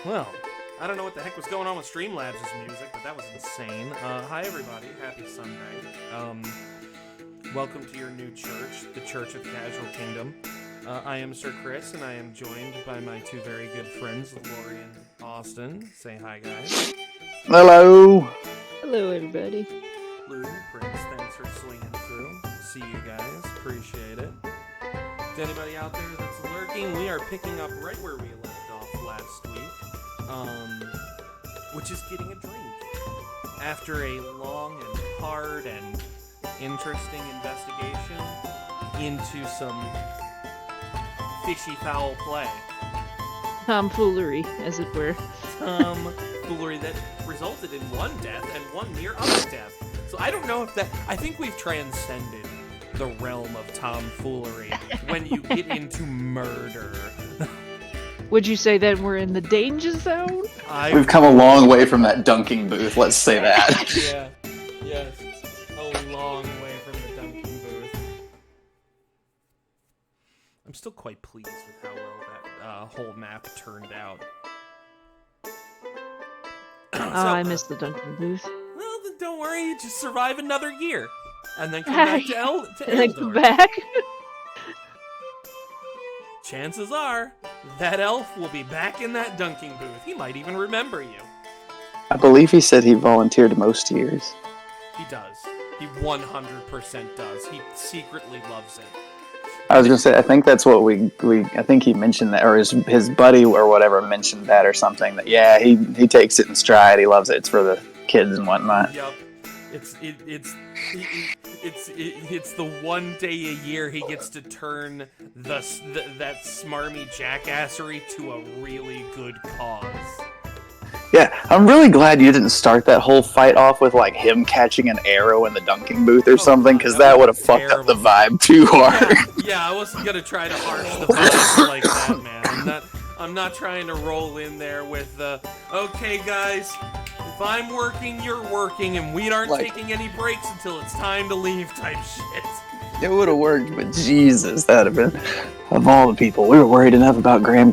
Well, I don't know what the heck was going on with Streamlabs' music, but that was insane. Hi everybody, happy Sunday. Welcome to your new church, the Church of Casual Kingdom. I am Sir Chris, and I am joined by my two very good friends, Lori and Austin. Say hi, guys. Hello. Hello, everybody. Lou, Prince, thanks for swinging through. See you guys, appreciate it. To anybody out there that's lurking, we are picking up right where we left off last week, which is getting a drink. After a long and hard and interesting investigation into some fishy foul play. Tomfoolery, as it were. Tomfoolery that resulted in one death and one near other death. So I don't know if that... I think we've transcended the realm of tomfoolery when you get into murder. Would you say that we're in the danger zone? We've come a long way from that dunking booth, let's say that. Yeah, yes. A long way from the dunking booth. I'm still quite pleased with how well that whole map turned out. I missed the dunking booth. Well, then don't worry, you just survive another year. And then come back to And then come Eldor. back? Chances are, that elf will be back in that dunking booth. He might even remember you. I believe he said he volunteered most years. He does. He 100% does. He secretly loves it. I was gonna say, I think that's what I think he mentioned that, or his buddy or whatever mentioned that or something, that yeah, he takes it in stride, he loves it, it's for the kids and whatnot. Yup. It's the one day a year he gets to turn that smarmy jackassery to a really good cause. Yeah, I'm really glad you didn't start that whole fight off with like him catching an arrow in the dunking booth or something, because that would have fucked up the vibe too hard. Yeah, I wasn't gonna try to harsh the vibes like that, man. I'm not trying to roll in there with the okay, guys. If I'm working, you're working, and we aren't taking any breaks until it's time to leave type shit. It would have worked, but Jesus, that would have been... Of all the people, we were worried enough about Gam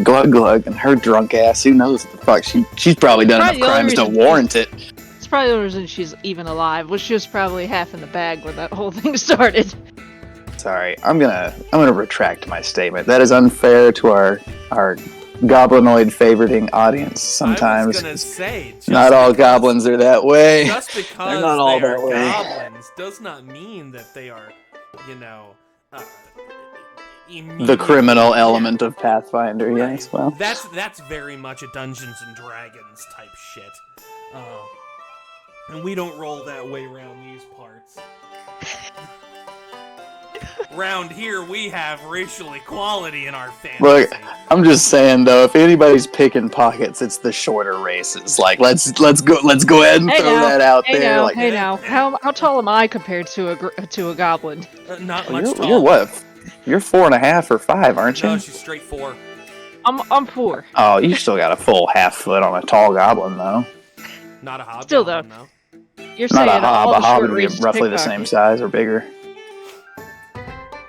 Glug Glug and her drunk ass. Who knows what the fuck? She's probably done enough crimes to warrant it. It's probably the reason she's even alive. Well, she was probably half in the bag when that whole thing started. Sorry, I'm gonna retract my statement. That is unfair to our goblinoid favoriting audience sometimes. I was gonna say, not all goblins are that way. Just because they're not all they that are way. goblins does not mean that they are, the criminal element of Pathfinder. Right. Yes, well, that's very much a Dungeons and Dragons type shit, and we don't roll that way around these parts. Round here, we have racial equality in our fantasy. Look, I'm just saying though, if anybody's picking pockets, it's the shorter races. Like, let's go ahead and throw that out there. How tall am I compared to a goblin? Not much tall. You're what? You're 4.5 or 5, aren't you? No, she's straight 4. I'm 4. Oh, you still got a full half foot on a tall goblin though. Not a hobgoblin, still though. You're not saying a hobbit would be roughly the same size or bigger.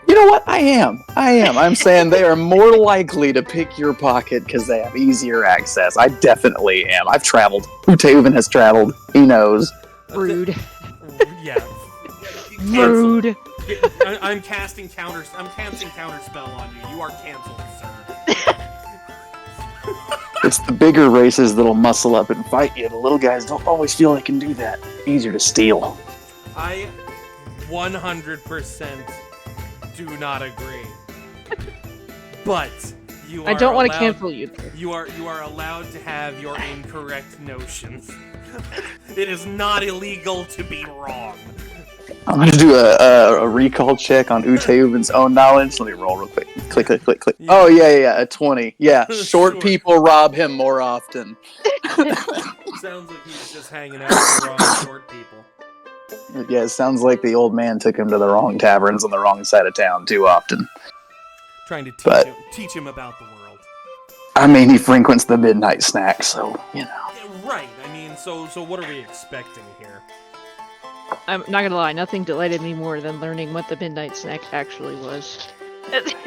You know what? I am. I'm saying they are more likely to pick your pocket because they have easier access. I definitely am. I've traveled. Utaven has traveled. He knows. Rude. Yeah. Rude. I'm casting counter spell on you. You are canceled, sir. It's the bigger races that'll muscle up and fight you. The little guys don't always feel they can do that. Easier to steal. I 100% do not agree. But you are I don't want to cancel you. You are allowed to have your incorrect notions. It is not illegal to be wrong. I'm going to do a recall check on Uteuven's own knowledge. Let me roll real quick. Click. Yeah. Oh, yeah, a 20. Yeah, short people rob him more often. Sounds like he's just hanging out with the wrong short people. Yeah, it sounds like the old man took him to the wrong taverns on the wrong side of town too often. Trying to teach him about the world. I mean, he frequents the midnight snack, so, you know. Yeah, right, I mean, so what are we expecting here? I'm not gonna lie, nothing delighted me more than learning what the midnight snack actually was.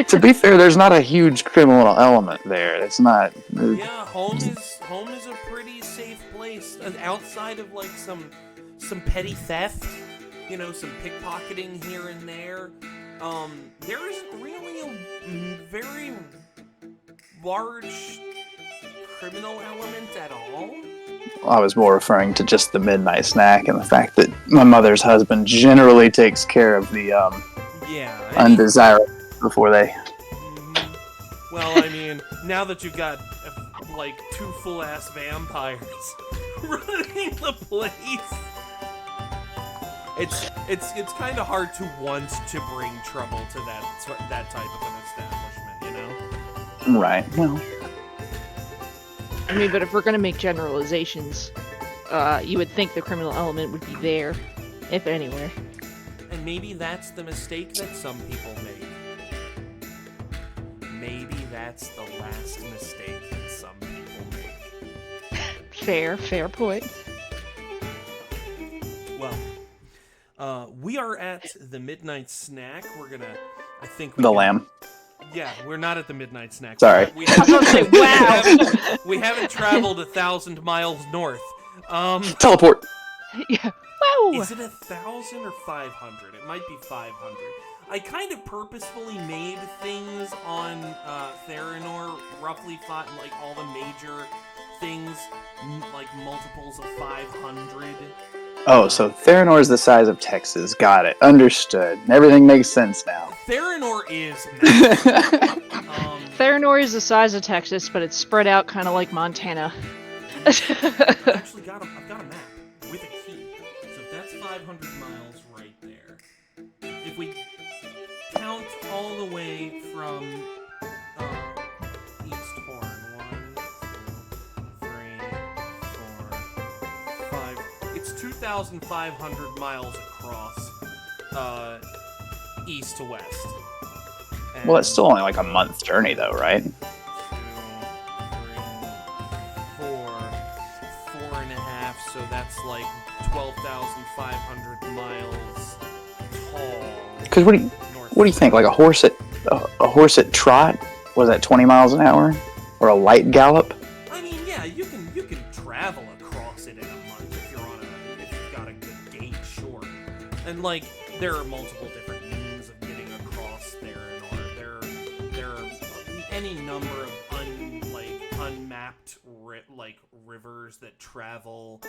To be fair, there's not a huge criminal element there. It's not. Yeah, home is a pretty safe place outside of like some petty theft, some pickpocketing here and there. There isn't really a very large criminal element at all. I was more referring to just the midnight snack and the fact that my mother's husband generally takes care of the undesirable before they. Mm-hmm. Well, I mean, now that you've got like 2 full-ass vampires running the place, it's kind of hard to want to bring trouble to that type of an establishment, Right. Well. I mean, but if we're gonna make generalizations, you would think the criminal element would be there, if anywhere. And maybe that's the mistake that some people make. Maybe that's the last mistake that some people make. Fair point. Well, we are at the midnight snack. We're gonna, I think Lamb. Yeah, we're not at the midnight snack. Sorry. We haven't traveled 1,000 miles north. Teleport. Yeah. Wow. Is it 1,000 or 500? It might be 500. I kind of purposefully made things on Theranor roughly like all the major things, like multiples of 500. Oh, so Theranor is the size of Texas. Got it. Understood. Everything makes sense now. Theranor is Theranor is the size of Texas, but it's spread out kind of like Montana. I've got a map with a key. So that's 500 miles right there. If we count all the way from East Horn, 1, 2, 3, 4, 5. It's 2,500 miles across east to west. And Well, it's still only like a month's journey, though, right? 2, 3, 4, 4.5. So that's like 12,500 miles tall. Because what do you think? Like a horse at trot was that 20 miles an hour, or a light gallop? I mean, yeah, you can travel across it in a month if you've got a good gauge, sure. And like there are multiple different means of getting across there, there are any number of unmapped rivers that travel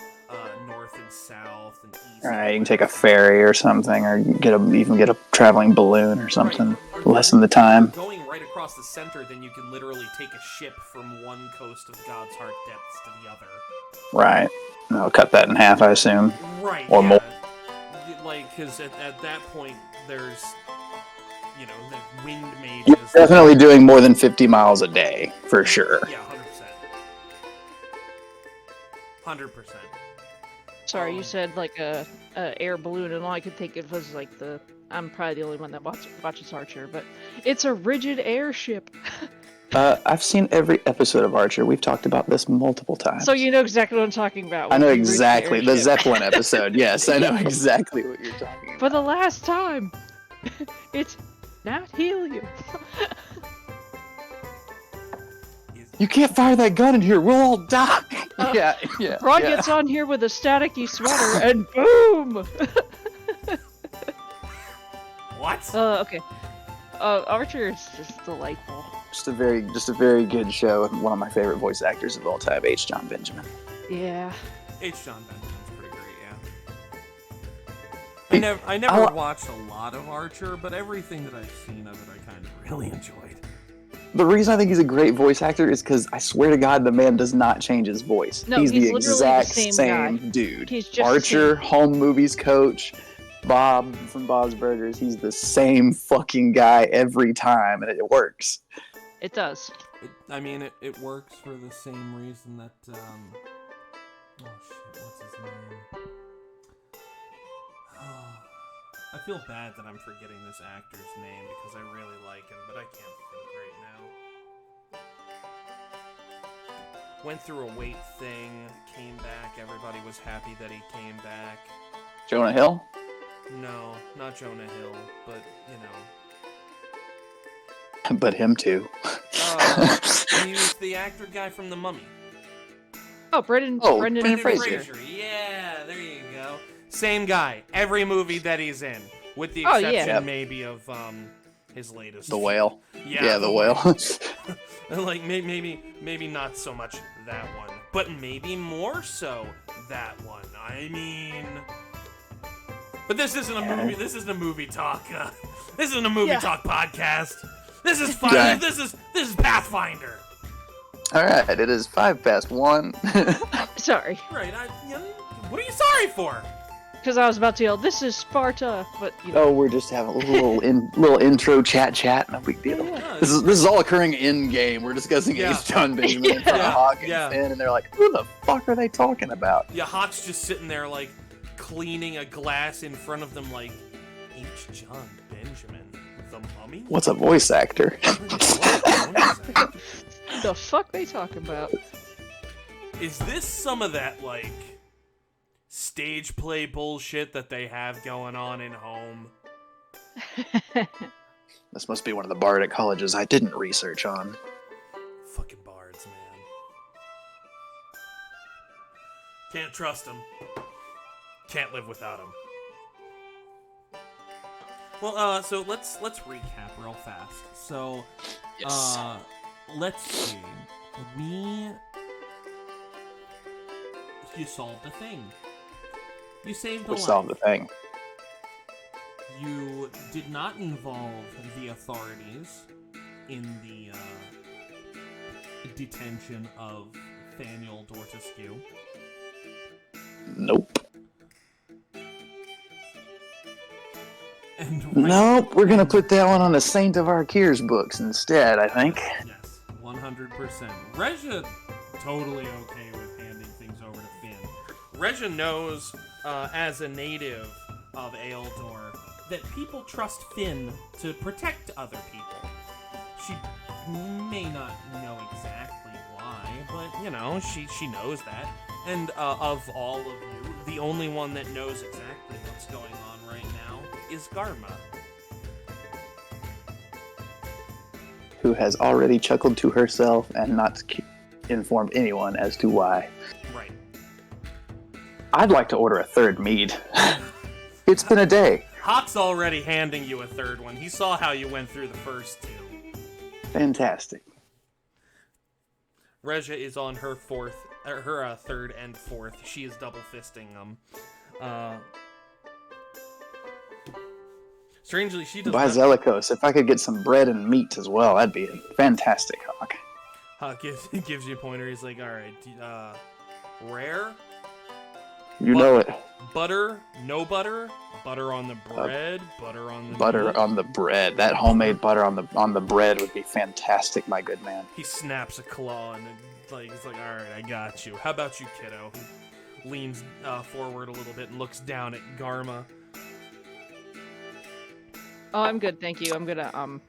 north and south and east. Right, you can take a ferry or something, or even get a traveling balloon or something. Right. Lessen the time. Going right across the center, then you can literally take a ship from one coast of God's Heart depths to the other. Right. And I'll cut that in half, I assume. Right. Or more. Like, because at that point, there's, the wind mages. You're definitely doing more than 50 miles a day, for sure. Yeah, 100%. 100%. Sorry, you said like a air balloon, and all I could think of was like I'm probably the only one that watches Archer, but it's a rigid airship. I've seen every episode of Archer. We've talked about this multiple times. So you know exactly what I'm talking about. I know exactly. The airship. Zeppelin episode. Yes, I know exactly what you're talking about. For the last time, it's not helium. You can't fire that gun in here. We'll all die. Yeah. Ron gets on here with a staticky sweater, and boom! What? Okay. Archer is just delightful. Just a very good show. One of my favorite voice actors of all time, H. John Benjamin. Yeah. H. John Benjamin's pretty great, yeah. I never watched a lot of Archer, but everything that I've seen of it, I kind of really enjoyed. The reason I think he's a great voice actor is because I swear to God, the man does not change his voice. No, he's the literally exact the same same guy. dude. He's just Archer, home movies coach, Bob from Bob's Burgers. He's the same fucking guy every time, and it works. It does. It works for the same reason that, oh shit, what's his name? I feel bad that I'm forgetting this actor's name because I really like him, but I can't think right now. Went through a weight thing, came back, everybody was happy that he came back. Jonah Hill? No, not Jonah Hill, but, But him too. He's the actor guy from The Mummy. Oh, Brendan Brendan Fraser. Fraser. Yeah, there you go. Same guy. Every movie that he's in, with the Oh, yeah. exception Yep. maybe of his latest. The Whale. Yeah, The Whale. Like maybe not so much that one, but maybe more so that one. I mean, but this isn't a movie. This isn't a movie talk. This isn't a movie talk podcast. This is fun. Right. This is Pathfinder. All right, it is 1:05. Sorry, Right. What are you sorry for? because I was about to yell, "This is Sparta," but you know. Oh, we're just having a little intro chat. No big deal. Yeah. This is all occurring in game. We're discussing Ace John Benjamin in front of Hawk and Finn, and they're like, "Who the fuck are they talking about?" Yeah, Hawk's just sitting there like cleaning a glass in front of them, like H. John Benjamin, the Mummy. What's a voice actor? The fuck they talk about? Is this some of that like stage play bullshit that they have going on in home? This must be one of the bardic colleges I didn't research on. Fucking bards, man. Can't trust them. Can't live without them. Well, so let's recap real fast. So, Yes. let's see. You solved a thing. You saved a We life. solved the thing. You did not involve the authorities in the detention of Thaniel Dortescu. Nope. And Nope. We're gonna put that one on the Saint of Arceus books instead. I think. Yes, 100%. Regia totally okay with handing things over to Finn. Regia knows, as a native of Aeldor, that people trust Finn to protect other people. She may not know exactly why, but, you know, she knows that. And of all of you, the only one that knows exactly what's going on right now is Garma. Who has already chuckled to herself and not informed anyone as to why. Right. I'd like to order a third mead. It's been a day. Hawk's already handing you a third one. He saw how you went through the first two. Fantastic. Regia is on her third and fourth. She is double fisting them. Strangely, she does By not. Zelikos, if I could get some bread and meat as well, that'd be fantastic, Hawk. Hawk gives you a pointer. He's like, all right, rare, You know it. butter, no butter, butter on the bread, butter on the Butter meat. on the bread. That homemade butter on the bread would be fantastic, my good man. He snaps a claw and he's like, all right, I got you. How about you, kiddo? He leans forward a little bit and looks down at Garma. Oh, I'm good, thank you. I'm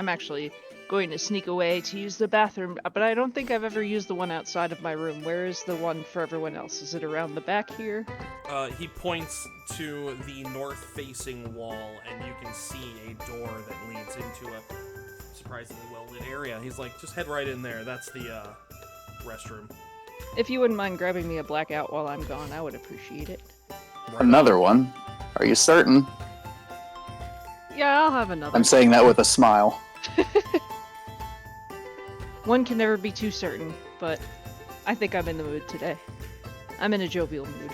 actually going to sneak away to use the bathroom, but I don't think I've ever used the one outside of my room. Where is the one for everyone else? Is it around the back here? He points to the north-facing wall, and you can see a door that leads into a surprisingly well-lit area. He's like, just head right in there. That's the restroom. If you wouldn't mind grabbing me a blackout while I'm gone, I would appreciate it. Another one? Are you certain? Yeah, I'll have another. I'm saying that with a smile. One can never be too certain, but I think I'm in the mood today. I'm in a jovial mood.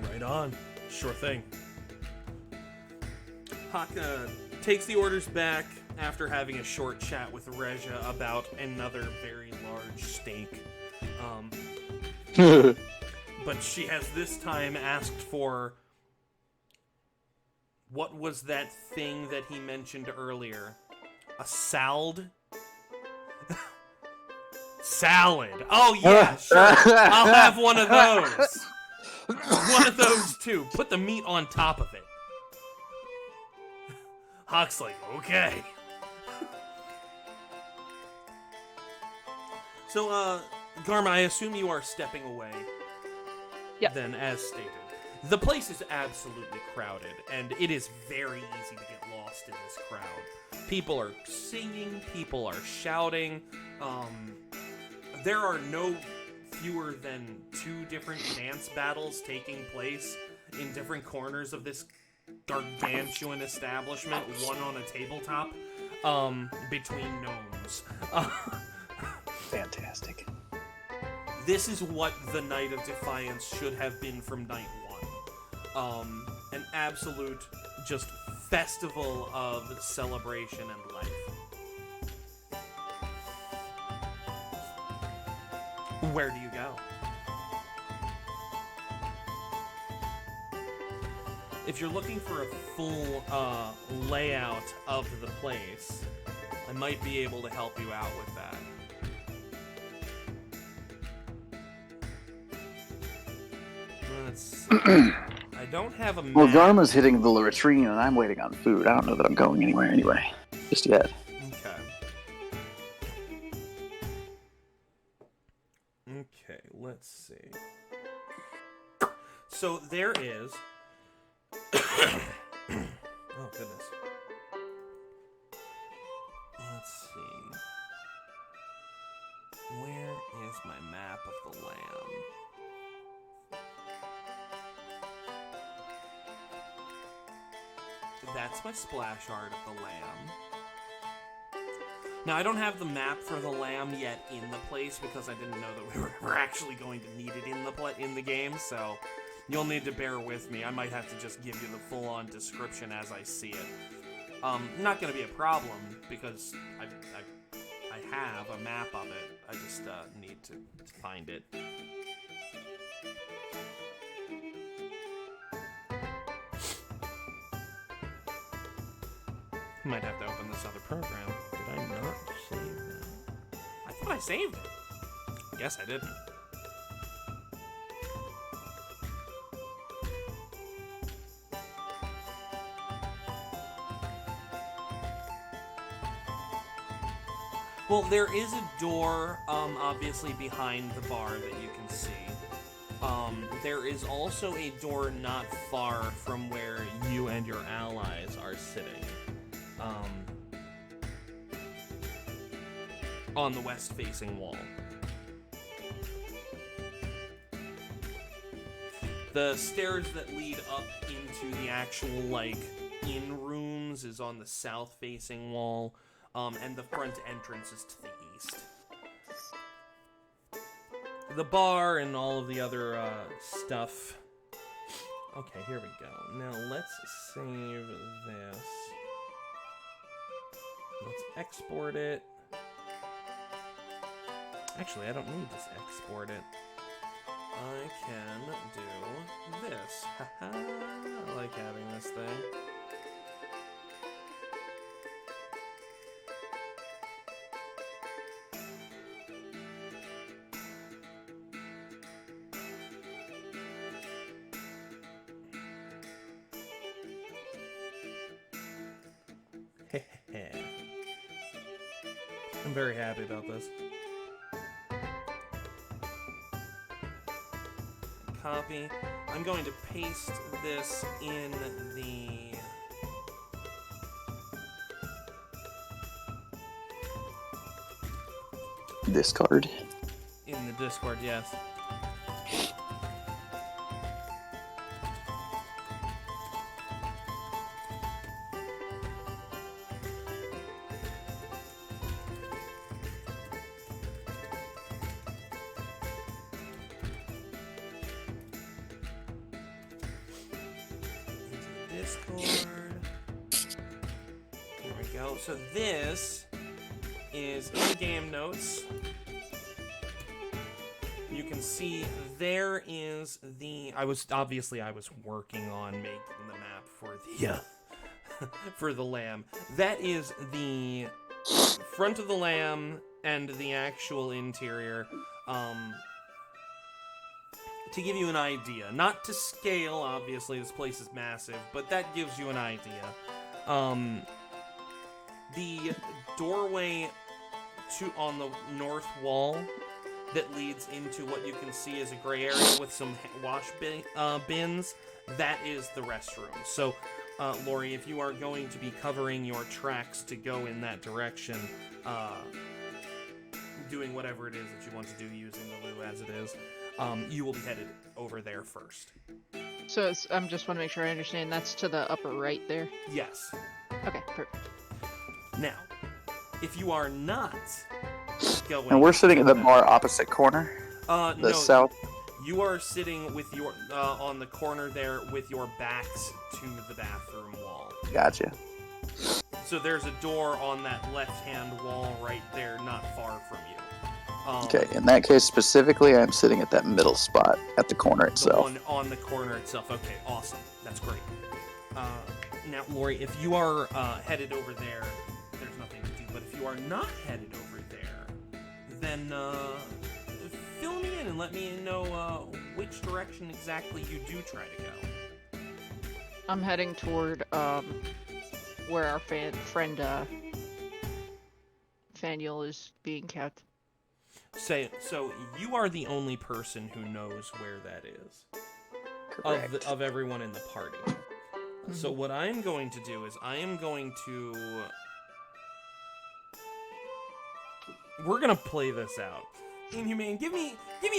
Right on. Sure thing. Hawk takes the orders back after having a short chat with Regia about another very large steak. But she has this time asked for... What was that thing that he mentioned earlier? A salad? Salad. Oh, yeah, sure. I'll have one of those. One of those, too. Put the meat on top of it. Hawk's like, okay. So, Garma, I assume you are stepping away. Yep. Then, as stated. The place is absolutely crowded, and it is very easy to get lost in this crowd. People are singing, people are shouting. There are no fewer than 2 different dance battles taking place in different corners of this gargantuan establishment, one on a tabletop, between gnomes. Fantastic. This is what the Night of Defiance should have been from night 1. An absolute, just festival of celebration and life. Where do you go? If you're looking for a full layout of the place, I might be able to help you out with that. Let's see. I don't have a map. Well, Garma's hitting the latrine, and I'm waiting on food. I don't know that I'm going anywhere anyway. Just yet. Okay, let's see. So there is... oh, goodness. Let's see. Where is my map of the lamb? That's my splash art of the lamb. Now, I don't have the map for the lamb yet in the place because I didn't know that we were ever actually going to need it in the game, so you'll need to bear with me. I might have to just give you the full-on description as I see it. Not going to be a problem because I have a map of it. I just need to find it. Might have to open this other program. Did I not save that? I thought I saved it. Guess I didn't. Well, there is a door, obviously behind the bar that you can see. There is also a door not far from where you and your allies are sitting. On the west-facing wall. The stairs that lead up into the actual, in rooms is on the south-facing wall, and the front entrance is to the east. The bar and all of the other, stuff. Okay, here we go. Now, let's save this. Let's export it. Actually, I don't need to export it. I can do this. Haha, I like having this thing. I'm very happy about this. Copy. I'm going to paste this in the... Discard. In the Discord, yes. Discord. Here we go. So this is in-game notes. You can see there is the... I was working on making the map for the for the lamb. That is the front of the lamb and the actual interior. To give you an idea, not to scale, obviously this place is massive, but that gives you an idea. The doorway on the north wall that leads into what you can see as a gray area with some bins. That is the restroom. So, Lori, if you are going to be covering your tracks to go in that direction, doing whatever it is that you want to do using the loo as it is, you will be headed over there first. So I'm just want to make sure I understand. That's to the upper right there. Yes. Okay, perfect. Now, if you are not going, And we're sitting at the bar opposite corner. no, south. you are sitting with your on the corner there with your backs to the bathroom wall. Gotcha. So there's a door on that left-hand wall right there, not far from you. Okay, in that case specifically, I'm sitting at that middle spot at the corner The itself. one on the corner itself. Okay, awesome. That's great. Now, Lori, if you are headed over there, there's nothing to do. But if you are not headed over there, then fill me in and let me know which direction exactly you do try to go. I'm heading toward where our friend Faniel is being kept. So you are the only person who knows where that is. Correct. Of everyone in the party. Mm-hmm. So what I'm going to do is we're gonna play this out. Inhumane, give me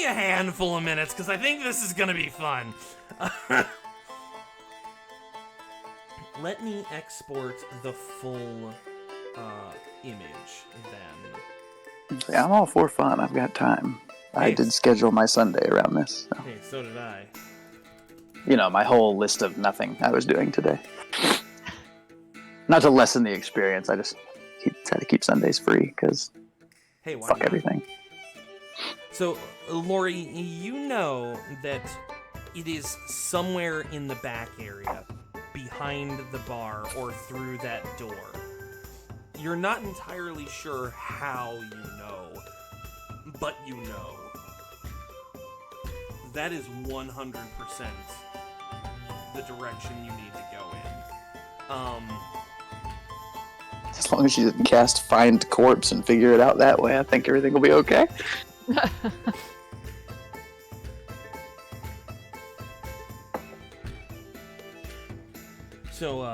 a handful of minutes, because I think this is gonna be fun. Let me export the full image then. Yeah, I'm all for fun. I've got time. I did schedule my Sunday around this. So. Hey, so did I. You know, my whole list of nothing I was doing today. Not to lessen the experience, I just try to keep Sundays free, because fuck everything. So, Lori, you know that it is somewhere in the back area, behind the bar, or through that door. You're not entirely sure how you know, but you know. That is 100% the direction you need to go in. As long as you didn't cast Find Corpse and figure it out that way, I think everything will be okay. So,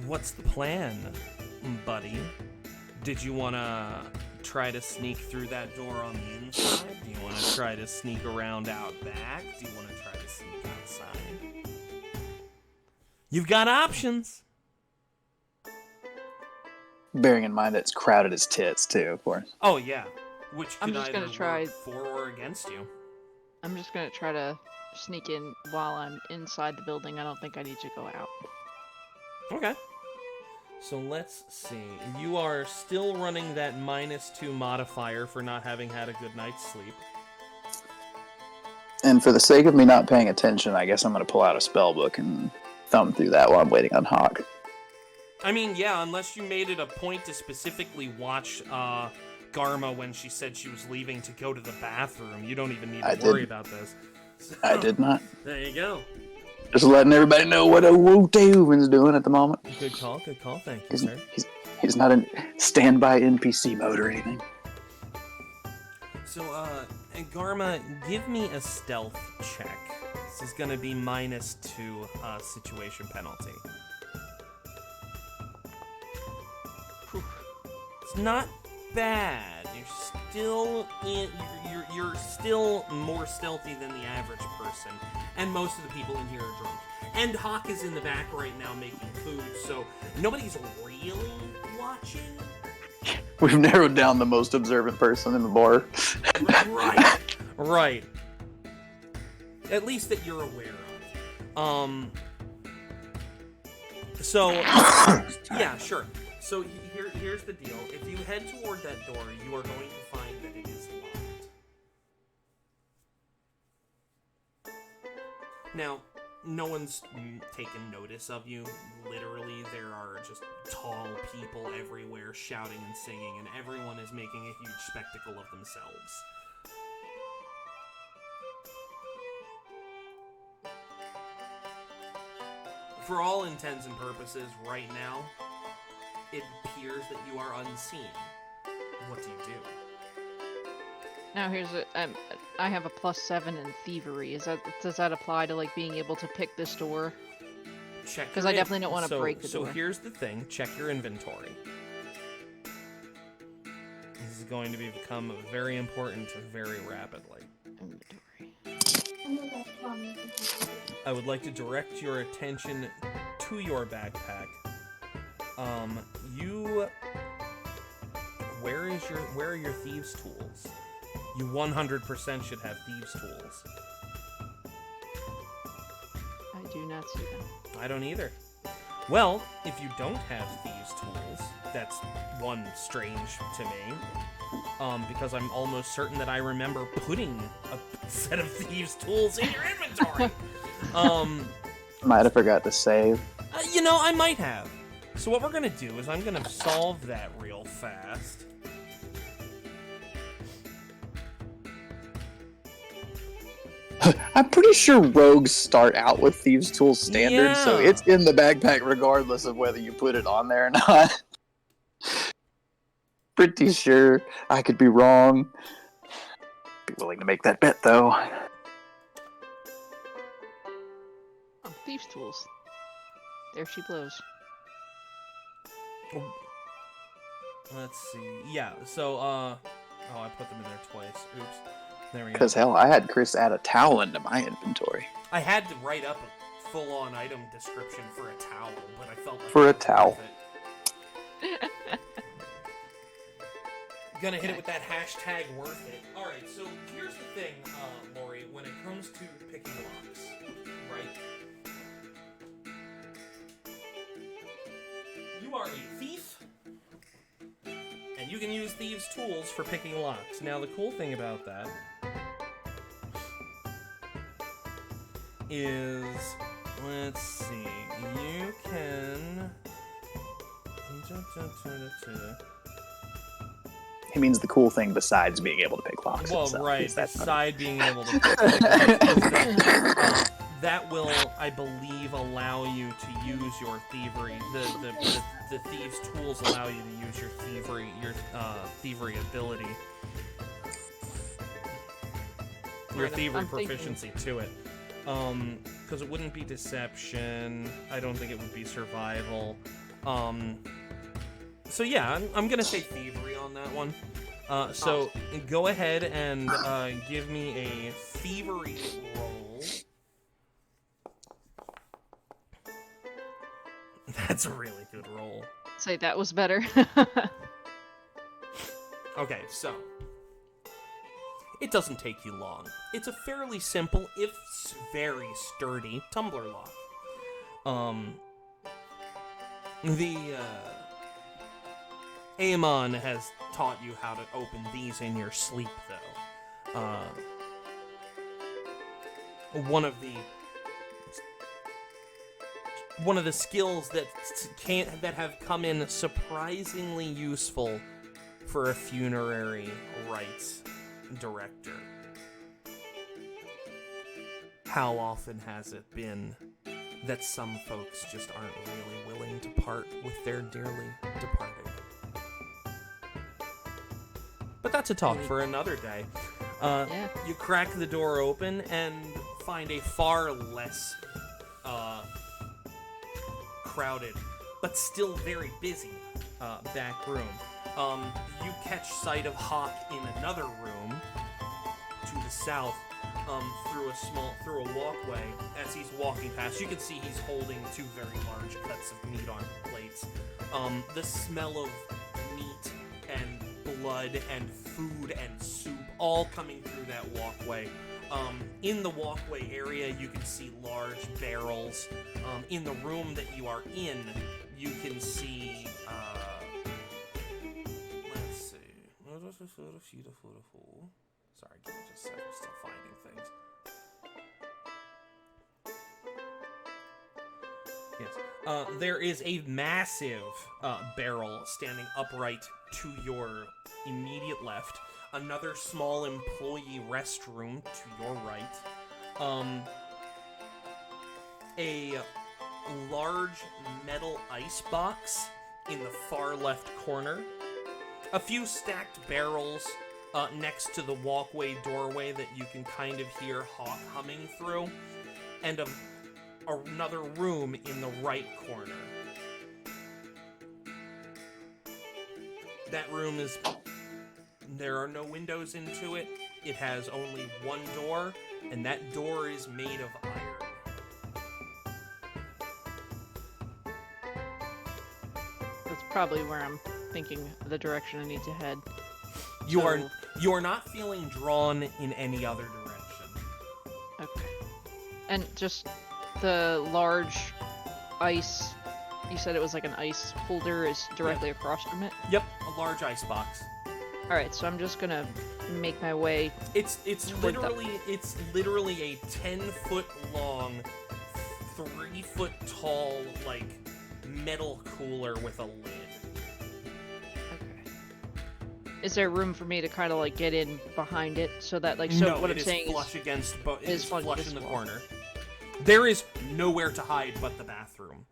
what's the plan, buddy? Did you want to try to sneak through that door on the inside? Do you want to try to sneak around out back? Do you want to try to sneak outside? You've got options. Bearing in mind that it's crowded as tits, too, of course. Oh, yeah. Which could I'm just either gonna try work for or against you. I'm just gonna try to sneak in while I'm inside the building. I don't think I need to go out. Okay. So let's see. You are still running that -2 modifier for not having had a good night's sleep. And for the sake of me not paying attention, I guess I'm going to pull out a spell book and thumb through that while I'm waiting on Hawk. I mean, yeah, unless you made it a point to specifically watch Garma when she said she was leaving to go to the bathroom. You don't even need to worry about this. So, I did not. There you go. Just letting everybody know what Wootayuvin's doing at the moment. Good call, thank you, sir. He's not in standby NPC mode or anything. So, Garma, give me a stealth check. This is gonna be -2 situation penalty. It's not bad. You're still more stealthy than the average person, and most of the people in here are drunk. And Hawk is in the back right now making food, so nobody's really watching. We've narrowed down the most observant person in the bar. Right. At least that you're aware of. So, yeah, sure. So here's the deal. If you head toward that door, you are going to find that it is locked. Now, no one's taken notice of you. Literally, there are just tall people everywhere shouting and singing, and everyone is making a huge spectacle of themselves. For all intents and purposes, right now, it appears that you are unseen. What do you do? Now here's a I have a +7 in thievery. Does that apply to like being able to pick this door? Check. Because I definitely don't want to break the door. So here's the thing. Check your inventory. This is going to become very important very rapidly. Inventory. I would like to direct your attention to your backpack. Where are your thieves' tools? You 100% should have thieves' tools. I do not see them. I don't either. Well, if you don't have thieves' tools, that's one strange to me. Because I'm almost certain that I remember putting a set of thieves' tools in your inventory. Might have forgot to save. I might have. So what we're gonna do is I'm gonna solve that real fast. I'm pretty sure rogues start out with thieves' tools standard, so Yeah. it's in the backpack regardless of whether you put it on there or not. Pretty sure. I could be wrong. Be willing to make that bet though. Oh, thieves' tools. There she blows. Let's see. Yeah, so, oh, I put them in there twice. Oops. There we go. Because hell, I had Chris add a towel into my inventory. I had to write up a full-on item description for a towel, but I felt like For a it was towel. worth it. Gonna hit it with that hashtag worth it. Alright, so here's the thing, Lori, when it comes to picking locks, right? You are a thief, and you can use thieves' tools for picking locks. Now, the cool thing about that is, let's see, you can... He means the cool thing besides being able to pick locks. Well, itself. right, Is that funny? beside being able to that will, I believe, allow you to use your thievery. The thieves' tools allow you to use your thievery ability. Your Right, thievery I'm thinking- proficiency to it. Because it wouldn't be deception. I don't think it would be survival. So yeah, I'm gonna say thievery on that one. So go ahead and give me a thievery roll. That's a really good roll. Say that was better. Okay, so it doesn't take you long. It's a fairly simple, if very sturdy, tumbler lock. Aemon has taught you how to open these in your sleep, though. One of the skills that have come in surprisingly useful for a funerary rites director. How often has it been that some folks just aren't really willing to part with their dearly departed? But that's a talk for another day. Yeah. You crack the door open and find a far less crowded, but still very busy back room. You catch sight of Hawk in another room to the south, through a walkway. As he's walking past, you can see he's holding two very large cuts of meat on plates. The smell of meat and blood and food and soup all coming through that walkway. In the walkway area, you can see large barrels. In the room that you are in, you can see, let's see. Sorry, give me just a second. I'm still finding things. Yes. There is a massive barrel standing upright to your immediate left. Another small employee restroom to your right. A large metal ice box in the far left corner. A few stacked barrels next to the walkway doorway that you can kind of hear Hawk humming through, and another room in the right corner. That room there are no windows into it. It has only one door, and that door is made of iron. That's probably where I'm thinking the direction I need to head. You are not feeling drawn in any other direction. Okay. And just the large ice, you said it was like an ice holder, is directly across from it? Yep, a large ice box. Alright, so I'm just gonna make my way. It's literally a 10-foot long, 3-foot tall, like, metal cooler with a lid. Okay. Is there room for me to kind of like get in behind it so that like No, what it I'm saying is flush against it is flush in the wall. corner. There is nowhere to hide but the bathroom.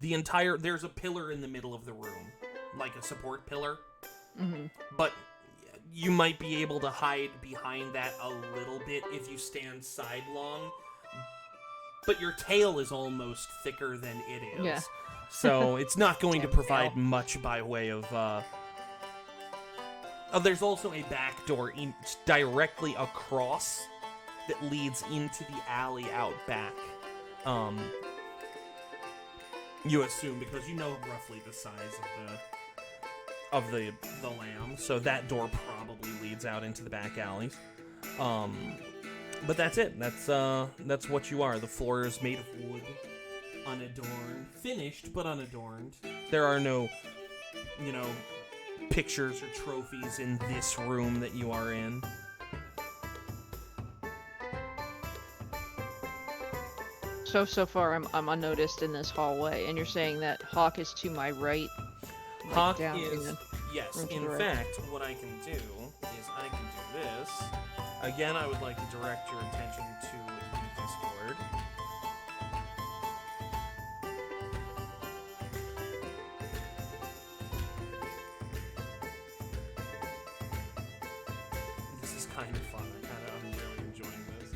There's a pillar in the middle of the room, like a support pillar. Mm-hmm. But you might be able to hide behind that a little bit if you stand sidelong. But your tail is almost thicker than it is. Yeah. So it's not going to Damn provide tail. much by way of... there's also a back door directly across that leads into the alley out back. You assume, because you know roughly the size of the lamb, so that door probably leads out into the back alleys. But that's it. That's what you are. The floor is made of wood, unadorned, finished but unadorned. There are no, pictures or trophies in this room that you are in. So far I'm unnoticed in this hallway, and you're saying that Hawk is to my right. Like Hawk down is, in the yes. room to In the right. fact, what I can do is I can do this. Again, I would like to direct your attention to the Discord. This is kind of fun. I'm really enjoying this.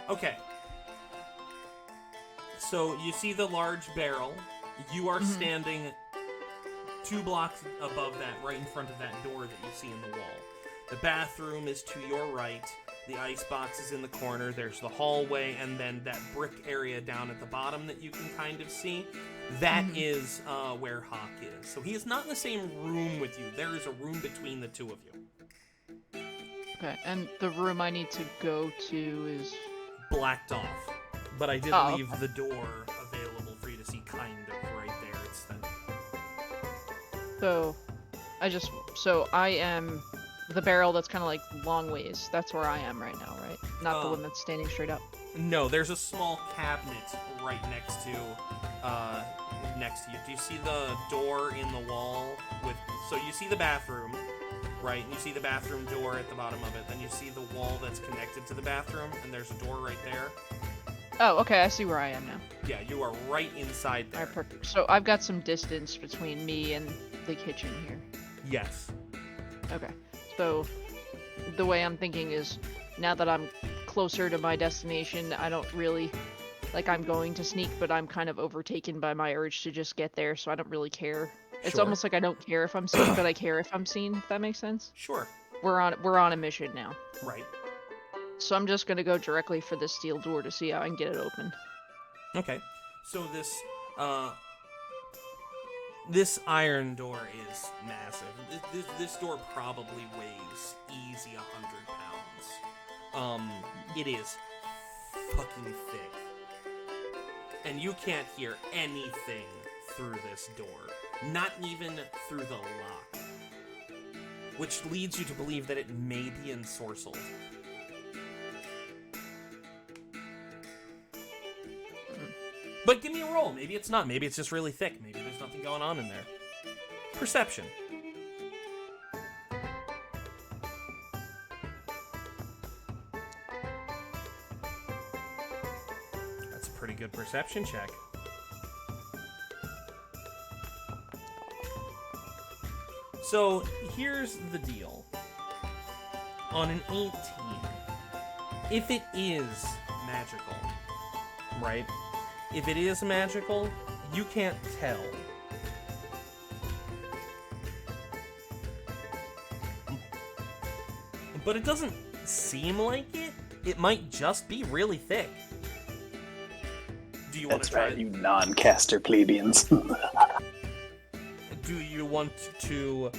Okay. So you see the large barrel. You are standing 2 blocks above that, right in front of that door that you see in the wall. The bathroom is to your right. The icebox is in the corner. There's the hallway, and then that brick area down at the bottom that you can kind of see. That is where Hawk is. So he is not in the same room with you. There is a room between the two of you. Okay, and the room I need to go to is Blacked off. But I did leave the door available for you to see, kind of, right there. It's the... so I am the barrel that's kind of like long ways. That's where I am right now, right? Not the one that's standing straight up. No, there's a small cabinet right next to you. Do you see the door in the wall so you see the bathroom, right? And you see the bathroom door at the bottom of it. Then you see the wall that's connected to the bathroom, and there's a door right there. Oh, okay, I see where I am now. Yeah, you are right inside there. Alright, perfect. So I've got some distance between me and the kitchen here. Yes. Okay. So the way I'm thinking is, now that I'm closer to my destination, I don't really, I'm going to sneak, but I'm kind of overtaken by my urge to just get there, so I don't really care. It's Sure. almost like I don't care if I'm seen, but I care if I'm seen, if that makes sense. Sure. We're on a mission now. Right. So I'm just gonna go directly for this steel door to see how I can get it open. Okay. So this iron door is massive. This door probably weighs easy 100 pounds. It is fucking thick. And you can't hear anything through this door. Not even through the lock. Which leads you to believe that it may be ensorcelled. But give me a roll. Maybe it's not. Maybe it's just really thick. Maybe there's nothing going on in there. Perception. That's a pretty good perception check. So, here's the deal. On an 18, if it is magical, right? If it is magical, you can't tell. But it doesn't seem like it. It might just be really thick. Do you want to try? That's right, you non-caster plebeians. Do you want to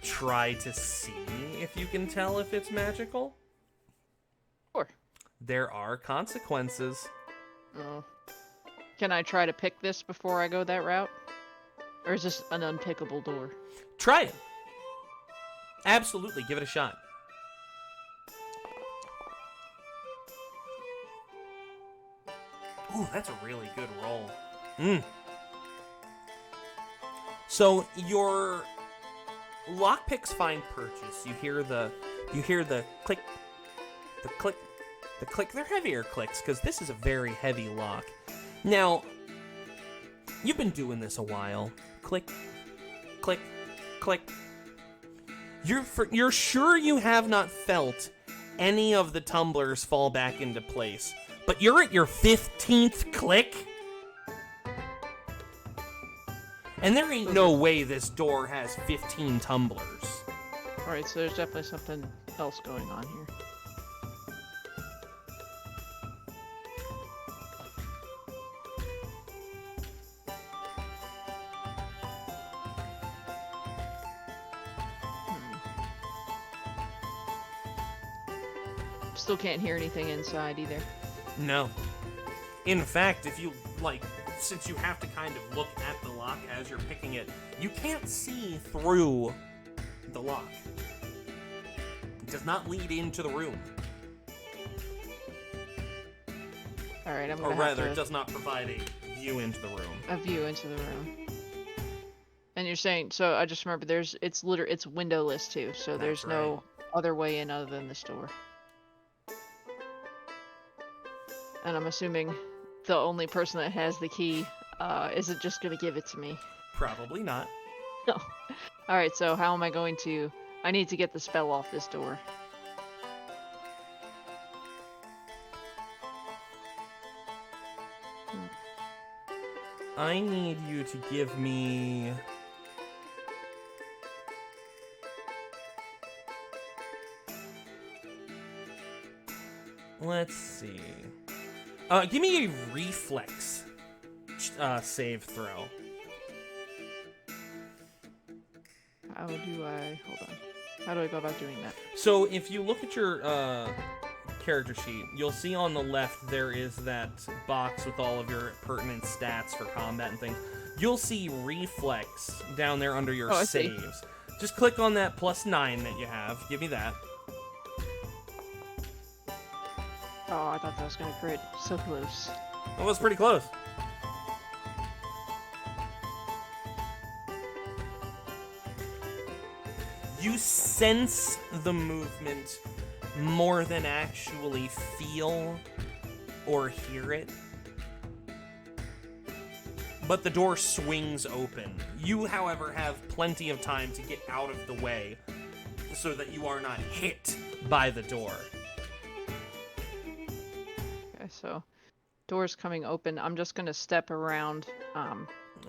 try to see if you can tell if it's magical? Sure. There are consequences. Oh. Can I try to pick this before I go that route? Or is this an unpickable door? Try it. Absolutely, give it a shot. Ooh, that's a really good roll. So your lockpicks find purchase. You hear the click, the click, the click. They're heavier clicks because this is a very heavy lock. Now, you've been doing this a while. Click, click, click. You're sure you have not felt any of the tumblers fall back into place, but you're at your 15th click? And there ain't no way this door has 15 tumblers. Alright, so there's definitely something else going on here. Still can't hear anything inside either. No. In fact, if you, since you have to kind of look at the lock as you're picking it, you can't see through the lock. It does not lead into the room. Alright, I'm Or gonna rather, have it does not provide a view into the room. a view into the room. And you're saying, so I just remember it's windowless too, so That's there's no other way in other than this door. And I'm assuming the only person that has the key isn't just gonna give it to me. Probably not. No. Alright, so how am I going to... I need to get the spell off this door. I need you to give me... Let's see. Give me a reflex save throw. How do I... Hold on. How do I go about doing that? So if you look at your character sheet, you'll see on the left there is that box with all of your pertinent stats for combat and things. You'll see reflex down there under your saves. Just click on that +9 that you have. Give me that. Oh, I thought that was gonna crit. So close. That was pretty close. You sense the movement more than actually feel or hear it. But the door swings open. You, however, have plenty of time to get out of the way so that you are not hit by the door. Okay, so door's coming open. I'm just gonna step around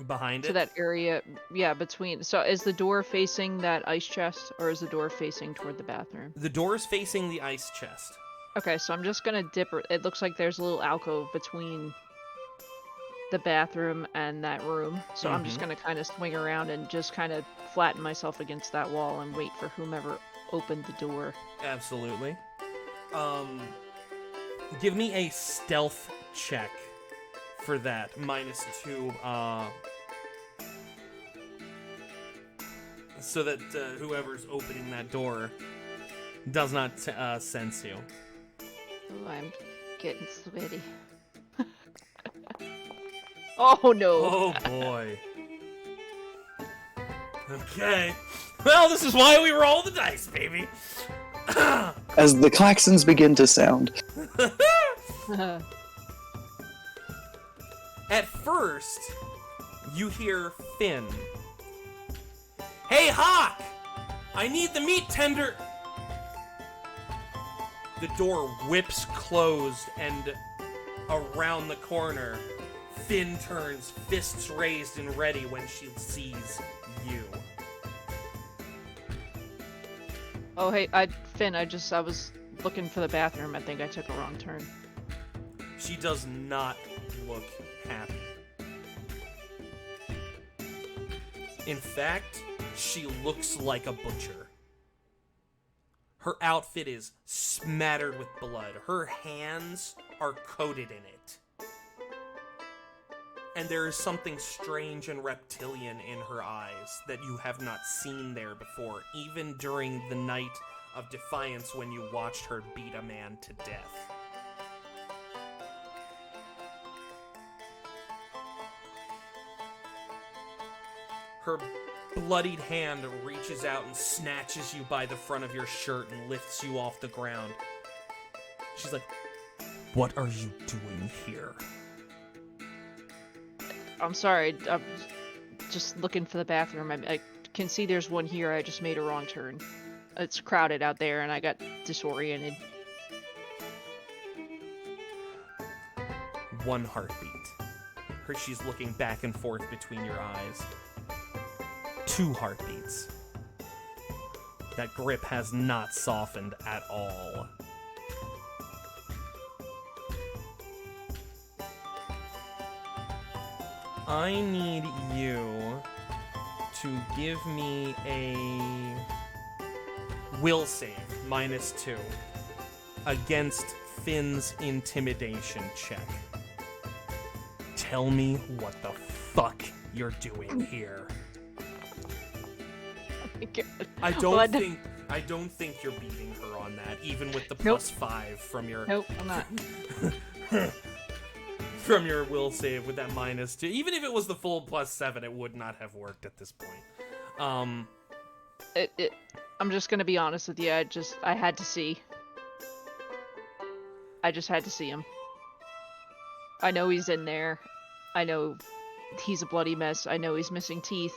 Behind to it? that area, yeah, between. So is the door facing that ice chest, or is the door facing toward the bathroom? The door is facing the ice chest. Okay, so I'm just gonna dip. It looks like there's a little alcove between the bathroom and that room. So I'm just gonna kind of swing around and just kind of flatten myself against that wall and wait for whomever opened the door. Absolutely. Give me a stealth check for that. -2. so that whoever's opening that door does not sense you. Oh, I'm getting sweaty. Oh no. Oh boy. Okay. Well, this is why we roll the dice, baby. As the klaxons begin to sound. At first, you hear Finn. Hey, Hawk! I need the meat tender. The door whips closed, and around the corner, Finn turns, fists raised and ready when she sees you. Oh, hey, Finn, I was looking for the bathroom. I think I took a wrong turn. She does not look happy. In fact, she looks like a butcher. Her outfit is smattered with blood. Her hands are coated in it. And there is something strange and reptilian in her eyes that you have not seen there before, even during the night of defiance when you watched her beat a man to death. Her bloodied hand reaches out and snatches you by the front of your shirt and lifts you off the ground. She's like, "What are you doing here?" I'm sorry, I'm just looking for the bathroom. I can see there's one here. I just made a wrong turn. It's crowded out there, and I got disoriented. One heartbeat. She's looking back and forth between your eyes. 2 heartbeats. That grip has not softened at all. I need you to give me a will save, -2, against Finn's intimidation check. Tell me what the fuck you're doing here. Oh my God. I don't think you're beating her on that, even with the +5 from your Nope, I'm not. from your will save with that -2. Even if it was the full +7, it would not have worked at this point. I'm just gonna be honest with you. I had to see. I just had to see him. I know he's in there. I know he's a bloody mess. I know he's missing teeth.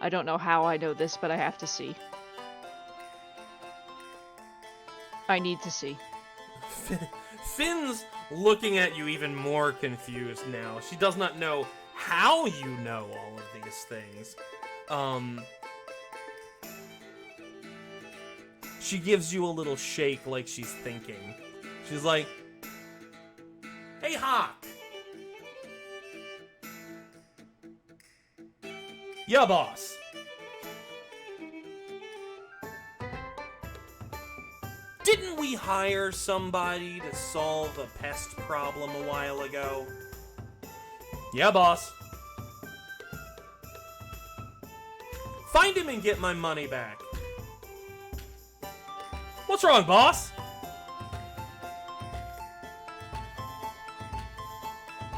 I don't know how I know this, but I have to see. I need to see. Finn's looking at you even more confused now. She does not know how you know all of these things. She gives you a little shake like she's thinking. She's like, "Hey, Hawk." "Yeah, boss." "Didn't we hire somebody to solve a pest problem a while ago?" "Yeah, boss." "Find him and get my money back." "What's wrong, boss?"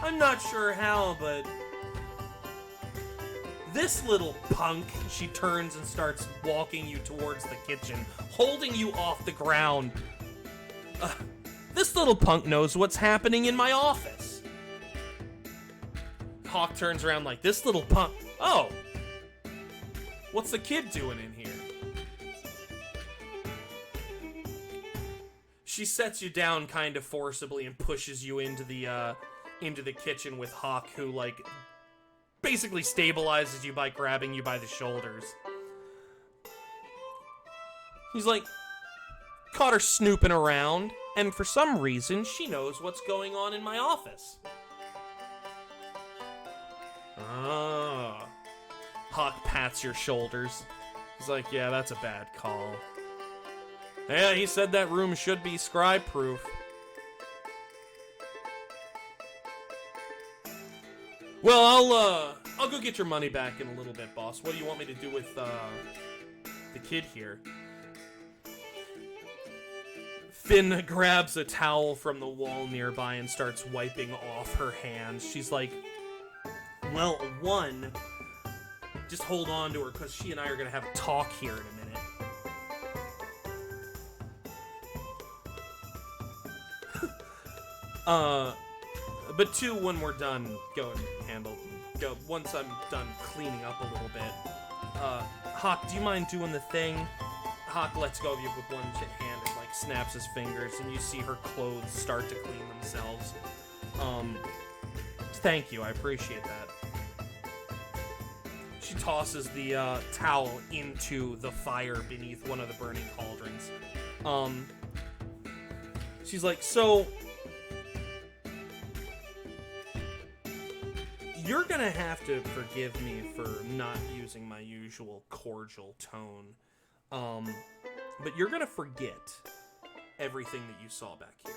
"I'm not sure how, but this little punk," she turns and starts walking you towards the kitchen, holding you off the ground. "This little punk knows what's happening in my office." Hawk turns around like, "This little punk? Oh. What's the kid doing in here?" She sets you down kind of forcibly and pushes you into the kitchen with Hawk, who, like, basically stabilizes you by grabbing you by the shoulders. He's like, "Caught her snooping around, and for some reason, she knows what's going on in my office." "Ah." Hawk pats your shoulders. He's like, "Yeah, that's a bad call. Yeah, he said that room should be scribe-proof." "Well, I'll go get your money back in a little bit, boss. What do you want me to do with, the kid here? Finn grabs a towel from the wall nearby and starts wiping off her hands. She's like, well, one, just hold on to her, because she and I are going to have a talk here in a minute. But two, when we're done, go and go, once I'm done cleaning up a little bit. Hawk, do you mind doing the thing? Hawk lets go of you with one hand and, like, snaps his fingers, and you see her clothes start to clean themselves. Thank you, I appreciate that. She tosses the, towel into the fire beneath one of the burning cauldrons. She's like, so... You're gonna have to forgive me for not using my usual cordial tone. But you're gonna forget everything that you saw back here.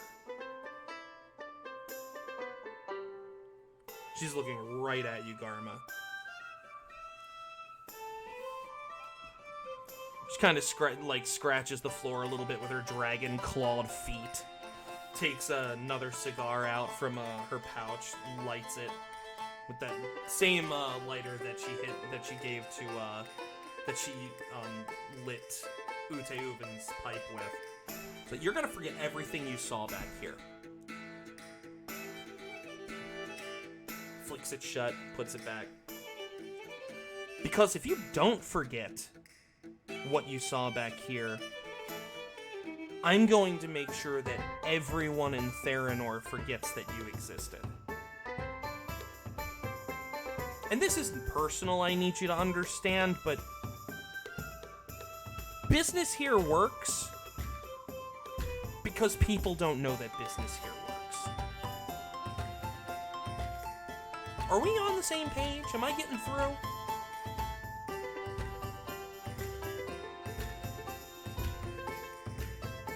She's looking right at you, Garma. She kind of scratches the floor a little bit with her dragon-clawed feet. Takes another cigar out from her pouch, lights it with that same lighter that she gave to that she lit Ute Uven's pipe with. So you're gonna forget everything you saw back here. Flicks it shut, puts it back. Because if you don't forget what you saw back here, I'm going to make sure that everyone in Theranor forgets that you existed. And this isn't personal, I need you to understand, but business here works because people don't know that business here works. Are we on the same page? Am I getting through?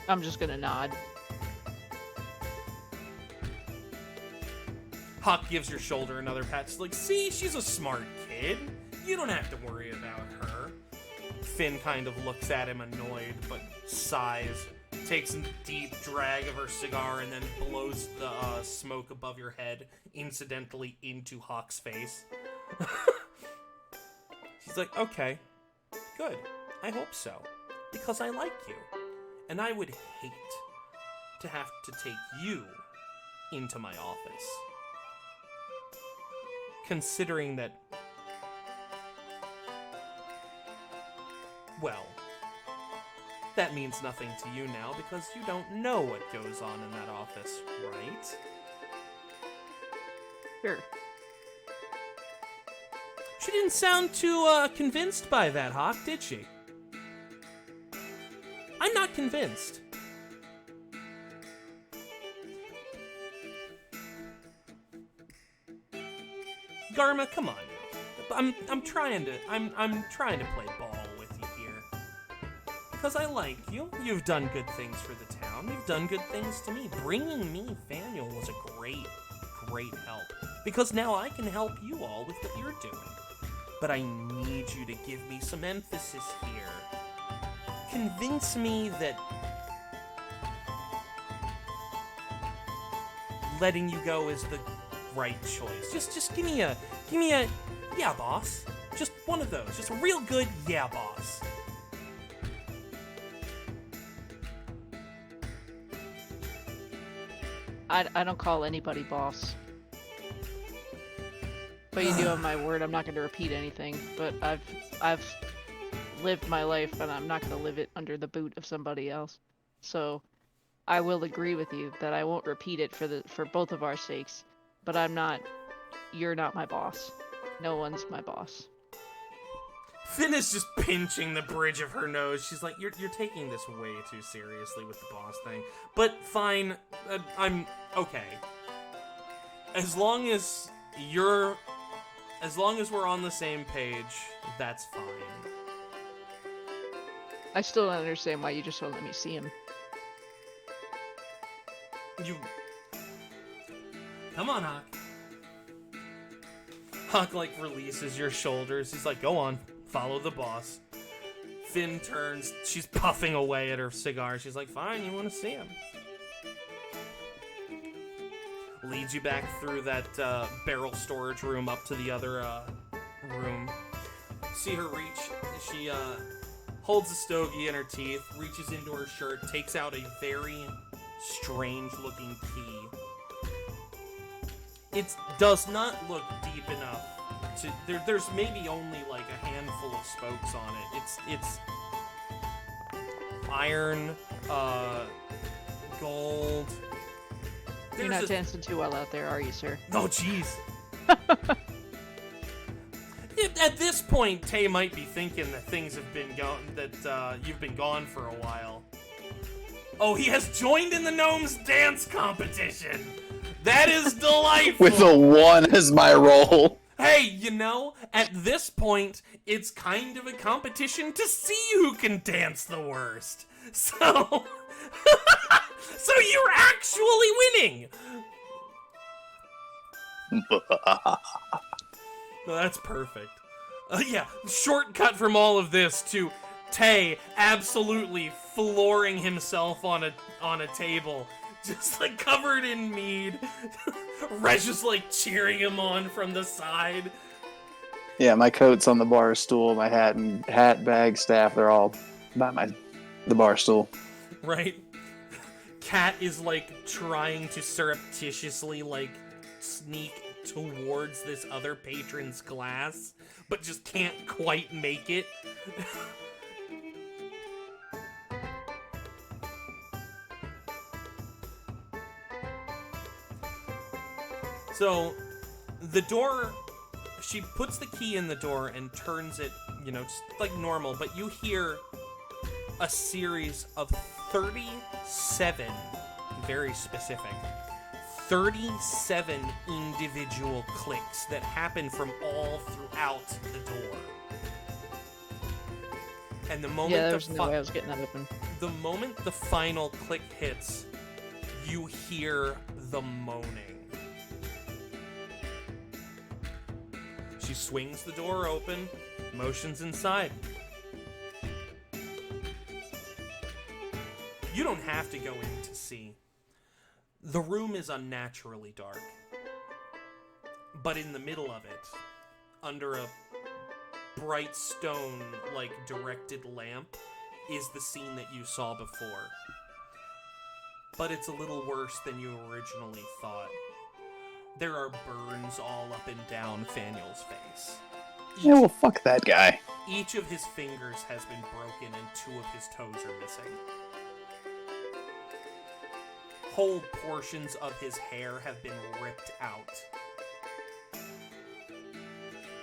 I'm just gonna nod. Hawk gives your shoulder another pat. She's like, see, she's a smart kid. You don't have to worry about her. Finn kind of looks at him annoyed, but sighs. Takes a deep drag of her cigar and then blows the smoke above your head, incidentally into Hawk's face. She's like, okay, good. I hope so. Because I like you. And I would hate to have to take you into my office. Considering that, well, that means nothing to you now because you don't know what goes on in that office, right? Sure. She didn't sound too convinced by that, Hawk, did she? I'm not convinced. Garma, come on now. I'm trying to play ball with you here. Because I like you. You've done good things for the town. You've done good things to me. Bringing me Faniel was a great help. Because now I can help you all with what you're doing. But I need you to give me some emphasis here. Convince me that letting you go is the right choice. Just give me a yeah, boss. Just one of those. Just a real good yeah, boss. I don't call anybody boss. But you do have my word. I'm not going to repeat anything. But I've lived my life, and I'm not going to live it under the boot of somebody else. So I will agree with you that I won't repeat it for both of our sakes. But you're not my boss. No one's my boss. Finn is just pinching the bridge of her nose. She's like, you're taking this way too seriously with the boss thing. But fine, I'm okay. As long as we're on the same page, that's fine. I still don't understand why you just won't let me see him. Come on, Hawk. Huck, like, releases your shoulders. He's like, go on, follow the boss. Finn turns. She's puffing away at her cigar. She's like, fine, you want to see him. Leads you back through that barrel storage room up to the other room. See her reach. She holds a stogie in her teeth, reaches into her shirt, takes out a very strange-looking key. It does not look deep enough to. There's maybe only like a handful of spokes on it. It's iron, gold. You're not dancing too well out there, are you, sir? Oh, jeez. At this point, Tay might be thinking that things have been you've been gone for a while. Oh, he has joined in the gnomes dance competition. That is delightful. With a 1 as my roll. Hey, you know, at this point, it's kind of a competition to see who can dance the worst. So, so you're actually winning. No, that's perfect. Yeah, shortcut from all of this to Tay absolutely flooring himself on a table, just like covered in mead. Reg just like cheering him on from the side. Yeah, my coat's on the bar stool, my hat, bag, staff, they're all by the bar stool. Right? Cat is like trying to surreptitiously like sneak towards this other patron's glass, but just can't quite make it. So, the door, she puts the key in the door and turns it, you know, just like normal, but you hear a series of 37, very specific, 37 individual clicks that happen from all throughout the door. And the moment there's no way I was getting that open. The moment the final click hits, you hear the moaning. She swings the door open, motions inside. You don't have to go in to see. The room is unnaturally dark. But in the middle of it, under a bright stone, like, directed lamp, is the scene that you saw before. But it's a little worse than you originally thought. There are burns all up and down Faniel's face. Yeah, well, fuck that guy. Each of his fingers has been broken and 2 of his toes are missing. Whole portions of his hair have been ripped out.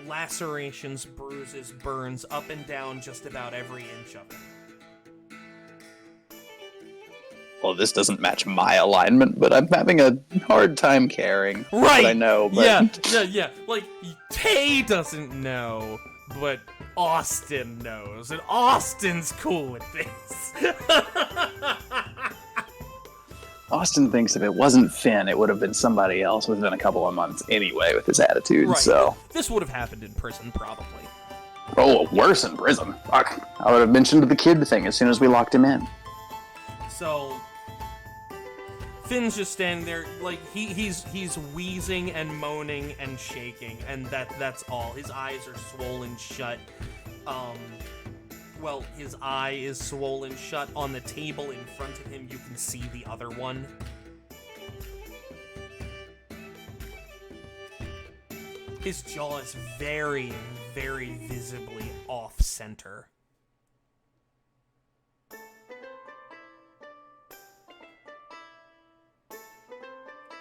Lacerations, bruises, burns up and down just about every inch of him. Well, this doesn't match my alignment, but I'm having a hard time caring. Right! But I know, but... Yeah. Like, Tay doesn't know, but Austin knows, and Austin's cool with this. Austin thinks if it wasn't Finn, it would have been somebody else within a couple of months anyway with his attitude, right. So... This would have happened in prison, probably. Oh, worse in prison. Fuck. I would have mentioned the kid thing as soon as we locked him in. So... Finn's just standing there, like, he's wheezing and moaning and shaking, and that's all. His eyes are swollen shut. Well, his eye is swollen shut. On the table in front of him, you can see the other one. His jaw is very, very visibly off-center.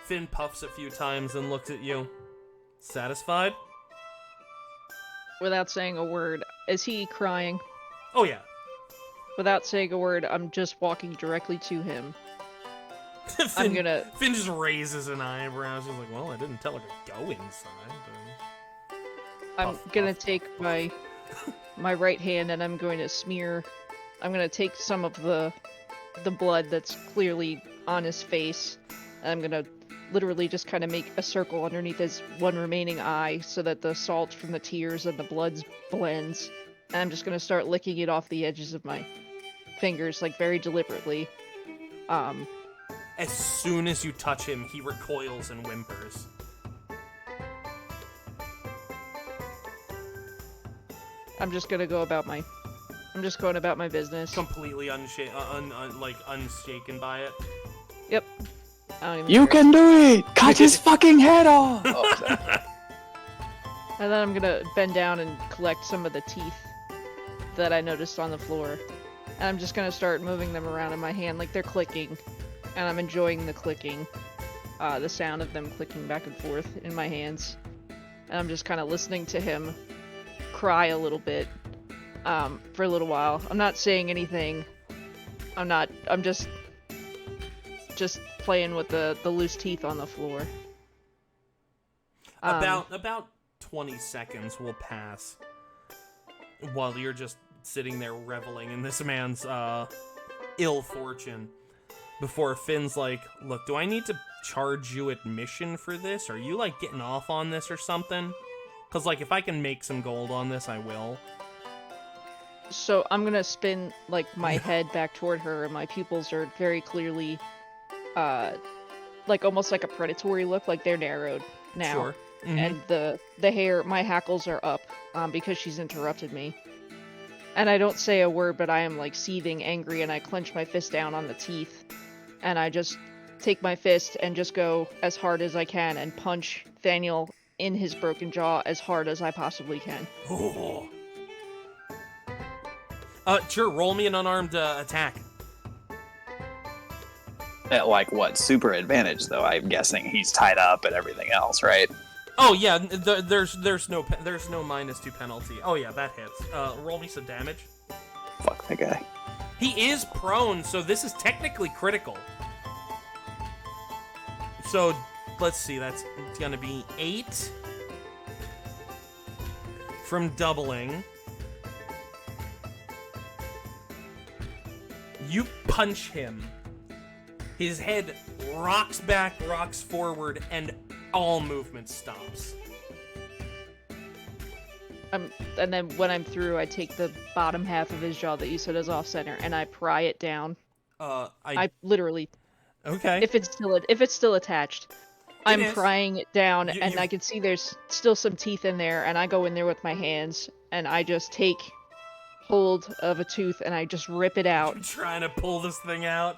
Finn puffs a few times and looks at you. Satisfied? Without saying a word, is he crying? Oh, yeah. Without saying a word, I'm just walking directly to him. Finn just raises an eyebrow. She's like, well, I didn't tell her to go inside. But... I'm gonna take my right hand and I'm going to take some of the blood that's clearly on his face, and I'm gonna literally just kind of make a circle underneath his one remaining eye so that the salt from the tears and the bloods blends. And I'm just gonna start licking it off the edges of my fingers, like very deliberately. As soon as you touch him, he recoils and whimpers. I'm just going about my business. Completely unshaken by it. Yep. I don't even You care. can do it! Cut his fucking head off! Oh, sorry. And then I'm gonna bend down and collect some of the teeth that I noticed on the floor. And I'm just gonna start moving them around in my hand like they're clicking. And I'm enjoying the clicking. The sound of them clicking back and forth in my hands. And I'm just kind of listening to him cry a little bit for a little while. I'm not saying anything. I'm just playing with the loose teeth on the floor. About 20 seconds will pass while you're just sitting there reveling in this man's ill fortune before Finn's like, look, do I need to charge you admission for this? Are you like getting off on this or something? Because like if I can make some gold on this, I will. So I'm gonna spin like my head back toward her, and my pupils are very clearly like almost like a predatory look, like they're narrowed now. Sure. Mm-hmm. And the hair, my hackles are up because she's interrupted me. And I don't say a word, but I am like seething angry, and I clench my fist down on the teeth, and I just take my fist and just go as hard as I can and punch Thaniel in his broken jaw as hard as I possibly can. Oh. Sure, roll me an unarmed attack. At like what? Super advantage, though. I'm guessing he's tied up and everything else, right? Oh yeah, there's no -2 penalty. Oh yeah, that hits. Roll me some damage. Fuck that guy. He is prone, so this is technically critical. So let's see, that's gonna be 8 from doubling. You punch him. His head rocks back, rocks forward, and all movement stops. And then when I'm through, I take the bottom half of his jaw that you said is off center, and I pry it down. I literally. Okay. If it's still attached, I'm is. prying it down, and I can see there's still some teeth in there, and I go in there with my hands, and I just take hold of a tooth, and I just rip it out. I'm trying to pull this thing out.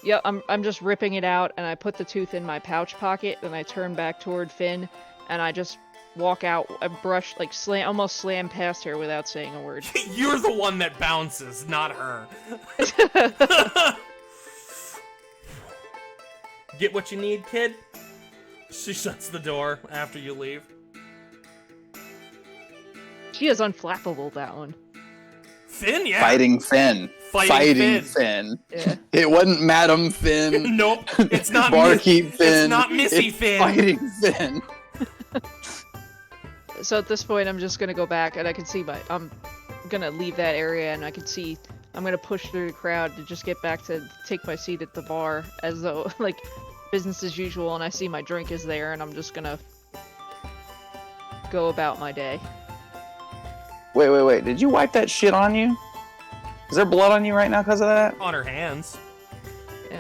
Yep, I'm just ripping it out, and I put the tooth in my pouch pocket, and I turn back toward Finn, and I just walk out, I brush, like, almost slam past her without saying a word. You're the one that bounces, not her. Get what you need, kid? She shuts the door after you leave. She is unflappable, that one. Finn, yeah. Fighting Finn. Fighting Finn. Yeah. It wasn't Madam Finn. Nope, it's not Barkeep Finn. It's not Missy it's Finn. Fighting Finn. So at this point, I'm just gonna go back, and I can see I'm gonna leave that area, and I can see I'm gonna push through the crowd to just get back to take my seat at the bar, as though like business as usual, and I see my drink is there, and I'm just gonna go about my day. Wait. Did you wipe that shit on you? Is there blood on you right now because of that? On her hands. Yeah.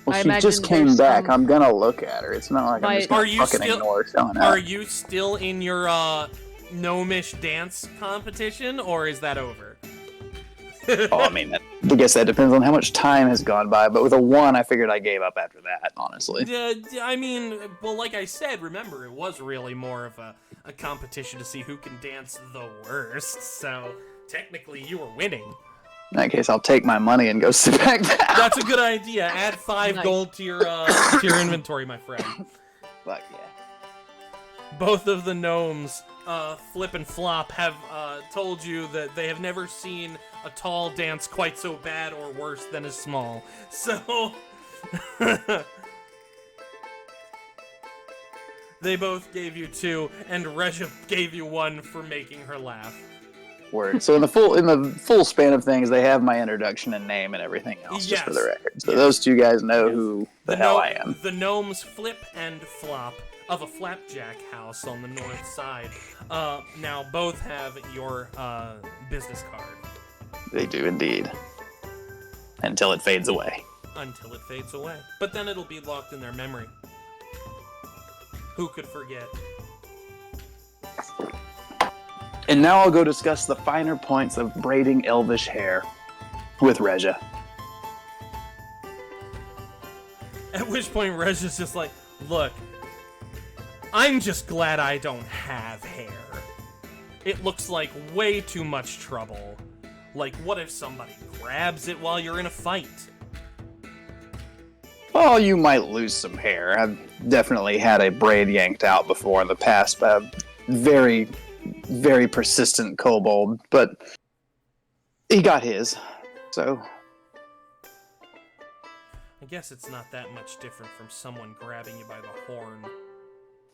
Well, I she just imagine came there's back. some- I'm gonna look at her. It's not like I'm just Are gonna you fucking still- ignore showing Are up. you still in your gnomish dance competition, or is that over? Oh, I mean, I guess that depends on how much time has gone by. But with a 1, I figured I gave up after that, honestly. I mean, well, like I said, remember, it was really more of a competition to see who can dance the worst, so technically you were winning. In that case, I'll take my money and go sit back down. That's a good idea. Add 5 Nice. gold to your inventory, my friend. Fuck yeah. Both of the gnomes, Flip and Flop, have told you that they have never seen a tall dance quite so bad or worse than a small. So, they both gave you 2, and Regia gave you 1 for making her laugh. Word. So in the full span of things, they have my introduction and name and everything else, just for the record. So those two guys know who the hell I am. The gnomes flip and flop of a flapjack house on the north side. Now both have your business card. They do indeed. Until it fades away. Until it fades away. But then it'll be locked in their memory. Who could forget? And now I'll go discuss the finer points of braiding elvish hair with Regia. At which point Regia's just like, look, I'm just glad I don't have hair. It looks like way too much trouble. Like, what if somebody grabs it while you're in a fight? Well, you might lose some hair. I've definitely had a braid yanked out before in the past by a very, very persistent kobold, but he got his, so... I guess it's not that much different from someone grabbing you by the horn.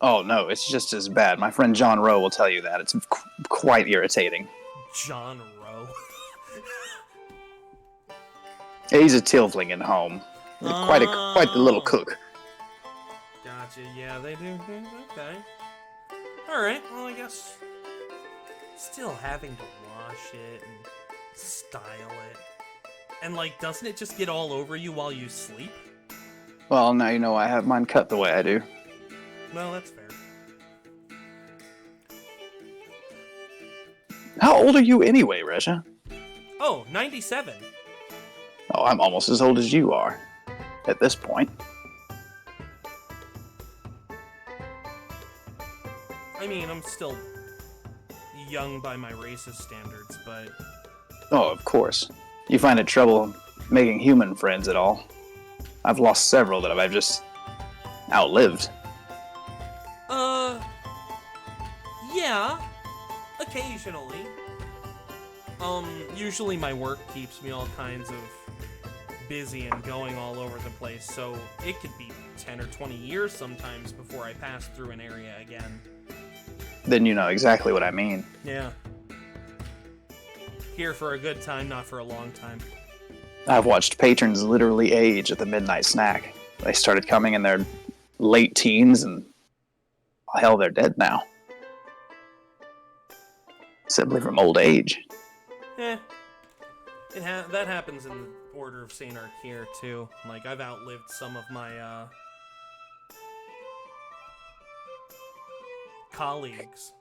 Oh, no, it's just as bad. My friend John Rowe will tell you that. It's quite irritating. John Rowe? He's a tiefling in home. Quite the little cook. Gotcha, yeah, they do. Okay. Alright, well, I guess... Still having to wash it and style it. And, like, doesn't it just get all over you while you sleep? Well, now you know I have mine cut the way I do. Well, that's fair. How old are you anyway, Regia? Oh, 97. Oh, I'm almost as old as you are. At this point. I mean, I'm still young by my racist standards, but... Oh, of course. You find it trouble making human friends at all? I've lost several that I've just outlived. Yeah. Occasionally. Usually my work keeps me all kinds of busy and going all over the place, so it could be 10 or 20 years sometimes before I pass through an area again. Then you know exactly what I mean. Yeah. Here for a good time, not for a long time. I've watched patrons literally age at the midnight snack. They started coming in their late teens, and hell, they're dead now. Simply from old age. That happens in the Order of St. Arkir, too. Like, I've outlived some of my, colleagues.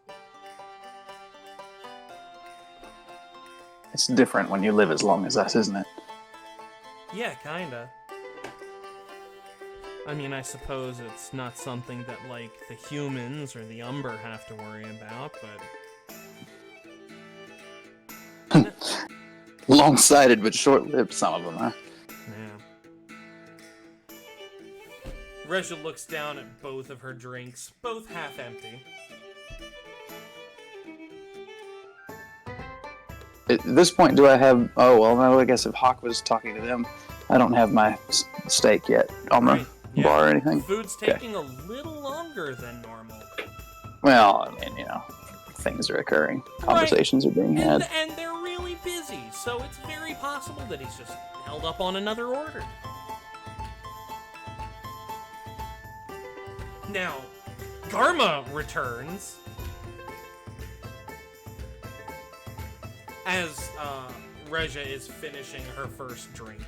It's different when you live as long as us, isn't it? Yeah, kinda. I mean, I suppose it's not something that, like, the humans or the Umber have to worry about, but... Long-sighted but short-lived, some of them, huh? Yeah. Regia looks down at both of her drinks, both half empty. At this point, do I have... Oh, well, no, I guess if Hawk was talking to them, I don't have my steak yet on the bar or anything. Food's taking a little longer than normal. Well, I mean, you know, things are occurring. Conversations are being had. And they're really busy, so it's very possible that he's just held up on another order. Now, Garma returns as Regia is finishing her first drink.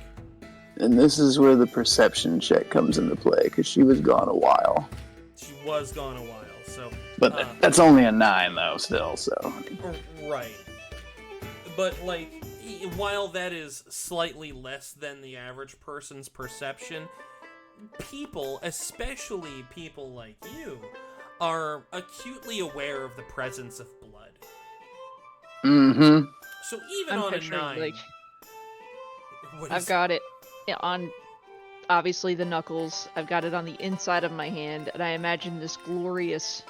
And this is where the perception check comes into play, because she was gone a while. She was gone a while, so... But that's only a 9, though, still, so... Right. But, like, while that is slightly less than the average person's perception, people, especially people like you, are acutely aware of the presence of blood. Mm-hmm. So even on a 9... Like, I've got it on, obviously, the knuckles. I've got it on the inside of my hand, and I imagine this glorious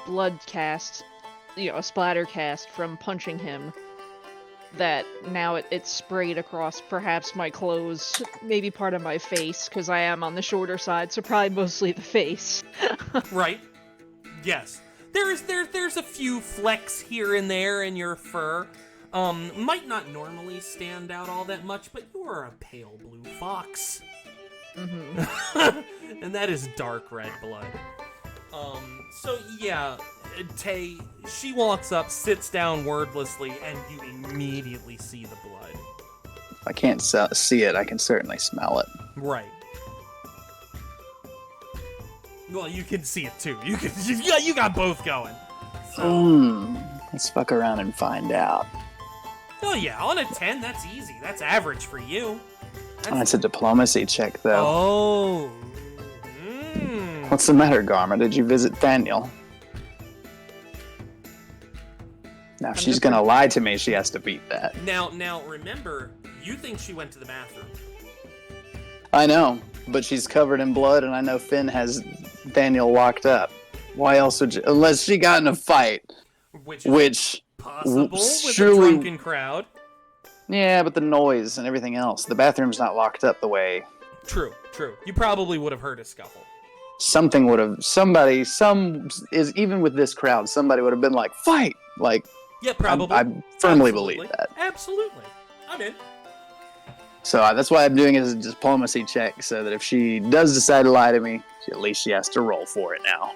blood cast, a splatter cast from punching him, that now it's sprayed across perhaps my clothes, maybe part of my face, because I am on the shorter side, so probably mostly the face. Right. Yes. There's a few flecks here and there in your fur. Might not normally stand out all that much, but you are a pale blue fox. Mm-hmm. And that is dark red blood. So yeah, Tay, she walks up, sits down wordlessly, and you immediately see the blood. If I can't see it, I can certainly smell it. Right. Well, you can see it too. You got both going. So. Let's fuck around and find out. Oh yeah, on a 10, that's easy. That's average for you. That's a diplomacy check, though. Oh. What's the matter, Garma? Did you visit Daniel? Now, if she's gonna lie to me, she has to beat that. Now, remember, you think she went to the bathroom. I know, but she's covered in blood, and I know Finn has Daniel locked up. Why else would you... Unless she got in a fight. Which possible with surely... a drunken crowd. Yeah, but the noise and everything else. The bathroom's not locked up the way... True. You probably would have heard a scuffle. Something would have... Even with this crowd, somebody would have been like, fight! Like... Yeah, probably. I firmly believe that. Absolutely. I'm in. So that's why I'm doing it as a diplomacy check, so that if she does decide to lie to me, at least she has to roll for it now.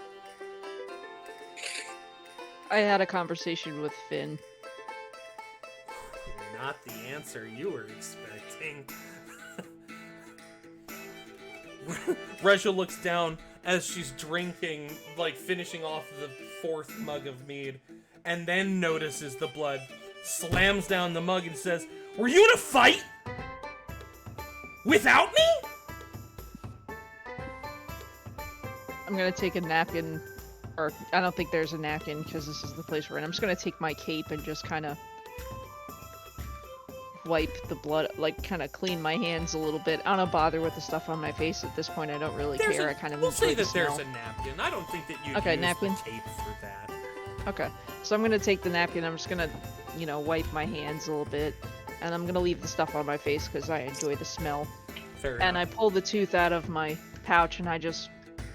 I had a conversation with Finn. Not the answer you were expecting. Regia looks down as she's drinking, like finishing off the 4th mug of mead, and then notices the blood, slams down the mug and says, "Were you in a fight? Without me?" I'm gonna take a napkin, or I don't think there's a napkin because this is the place we're in. I'm just gonna take my cape and just kind of wipe the blood, like kind of clean my hands a little bit. I don't bother with the stuff on my face at this point. I don't really care. I kind of we'll say the that there's smell. a napkin. I don't think that you Okay, use napkin. the cape for that. Okay, so I'm gonna take the napkin. I'm just gonna, wipe my hands a little bit, and I'm gonna leave the stuff on my face because I enjoy the smell. Fair And enough. I pull the tooth out of my pouch and I just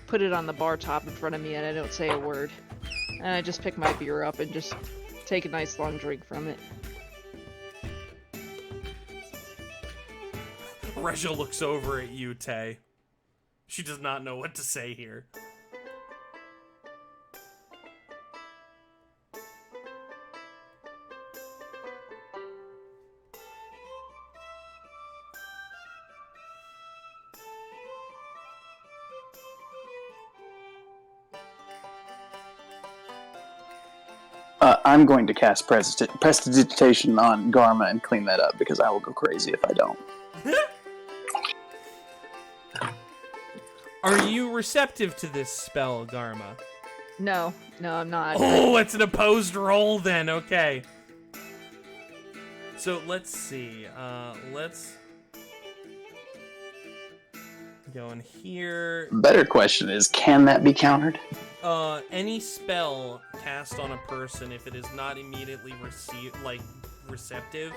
put it on the bar top in front of me, and I don't say a word. And I just pick my beer up and just take a nice long drink from it. Regia looks over at you, Tay. She does not know what to say here. I'm going to cast Prestidigitation on Garma and clean that up, because I will go crazy if I don't. Are you receptive to this spell, Garma? No, I'm not. Oh, it's an opposed roll then. Okay. So let's see. Let's go in here. Better question is, can that be countered? Any spell cast on a person, if it is not immediately receptive,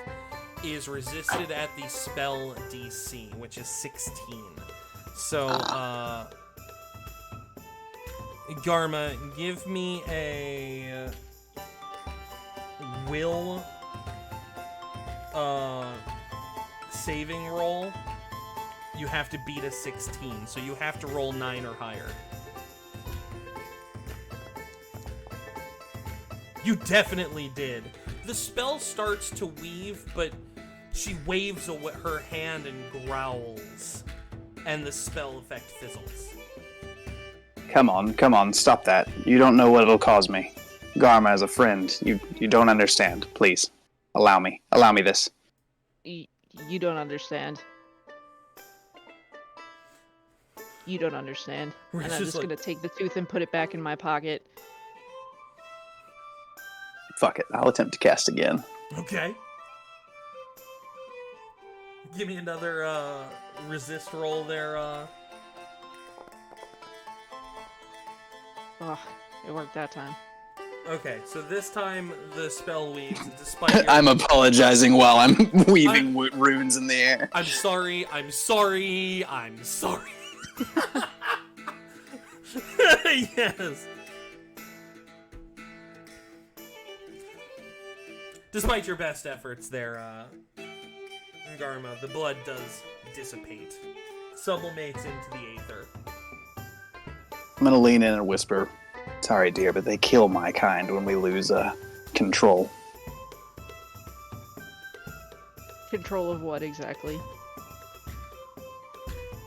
is resisted at the spell DC, which is 16. So, Garma, give me a will saving roll. You have to beat a 16, so you have to roll 9 or higher. You definitely did. The spell starts to weave, but she waves her hand and growls, and the spell effect fizzles. Come on, stop that. You don't know what it'll cause me. Garma, as a friend, you don't understand. Please, allow me this. You don't understand. You don't understand. And I'm just gonna take the tooth and put it back in my pocket. Fuck it, I'll attempt to cast again. Okay. Give me another resist roll there. Oh, it worked that time. Okay, so this time the spell weaves despite your... I'm apologizing while I'm weaving runes in the air. I'm sorry. Yes. Despite your best efforts there, Garma, the blood does dissipate. Sublimates into the aether. I'm gonna lean in and whisper, "Sorry, dear, but they kill my kind when we lose control." Control of what exactly?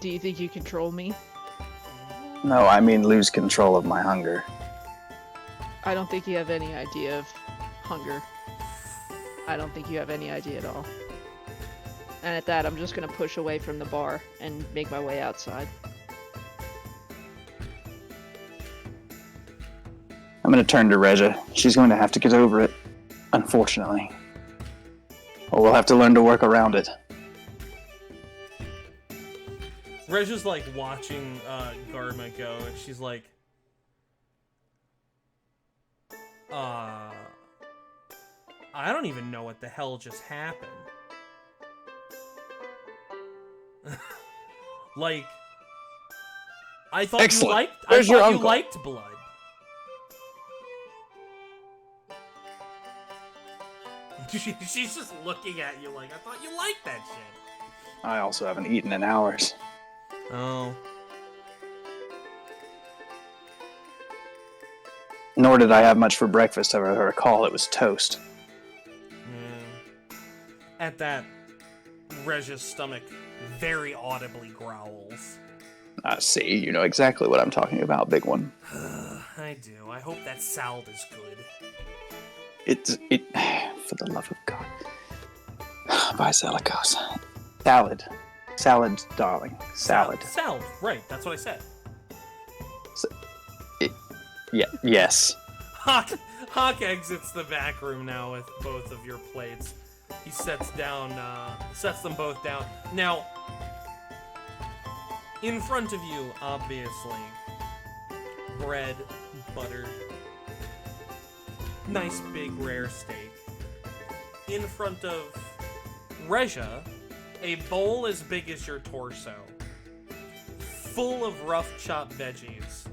Do you think you control me? No, I mean lose control of my hunger. I don't think you have any idea of hunger. I don't think you have any idea at all. And at that, I'm just gonna push away from the bar and make my way outside. I'm gonna turn to Regia. She's going to have to get over it, unfortunately. Or we'll have to learn to work around it. Regia's like watching Garma go, and she's like, I don't even know what the hell just happened. Like, I thought Excellent. you liked. Where's I your thought you uncle? liked blood. She's just looking at you like, I thought you liked that shit. I also haven't eaten in hours. Oh. Nor did I have much for breakfast. I recall it was toast. Yeah. At that, Regia's stomach very audibly growls. See, you know exactly what I'm talking about, big one. I do. I hope that salad is good. For the love of God. By Zelikos. Salad. Salad, darling. Salad. Salad. Right. That's what I said. Yeah. Yes. Hawk exits the back room now with both of your plates. He sets them both down. Now, in front of you, obviously, bread, butter, nice big rare steak. In front of Regia, a bowl as big as your torso, full of rough chopped veggies,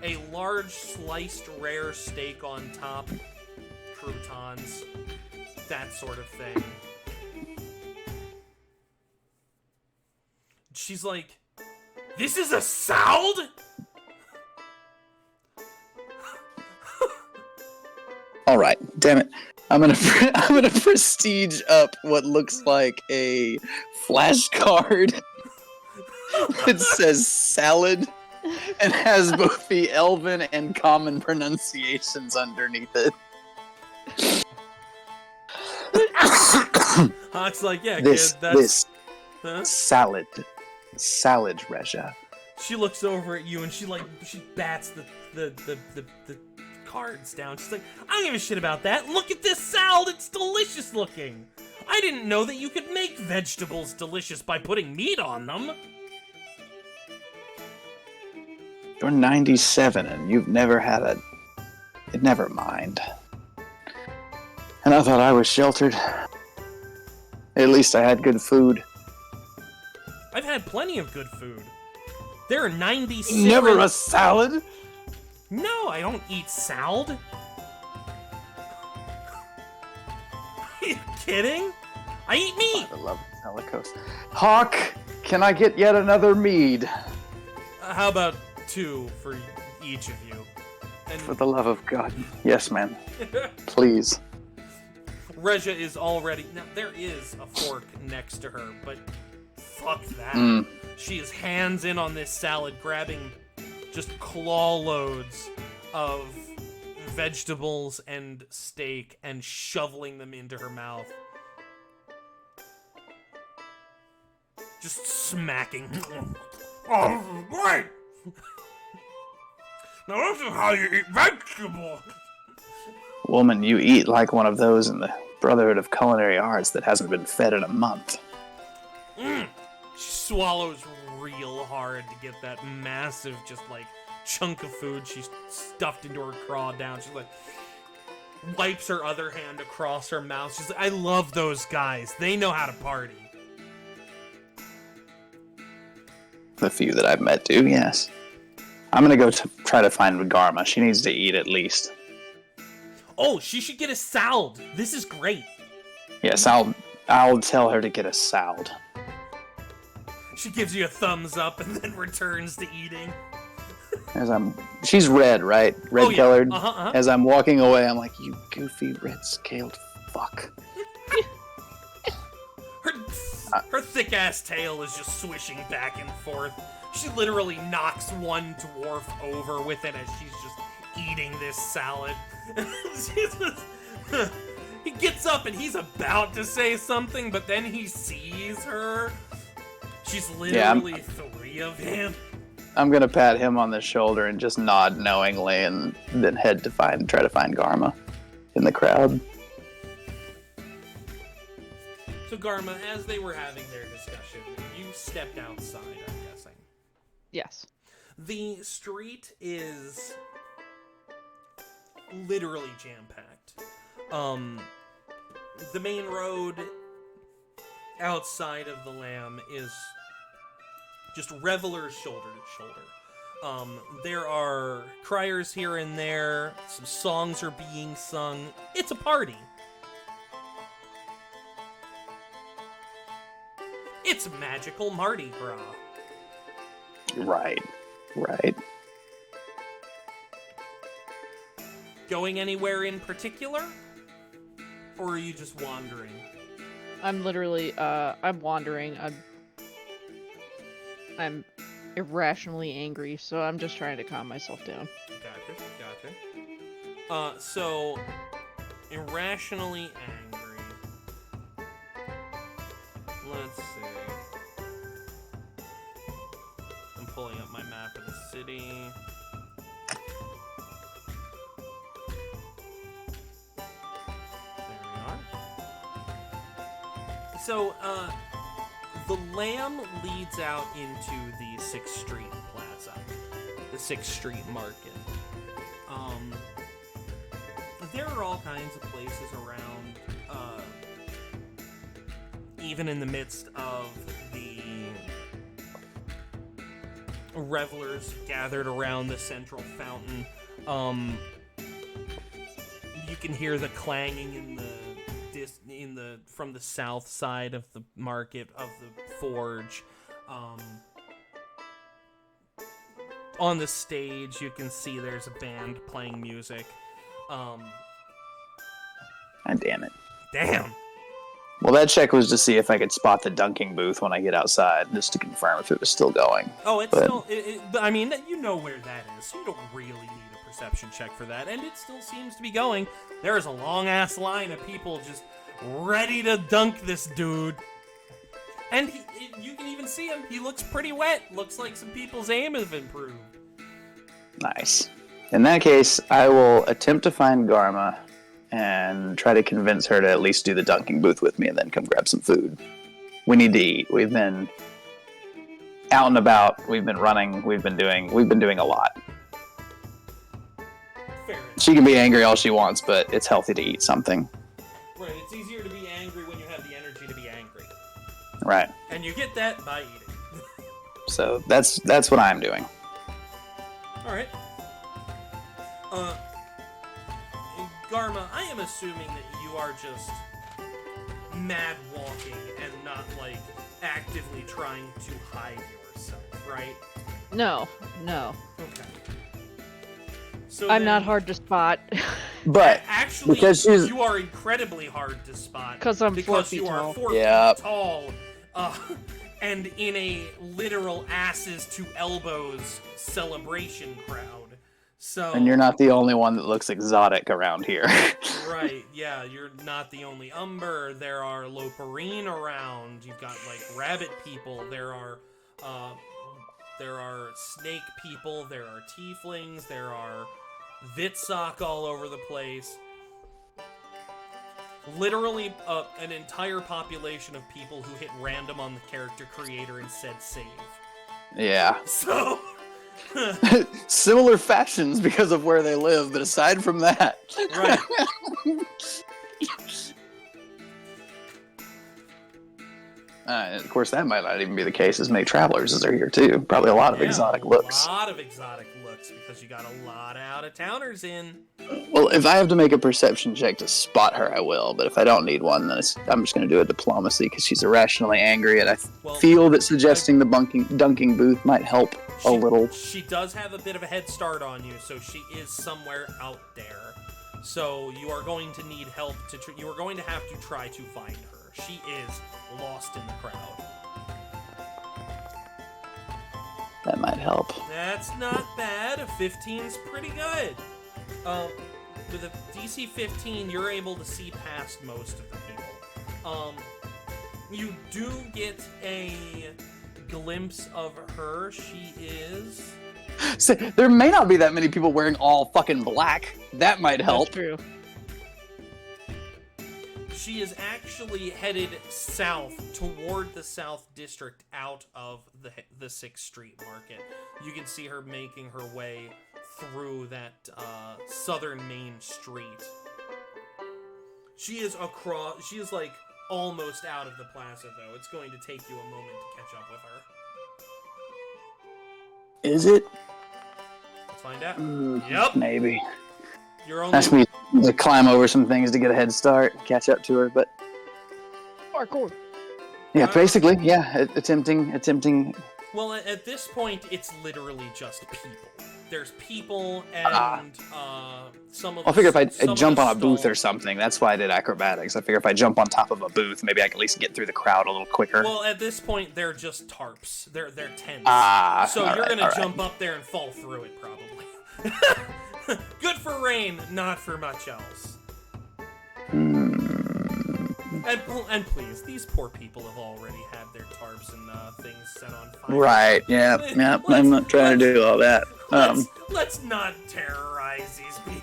a large sliced rare steak on top, croutons, that sort of thing. She's like, "This is a salad?" All right, damn it. I'm gonna prestige up what looks like a flashcard that says salad and has both the Elven and common pronunciations underneath it. Hawk's like, "Yeah, This kid, that's..." Huh? salad, Regia. She looks over at you and she bats the cards down. She's like, "I don't give a shit about that. Look at this salad. It's delicious looking. I didn't know that you could make vegetables delicious by putting meat on them." You're 97 and you've never had a... Never mind. And I thought I was sheltered. At least I had good food. I've had plenty of good food. There are 96... Never a salad? No, I don't eat salad. Are you kidding? I eat meat. I love Zelikos. Hawk, can I get yet another mead? How about 2 for each of you? And For the love of God. Yes, ma'am. Please. Regia is already... Now, there is a fork next to her, but fuck that. She is hands in on this salad, grabbing just claw loads of vegetables and steak and shoveling them into her mouth. Just smacking. Oh, great! Now this is how you eat vegetables! Woman, you eat like one of those in the Brotherhood of Culinary Arts that hasn't been fed in a month. She swallows real hard to get that massive, just like, chunk of food she's stuffed into her craw down. She's like, wipes her other hand across her mouth. She's like, "I love those guys. They know how to party." The few that I've met do, yes. I'm gonna go try to find Garma. She needs to eat at least. Oh, she should get a salad. This is great. Yes, I'll tell her to get a salad. She gives you a thumbs up and then returns to eating. She's red, right? Red colored. Uh-huh. As I'm walking away, I'm like, you goofy red-scaled fuck. Her thick-ass tail is just swishing back and forth. She literally knocks one dwarf over with it as she's just eating this salad. He gets up and he's about to say something, but then he sees her. She's literally 3 of him. I'm gonna pat him on the shoulder and just nod knowingly, and then head to try to find Garma in the crowd. So Garma, as they were having their discussion, you stepped outside, I'm guessing. Yes. The street is literally jam-packed. The main road outside of the Lamb is just revelers shoulder to shoulder. There are criers here and there, some songs are being sung. It's a party. It's magical Mardi Gras. Right. Going anywhere in particular? Or are you just wandering? I'm literally, I'm wandering. I'm irrationally angry, so I'm just trying to calm myself down. Gotcha. So, irrationally angry. Let's see. I'm pulling up my map of the city. There we are. So, the Lamb leads out into the 6th Street Plaza, the 6th Street Market. There are all kinds of places around, even in the midst of the revelers gathered around the central fountain. You can hear the clanging from the south side of the market, of the forge. On the stage, you can see there's a band playing music. God damn it. Damn. Well, that check was to see if I could spot the dunking booth when I get outside, just to confirm if it was still going. Oh, it's still... But I mean, you know where that is. You don't really need a perception check for that. And it still seems to be going. There is a long-ass line of people just ready to dunk this dude. And you can even see him. He looks pretty wet. Looks like some people's aim have improved. Nice. In that case, I will attempt to find Garma and try to convince her to at least do the dunking booth with me and then come grab some food. We need to eat. We've been out and about. We've been running. We've been doing a lot. Fair enough. She can be angry all she wants, but it's healthy to eat something. Right, it's easier to be angry when you have the energy to be angry. Right. And you get that by eating. So that's what I'm doing. Alright. Garma, I am assuming that you are just mad walking and not, like, actively trying to hide yourself, right? No. Okay. So I'm not hard to spot. But actually, because you are incredibly hard to spot. Because I'm 4 feet you are tall. 4 Yep. feet tall. And in a literal asses to elbows celebration crowd. So, and you're not the only one that looks exotic around here. Right, yeah, you're not the only Umber. There are Loperine around. You've got, like, rabbit people. There are snake people. There are tieflings. There are Vitsok all over the place. Literally an entire population of people who hit random on the character creator and said save. Yeah. So... Similar fashions because of where they live, but aside from that... Right. Of course, that might not even be the case. As many travelers as are here too. Probably a lot of exotic looks. A lot of exotic looks because you got a lot of out-of-towners in. Well, if I have to make a perception check to spot her, I will. But if I don't need one, then I'm just going to do a diplomacy because she's irrationally angry, and I feel that suggesting the dunking booth might help a little. She does have a bit of a head start on you, so she is somewhere out there. So you are going to need help you are going to have to try to find her. She is lost in the crowd. That might help. That's not bad. A 15's pretty good. With a DC 15, you're able to see past most of the people. You do get a glimpse of her. She is... So, there may not be that many people wearing all fucking black. That might help. That's true. She is actually headed south toward the South District out of the 6th Street Market. You can see her making her way through that southern main street. She is like almost out of the plaza though. It's going to take you a moment to catch up with her. Is it? Let's find out. Yep. Maybe. That's me to climb over some things to get a head start, catch up to her, but... Parkour. Yeah, basically, yeah, attempting... Well, at this point, it's literally just people. There's people and some of... I figure if I jump on a booth or something, that's why I did acrobatics. I figure if I jump on top of a booth, maybe I can at least get through the crowd a little quicker. Well, at this point, they're just tarps. They're tents. So you're going to jump up there and fall through it, probably. Good for rain, not for much else. And please, these poor people have already had their tarps and things set on fire. Right, yeah. I'm not trying to do all that. Let's not terrorize these people.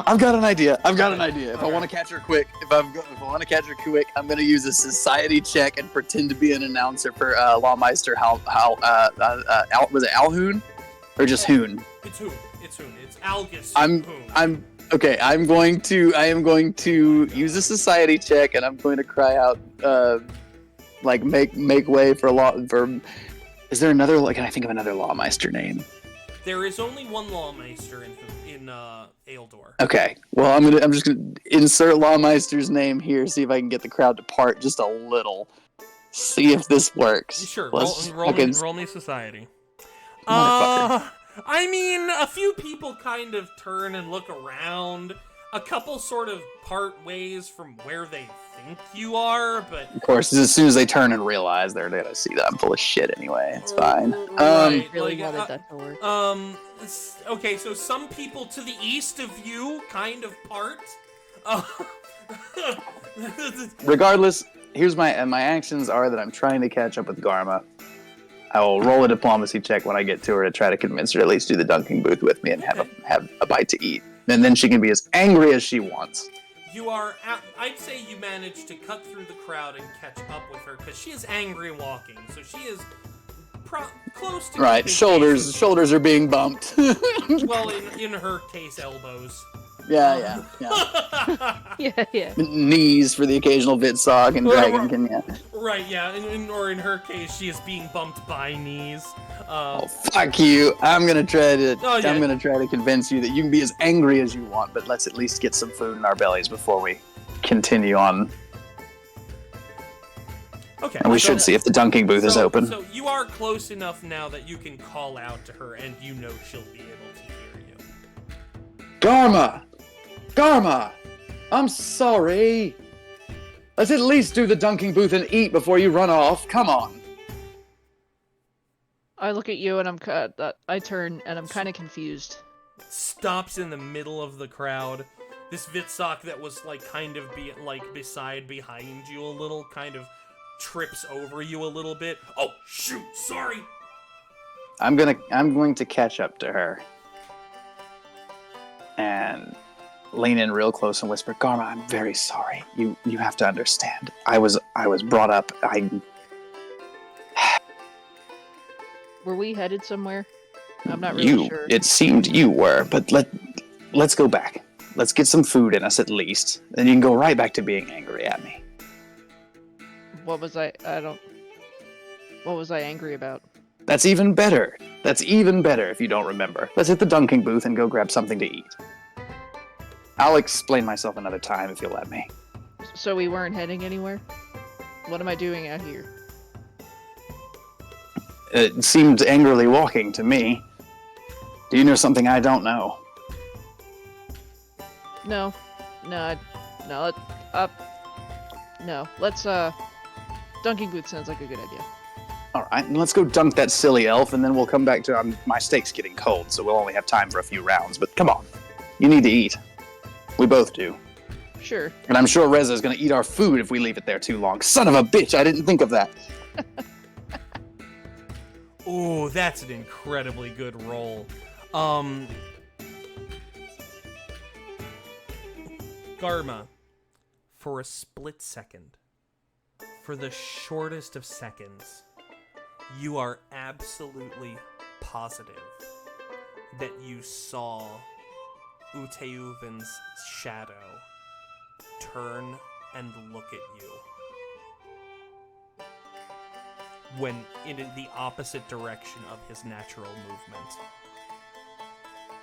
I've got an idea. If I want to catch her quick, I'm going to use a society check and pretend to be an announcer for Lawmeister was it Alhoon? Or just Hoon? It's Hoon. It's Algus Hoon. I am going to use a society check, and I'm going to cry out, make way for. Is there another? Can I think of another Lawmeister name? There is only one Lawmeister in Aeldor. Okay. Well, I'm just gonna insert Lawmeister's name here. See if I can get the crowd to part just a little. See if this works. Sure. Roll me society. I mean, a few people kind of turn and look around. A couple sort of part ways from where they think you are, but... Of course, as soon as they turn and realize they're gonna see that I'm full of shit anyway. It's fine. Right, really wanted that to work. Okay, so some people to the east of you kind of part. Regardless, here's my actions are that I'm trying to catch up with Garma. I will roll a diplomacy check when I get to her to try to convince her to at least do the dunking booth with me and have a bite to eat. And then she can be as angry as she wants. I'd say you managed to cut through the crowd and catch up with her because she is angry walking. So she is close to... Right, shoulders are being bumped. Well, in her case, elbows. Yeah. Yeah. Knees for the occasional Vitsog and Dragonkin, yeah. Right, yeah, or in her case, she is being bumped by knees. Fuck you! I'm gonna try to convince you that you can be as angry as you want, but let's at least get some food in our bellies before we continue on. Okay. And we should see if the dunking booth is open. So you are close enough now that you can call out to her, and you know she'll be able to hear you. Garma! I'm sorry. Let's at least do the dunking booth and eat before you run off. Come on. I look at you and I turn and I'm kind of confused. Stops in the middle of the crowd. This Vitsok that was behind you a little, kind of trips over you a little bit. Oh shoot! Sorry. I'm going to catch up to her and lean in real close and whisper, Garma, I'm very sorry. You have to understand. I was brought up. Were we headed somewhere? I'm not really sure. It seemed you were, but let's go back. Let's get some food in us at least. Then you can go right back to being angry at me. What was I? I don't. What was I angry about? That's even better. That's even better if you don't remember. Let's hit the dunking booth and go grab something to eat. I'll explain myself another time if you'll let me. So we weren't heading anywhere? What am I doing out here? It seemed angrily walking to me. Do you know something I don't know? No. No, no, no. Let's, Dunking Booth sounds like a good idea. Alright, let's go dunk that silly elf, and then we'll come back to... my steak's getting cold, so we'll only have time for a few rounds, but come on. You need to eat. We both do. Sure. And I'm sure Reza's gonna eat our food if we leave it there too long. Son of a bitch, I didn't think of that. Ooh, that's an incredibly good roll. Garma, for a split second, for the shortest of seconds, you are absolutely positive that you saw Uteuven's shadow turn and look at you when in the opposite direction of his natural movement.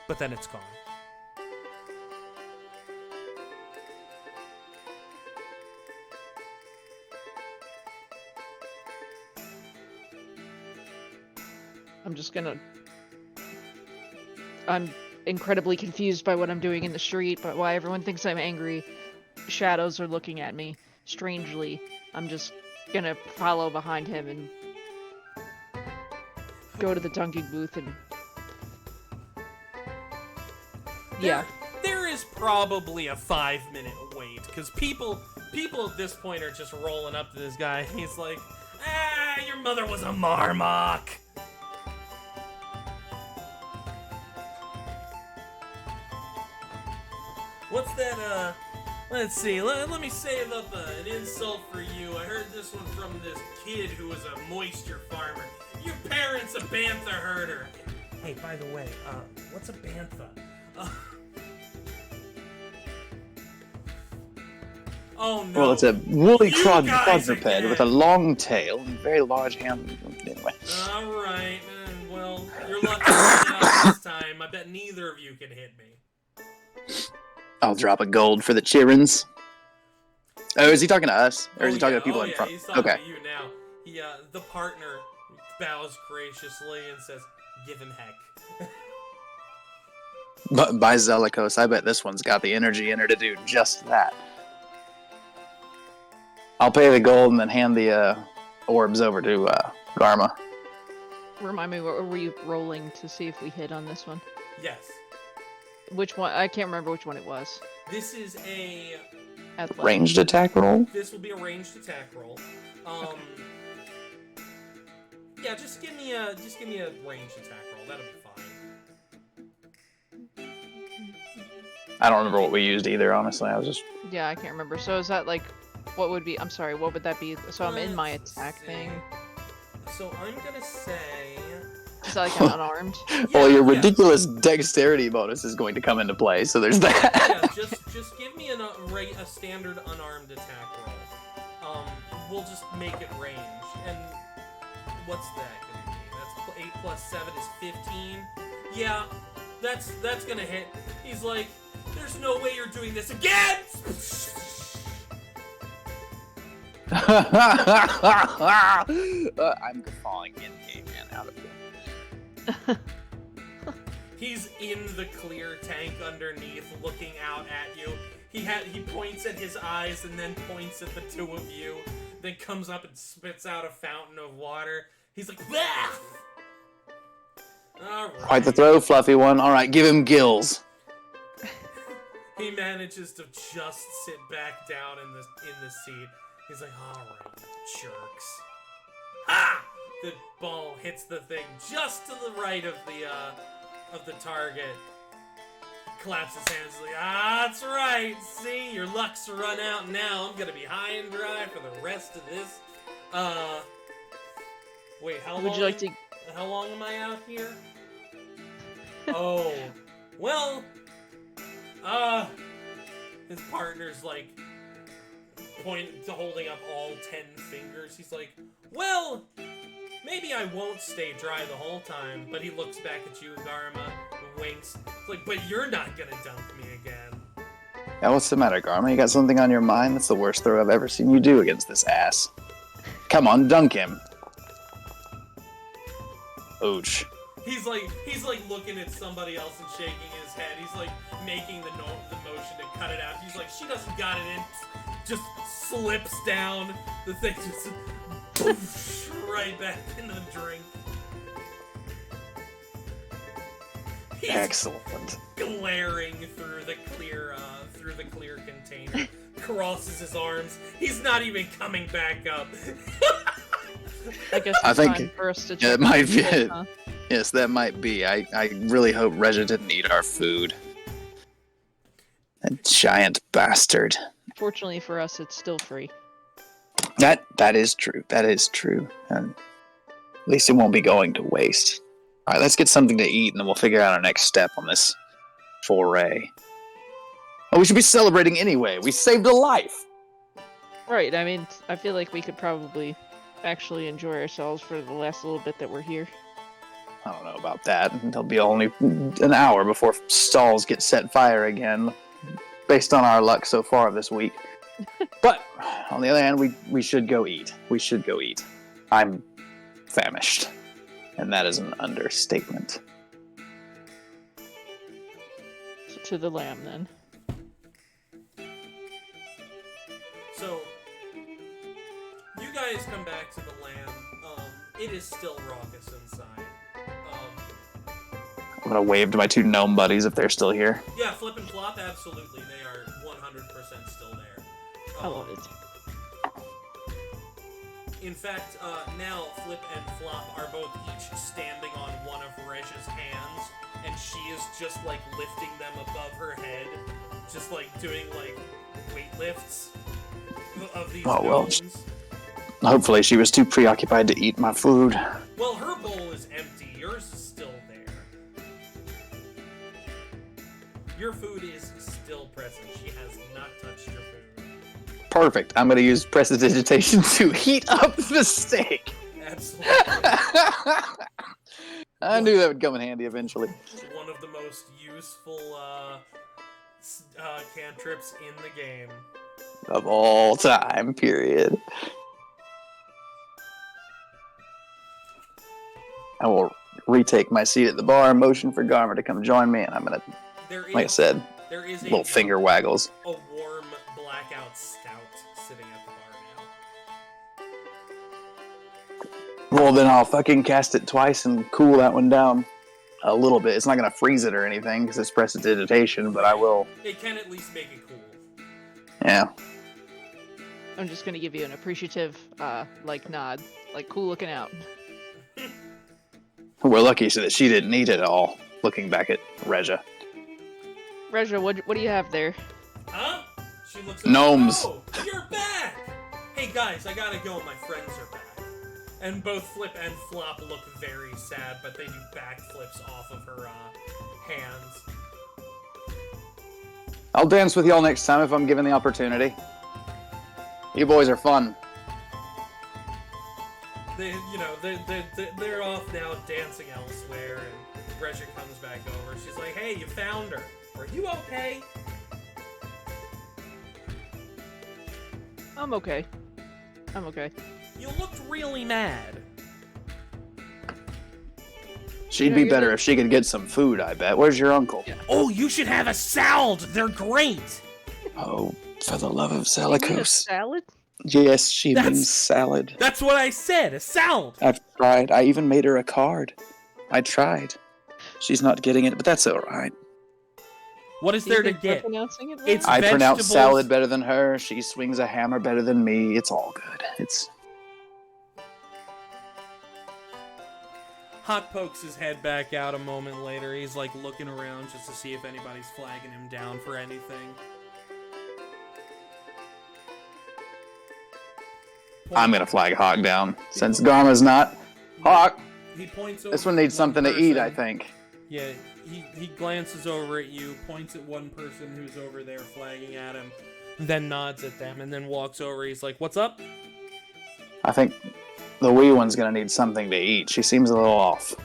But then it's gone. I'm incredibly confused by what I'm doing in the street, but why everyone thinks I'm angry. Shadows are looking at me strangely. I'm just gonna follow behind him and go to the dunking booth and... Yeah. There is probably a 5-minute wait, because people at this point are just rolling up to this guy. He's like, your mother was a marmok. What's that, let's see, let me save up an insult for you. I heard this one from this kid who was a moisture farmer. Your parents a bantha herder. Hey, by the way, what's a bantha? Oh no. Well, it's a woolly You quadruped guys again. with a long tail and very large hand. Anyway. Alright, well, your luck is running out this time. I bet neither of you can hit me. I'll drop a gold for the cheerins. Oh, is he talking to us? Or is he talking to people in front? He's talking Okay. to you now. He, the partner bows graciously and says, give him heck. But by Zelikos, I bet this one's got the energy in her to do just that. I'll pay the gold and then hand the orbs over to Garma. Remind me, what were we rolling to see if we hit on this one? Yes. Which one? I can't remember which one it was. This is a... Athletic. Ranged attack roll? This will be a ranged attack roll. Okay. Yeah, just give me a ranged attack roll. That'll be fine. I don't remember what we used either, honestly. I was just... Yeah, I can't remember. So is that like, what would be? I'm sorry, what would that be? So I'm in my Let's attack see. thing. So I'm gonna say... Is that like I'm unarmed? Well, your Yeah. ridiculous dexterity bonus is going to come into play, so there's that. Yeah, just give me a standard unarmed attack roll. We'll just make it range. And what's that gonna be? That's 8 plus 7 is 15. Yeah, that's gonna hit. He's like, there's no way you're doing this again! I'm falling in game, man, out of here. He's in the clear tank underneath, looking out at you. He points at his eyes and then points at the two of you. Then comes up and spits out a fountain of water. He's like, bah! All right. Quite the throw, fluffy one. All right, give him gills. He manages to just sit back down in the seat. He's like, all right, jerks. Ha! The ball hits the thing just to the right of the target. Claps his hands like, that's right. See, your luck's run out now. I'm gonna be high and dry for the rest of this. Wait, how long? Would you like to? How long am I out here? Oh, well, his partner's like holding up all 10 fingers. He's like, well, maybe I won't stay dry the whole time. But he looks back at you, Garma, winks. It's like, but you're not gonna dunk me again. Yeah, what's the matter, Garma? You got something on your mind? That's the worst throw I've ever seen you do against this ass. Come on, dunk him. Ouch. He's like looking at somebody else and shaking his head. He's like making the motion to cut it out. He's like, she doesn't got it in. Just slips down. The thing just poof, right back into the drink. He's Excellent. glaring through the clear container. Crosses his arms. He's not even coming back up. I guess it's I think time for us to check it might be out, it. huh? Yes, that might be. I really hope Regia didn't eat our food. That giant bastard. Fortunately for us, it's still free. That is true. That is true. And at least it won't be going to waste. All right, let's get something to eat, and then we'll figure out our next step on this foray. Oh, we should be celebrating anyway. We saved a life. Right, I mean, I feel like we could probably actually enjoy ourselves for the last little bit that we're here. I don't know about that. There'll be only an hour before stalls get set fire again, based on our luck so far this week. But, on the other hand, we should go eat. We should go eat. I'm famished. And that is an understatement. So to the lamb, then. So, you guys come back to the lamb. It is still raucous inside. I'm gonna wave to my two gnome buddies if they're still here. Yeah, Flip and Flop, absolutely. They are 100% still there. I love it. In fact, now Flip and Flop are both each standing on one of Regia's hands, and she is just, like, lifting them above her head, just, like, doing, like, weight lifts of these gnomes. Hopefully she was too preoccupied to eat my food. Well, her bowl is empty. Yours is still there. Your food is still present. She has not touched your food. Perfect. I'm gonna use prestidigitation to heat up the steak. Absolutely. I knew that would come in handy eventually. One of the most useful cantrips in the game. Of all time, period. I will retake my seat at the bar, motion for Garmer to come join me, and I'm gonna, like I said, there is little finger waggles. A warm blackout stout sitting at the bar now. Well, then I'll fucking cast it twice and cool that one down a little bit. It's not gonna freeze it or anything because it's prestidigitation, but I will. It can at least make it cool. Yeah. I'm just gonna give you an appreciative, like, nod. Like, cool looking out. We're lucky so that she didn't eat it all. Looking back at Regia. Regia, what do you have there? Huh? She looks at Gnomes. Oh, you're back! Hey guys, I gotta go. My friends are back. And both Flip and Flop look very sad, but they do backflips off of her hands. I'll dance with y'all next time if I'm given the opportunity. You boys are fun. They're off now dancing elsewhere, and Regia comes back over. She's like, "Hey, you found her. Are you okay?" I'm okay. I'm okay. You looked really mad. She'd be better if she could get some food, I bet. Where's your uncle? Yeah. Oh, you should have a salad. They're great. Oh, for the love of You need a Zalikos. salad? Yes, she That's- means salad. That's what I said. A salad. I've tried. I even made her a card. I tried. She's not getting it, but that's alright. What is Do you there to think we're get? pronouncing it wrong? It's I pronounce vegetables. salad better than her. She swings a hammer better than me. It's all good. Hawk pokes his head back out a moment later. He's like looking around just to see if anybody's flagging him down for anything. I'm gonna flag Hawk down. Since Garma's not. Hawk! He points over This one at needs something to eat, I person. think. Yeah, he glances over at you, points at one person who's over there flagging at him. then nods at them, and then walks over. He's like, "What's up?" I think the wee one's gonna need something to eat. She seems a little off.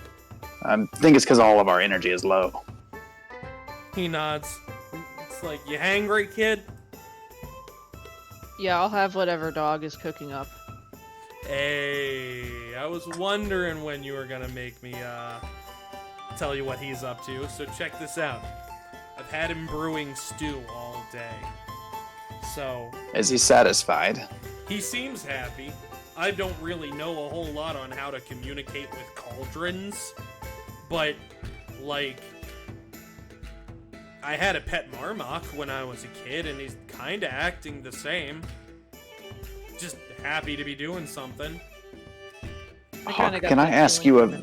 I think it's because all of our energy is low. He nods. It's like, "You hangry, kid?" Yeah, I'll have whatever dog is cooking up. Hey, I was wondering when you were gonna make me tell you what he's up to. So check this out. I've had him brewing stew all day. So Is he satisfied? he seems happy. I don't really know a whole lot on how to communicate with cauldrons, but, like, I had a pet Marmok when I was a kid, and he's kinda acting the same. Just happy to be doing something. Hawk, can I ask you a...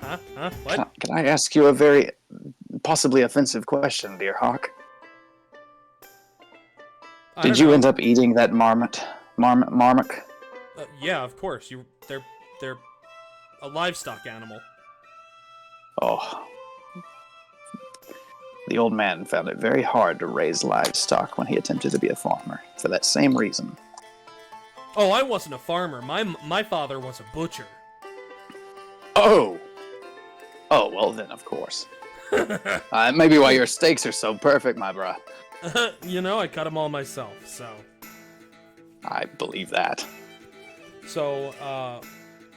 Huh? What? Can I ask you a very possibly offensive question, dear Hawk? Did you end up eating that marmot? Marmok? Yeah, of course. They're a livestock animal. Oh. The old man found it very hard to raise livestock when he attempted to be a farmer, for that same reason. Oh, I wasn't a farmer. My father was a butcher. Oh! Oh, well then, of course. Maybe why your steaks are so perfect, my bruh. You know, I cut them all myself, so... I believe that. So,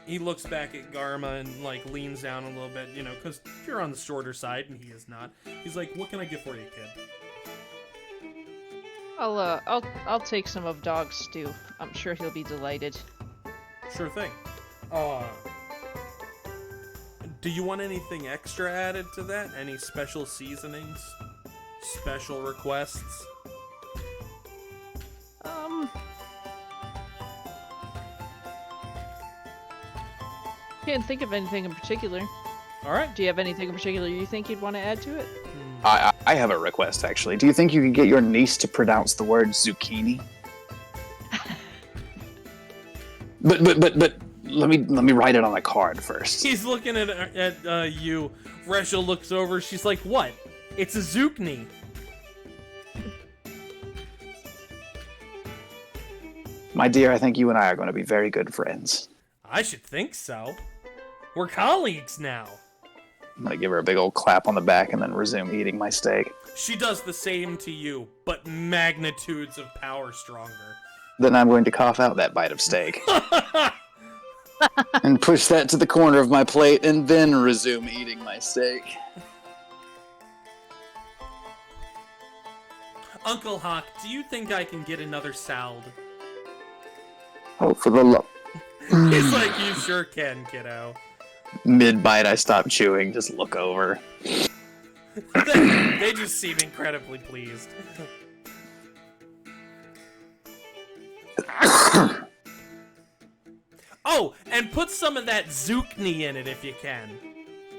he looks back at Garma and, like, leans down a little bit, you know, because you're on the shorter side, and he is not. He's like, "What can I get for you, kid?" I'll take some of Dog's stew. I'm sure he'll be delighted. Sure thing. Do you want anything extra added to that? Any special seasonings? Special requests? Can't think of anything in particular. Alright. Do you have anything in particular you think you'd want to add to it? I have a request, actually. Do you think you could get your niece to pronounce the word zucchini? But let me write it on a card first. He's looking at you. Rachel looks over. She's like, "What? It's a zucchini." My dear, I think you and I are going to be very good friends. I should think so. We're colleagues now. I'm going to give her a big old clap on the back and then resume eating my steak. She does the same to you, but magnitudes of power stronger. Then I'm going to cough out that bite of steak. And push that to the corner of my plate and then resume eating my steak. Uncle Hawk, do you think I can get another salad? Oh, for the love. He's like, "You sure can, kiddo." Mid-bite, I stop chewing, just look over. They just seem incredibly pleased. Oh, and put some of that zucchini in it if you can.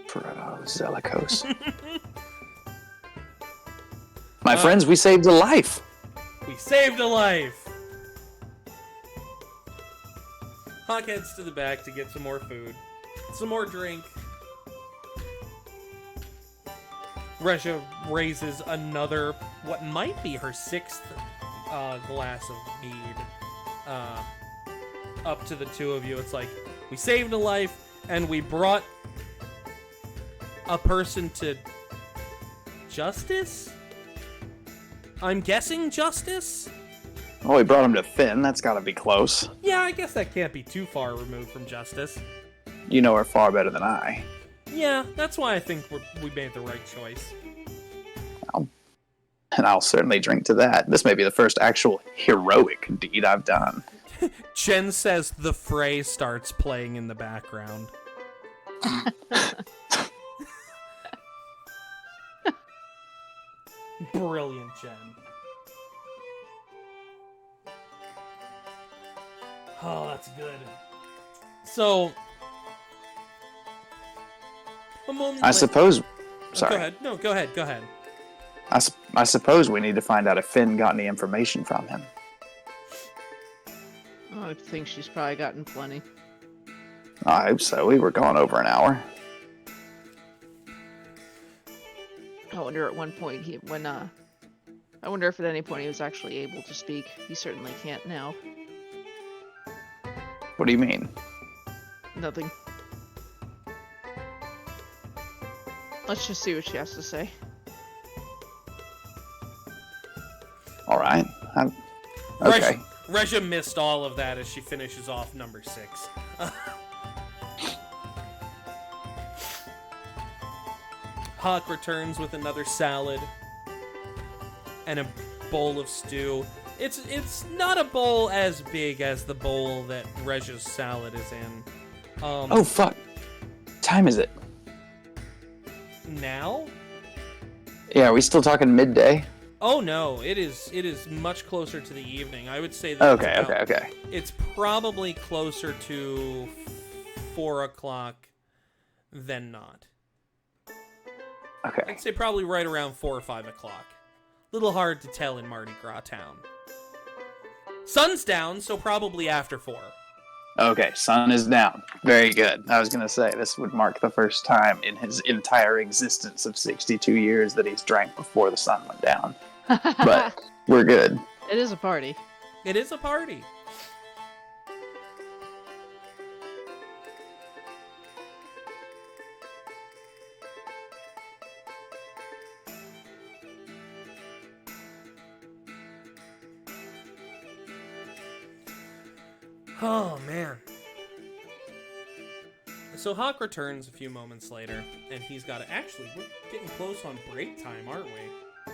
Zelikos. My friends, we saved a life. We saved a life. Hawk heads to the back to get some more food, some more drink. Resha raises another, what might be her 6th glass of mead, up to the two of you. It's like, we saved a life, and we brought a person to justice? I'm guessing justice? Oh, we brought him to Finn. That's got to be close. Yeah, I guess that can't be too far removed from justice. You know her far better than I. Yeah, that's why I think we made the right choice. And I'll certainly drink to that. This may be the first actual heroic deed I've done. Jen says the fray starts playing in the background. Brilliant, Jen. Oh, that's good. So, a moment I suppose... Oh, Sorry. go ahead. No, go ahead. Go ahead. I suppose we need to find out if Finn got any information from him. I think she's probably gotten plenty. I hope so. We were gone over an hour. I wonder at one point I wonder if at any point he was actually able to speak. He certainly can't now. What do you mean? Nothing. Let's just see what she has to say. All right. Okay. Regia missed all of that as she finishes off number 6. Hawk returns with another salad and a bowl of stew. It's not a bowl as big as the bowl that Regia's salad is in. Oh fuck! Time is it? Now? Yeah, are we still talking midday? Oh no, it is much closer to the evening. I would say that. Okay. It's probably closer to 4 o'clock than not. Okay. I'd say probably right around 4 or 5 o'clock. Little hard to tell in Mardi Gras town. Sun's down, so probably after 4. Okay, sun is down. Very good. I was going to say, this would mark the first time in his entire existence of 62 years that he's drank before the sun went down. But we're good. It is a party. It is a party. Oh, man. So Hawk returns a few moments later, and he's got to... Actually, we're getting close on break time, aren't we?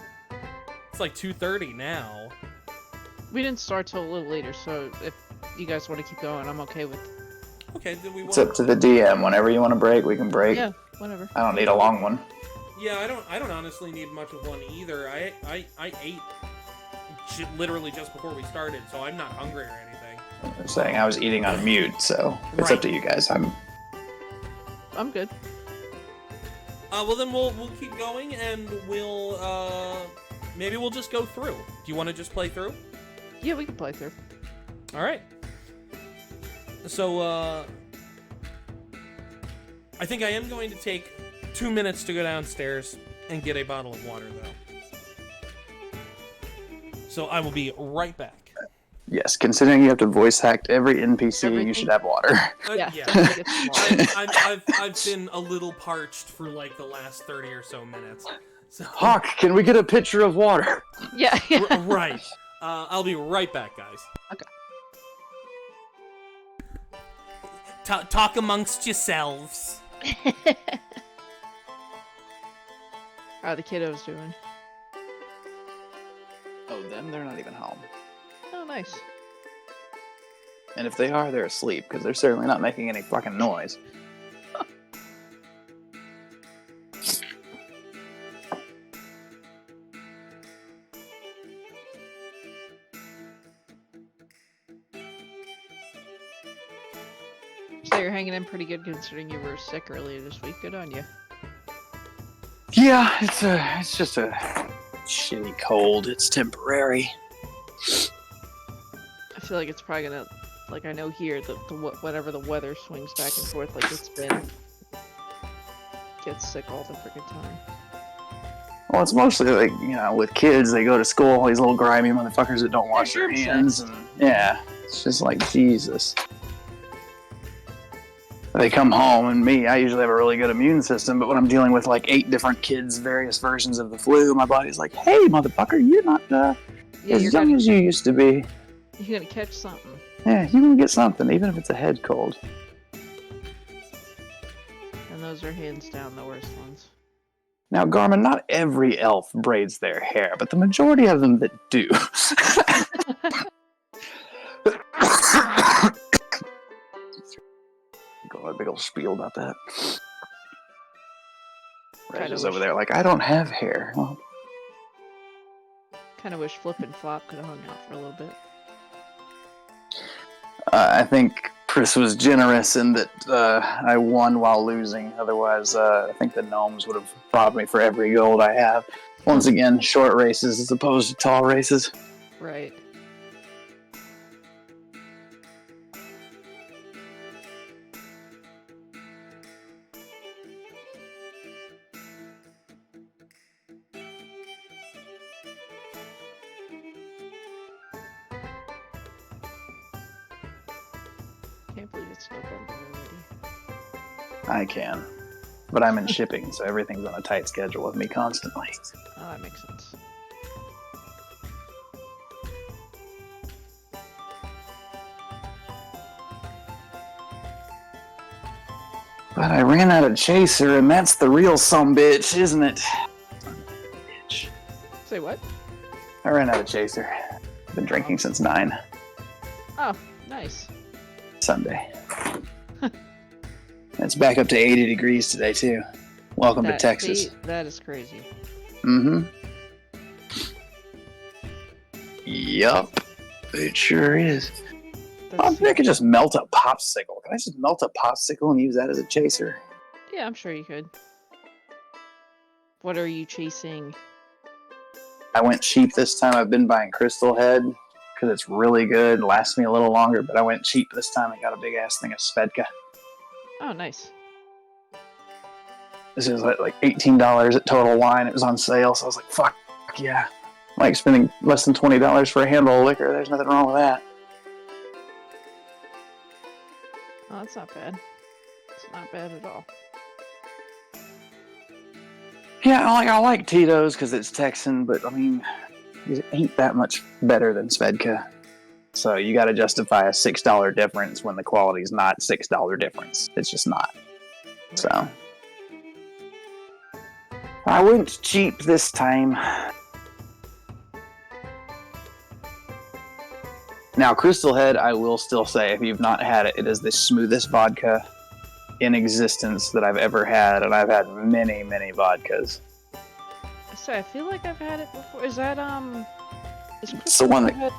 It's like 2:30 now. We didn't start till a little later, so if you guys want to keep going, I'm okay with... Okay, do we want... It's up to the DM. Whenever you want to break, we can break. Yeah, whatever. I don't need a long one. Yeah, I don't honestly need much of one either. I ate literally just before we started, so I'm not hungry or anything. I'm saying I was eating on mute, so it's up to you guys. I'm good. Well then we'll keep going, and maybe we'll just go through. Do you want to just play through? Yeah, we can play through. All right. So I think I am going to take 2 minutes to go downstairs and get a bottle of water, though. So I will be right back. Yes, considering you have to voice hack every NPC, Everything. you should have water. Yeah. I've been a little parched for like the last 30 or so minutes. So, Hawk, can we get a pitcher of water? Yeah. Right. I'll be right back, guys. Okay. Talk amongst yourselves. How are the kiddos doing? Oh, them? They're not even home. Oh, nice. And if they are, they're asleep, because they're certainly not making any fucking noise. So you're hanging in pretty good considering you were sick earlier this week. Good on you. Yeah, it's just a shitty cold. It's temporary. I feel like it's probably gonna, like I know here, whatever the weather swings back and forth like it's been, gets sick all the freaking time. Well, it's mostly like, with kids, they go to school, all these little grimy motherfuckers that don't wash their hands, and yeah, it's just like, Jesus. They come home, and I usually have a really good immune system, but when I'm dealing with like 8 different kids, various versions of the flu, my body's like, hey, motherfucker, you're not as young as you used to be. You're gonna catch something. Yeah, you're gonna get something, even if it's a head cold. And those are hands down the worst ones. Now, Garmin, not every elf braids their hair, but the majority of them that do. Go a big old spiel about that. Reggie's over there like, I don't have hair. Well, kind of wish Flip and Flop could have hung out for a little bit. I think Chris was generous in that I won while losing. Otherwise, I think the gnomes would have robbed me for every gold I have. Once again, short races as opposed to tall races. Right. Can't believe it's November already. I can. But I'm in shipping, so everything's on a tight schedule with me constantly. Oh, that makes sense. But I ran out of chaser, and that's the real sumbitch, isn't it? Bitch. Say what? I ran out of chaser. I've been drinking since 9 Oh, nice. Sunday. It's back up to 80 degrees today, too. Welcome to Texas. That is crazy. Mm-hmm. Yup. It sure is. I think I could just melt a popsicle. Can I just melt a popsicle and use that as a chaser? Yeah, I'm sure you could. What are you chasing? I went cheap this time. I've been buying Crystal Head because it's really good. Lasts me a little longer, but I went cheap this time and got a big-ass thing of Svedka. Oh, nice. This is like $18 at Total Wine. It was on sale, so I was like, fuck yeah. I'm like spending less than $20 for a handle of liquor. There's nothing wrong with that. Oh, that's not bad. It's not bad at all. Yeah, I like Tito's because it's Texan, but I mean, it ain't that much better than Svedka. So you got to justify a $6 difference when the quality's not $6 difference. It's just not. Right. So I went cheap this time. Now, Crystal Head, I will still say, if you've not had it, it is the smoothest vodka in existence that I've ever had, and I've had many, many vodkas. So I feel like I've had it before. Is that It's the one that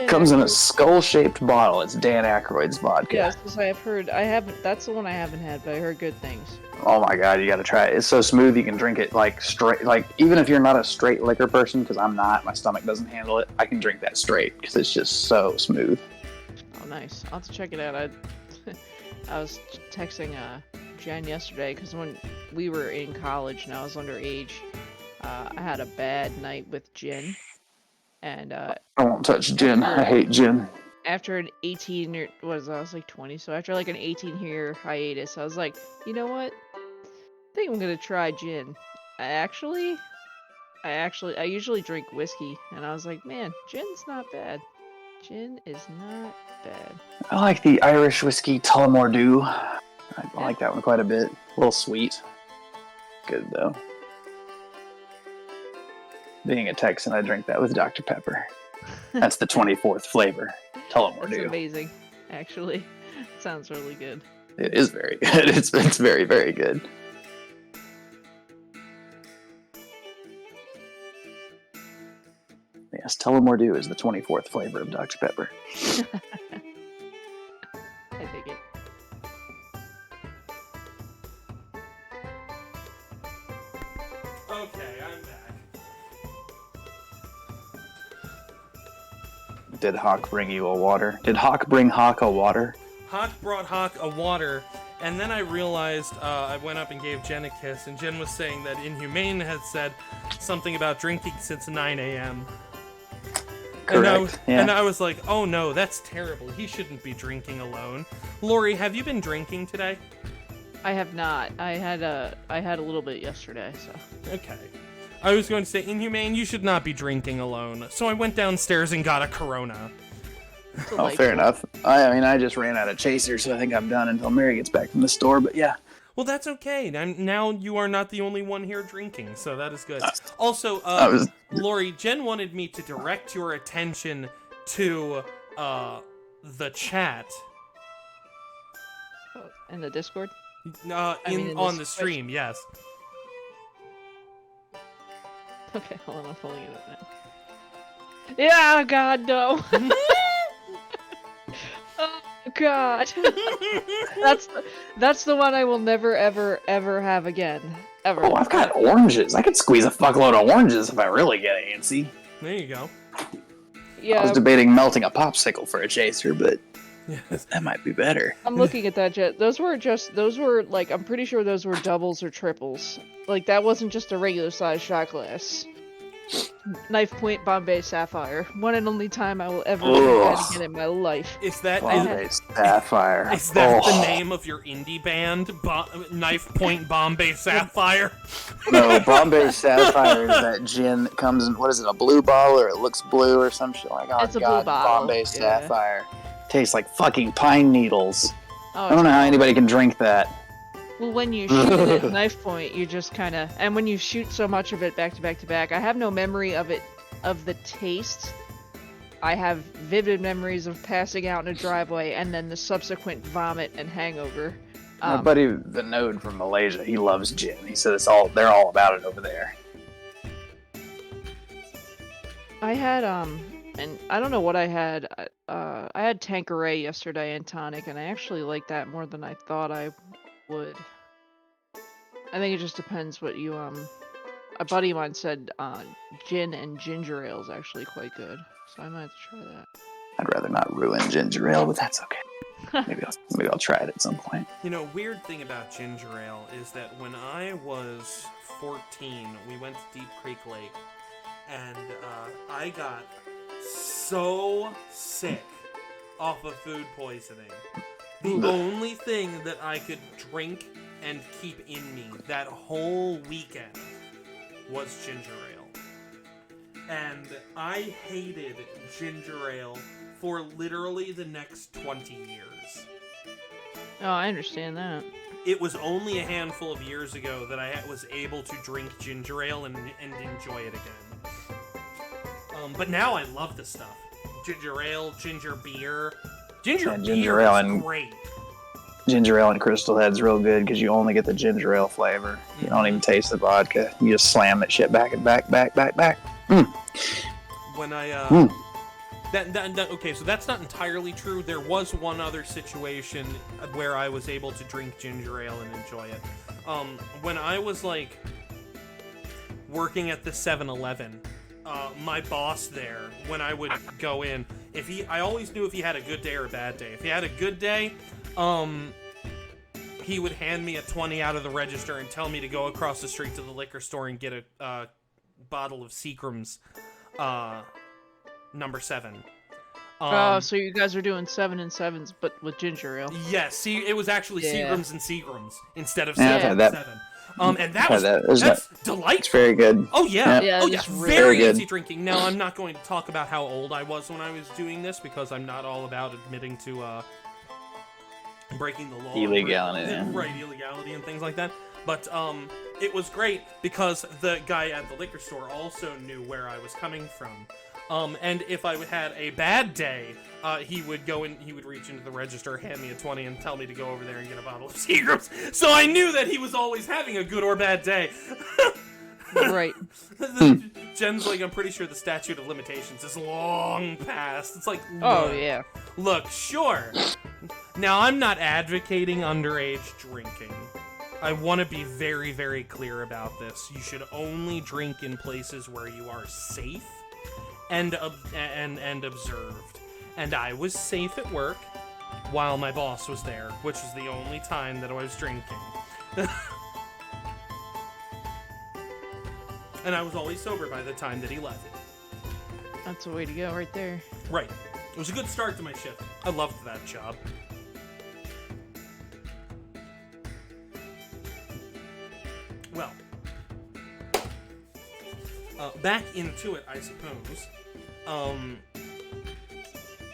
comes in a skull-shaped bottle. It's Dan Aykroyd's vodka. Yes, as I've heard. I haven't. That's the one I haven't had, but I heard good things. Oh my god, you gotta try it. It's so smooth you can drink it like straight. Like, even if you're not a straight liquor person, because I'm not, my stomach doesn't handle it, I can drink that straight because it's just so smooth. Oh, nice. I'll have to check it out. I was texting Jen yesterday because when we were in college and I was underage, I had a bad night with gin, and I won't touch gin. I hate gin. after an 18 year I was like 20, so after like an 18-year hiatus, I was like, you know what? I think I'm gonna try gin. I usually drink whiskey, and I was like, man, gin's not bad. Gin is not bad. I like the Irish whiskey Tullamore Dew. I like that one quite a bit. A little sweet. Good though. Being a Texan, I drink that with Dr. Pepper. That's the 24th flavor. Tullamore That's Dew. amazing, actually. It sounds really good. It is very good. It's very, very good. Yes, Tullamore Dew is the 24th flavor of Dr. Pepper. I dig it. Okay, I'm back. Did Hawk bring you a water? Did Hawk bring Hawk a water? Hawk brought Hawk a water, and then I realized I went up and gave Jen a kiss, and Jen was saying that Inhumane had said something about drinking since 9 a.m. Correct. And I was like, oh no, that's terrible. He shouldn't be drinking alone. Lori, have you been drinking today? I have not. I had a little bit yesterday, so. Okay. I was going to say, Inhumane, you should not be drinking alone. So I went downstairs and got a Corona. Oh, fair enough. I mean, I just ran out of chaser, so I think I'm done until Mary gets back from the store, but yeah. Well, that's okay. Now you are not the only one here drinking, so that is good. Also, Lori, Jen wanted me to direct your attention to the chat. In the Discord? On the stream, yes. Okay, hold on, I'm pulling it up now. Yeah, God, no. Oh, God. That's the one I will never, ever, ever have again. Ever. Oh, I've got oranges. I could squeeze a fuckload of oranges if I really get antsy. There you go. Yeah. I was debating melting a popsicle for a chaser, but Yes. that might be better. I'm looking at that, Jet. Those were like, I'm pretty sure those were doubles or triples. Like, that wasn't just a regular size shot glass. Knife point Bombay Sapphire. One and only time I will ever Ugh. drink that again in my life. Is that Bombay Sapphire. is that the Oh. name of your indie band? Knife Point Bombay Sapphire? No, Bombay Sapphire is that gin that comes in, what is it, a blue bottle, or it looks blue or some shit? Like, oh It's a blue god, bottle, Bombay yeah. Sapphire. Tastes like fucking pine needles. Oh, I don't know how anybody can drink that. Well, when you shoot it at knife point, you just kind of... And when you shoot so much of it back to back to back, I have no memory of it, of the taste. I have vivid memories of passing out in a driveway and then the subsequent vomit and hangover. My buddy, the Node from Malaysia, he loves gin. He said they're all about it over there. I had, and I don't know what I had. I had Tanqueray yesterday and tonic, and I actually liked that more than I thought I would. I think it just depends what you, a buddy of mine said, gin and ginger ale is actually quite good, so I might have to try that. I'd rather not ruin ginger ale, but that's okay. Maybe I'll try it at some point. You know, weird thing about ginger ale is that when I was 14, we went to Deep Creek Lake, and I got so sick off of food poisoning. The only thing that I could drink and keep in me that whole weekend was ginger ale. And I hated ginger ale for literally the next 20 years. Oh, I understand that. It was only a handful of years ago that I was able to drink ginger ale and enjoy it again. But now I love this stuff. Ginger ale, ginger beer. Ginger beer ale is and great. Ginger ale and Crystal Head's real good because you only get the ginger ale flavor. You don't even taste the vodka. You just slam that shit back and back. When I okay, so that's not entirely true. There was one other situation where I was able to drink ginger ale and enjoy it. When I was like working at the 7-Eleven, my boss there, when I would go in, I always knew if he had a good day or a bad day. If he had a good day, he would hand me a 20 out of the register and tell me to go across the street to the liquor store and get a bottle of Seagram's, number 7. So you guys are doing 7 and 7s, but with ginger ale. Yes, see, it was actually Seagram's and Seagram's instead of Yeah, 7 and that- 7. And that's delightful. It's very good. Oh yeah, Yeah, oh yeah, it's very really easy good. drinking. Now I'm not going to talk about how old I was when I was doing this because I'm not all about admitting to breaking the law, Illegality, yeah. right? Illegality and things like that. But it was great because the guy at the liquor store also knew where I was coming from. And if I had a bad day, he would go in, he would reach into the register, hand me a 20, and tell me to go over there and get a bottle of Seagram's. So I knew that he was always having a good or bad day. Right. Jen's like, I'm pretty sure the statute of limitations is long past. It's like, Oh, look, yeah. Look, sure. Now, I'm not advocating underage drinking. I want to be very, very clear about this. You should only drink in places where you are safe and observed. And I was safe at work while my boss was there, which was the only time that I was drinking. And I was always sober by the time that he left. That's the way to go right there. Right. It was a good start to my shift. I loved that job. Well, back into it, I suppose.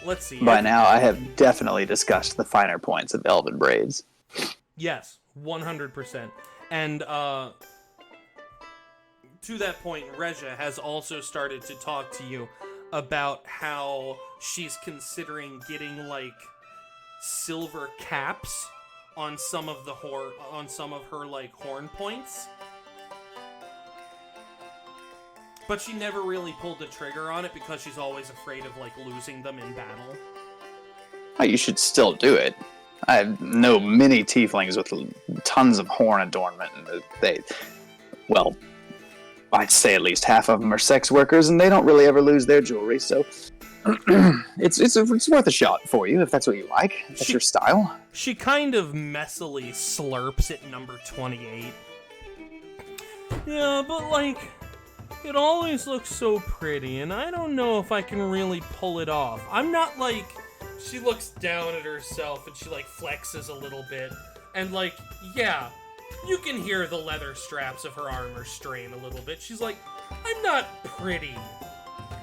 Let's see. By now, I have definitely discussed the finer points of elven braids. Yes, 100%. And to that point, Regia has also started to talk to you about how she's considering getting like silver caps on some of the her like horn points. But she never really pulled the trigger on it because she's always afraid of like losing them in battle. Oh, you should still do it. I know many tieflings with tons of horn adornment, and I'd say at least half of them are sex workers, and they don't really ever lose their jewelry, so it's worth a shot for you if that's what you like. That's your style. She kind of messily slurps at number 28. Yeah, but like, it always looks so pretty, and I don't know if I can really pull it off. I'm not like... She looks down at herself, and she, like, flexes a little bit. And, like, yeah, you can hear the leather straps of her armor strain a little bit. She's like, I'm not pretty.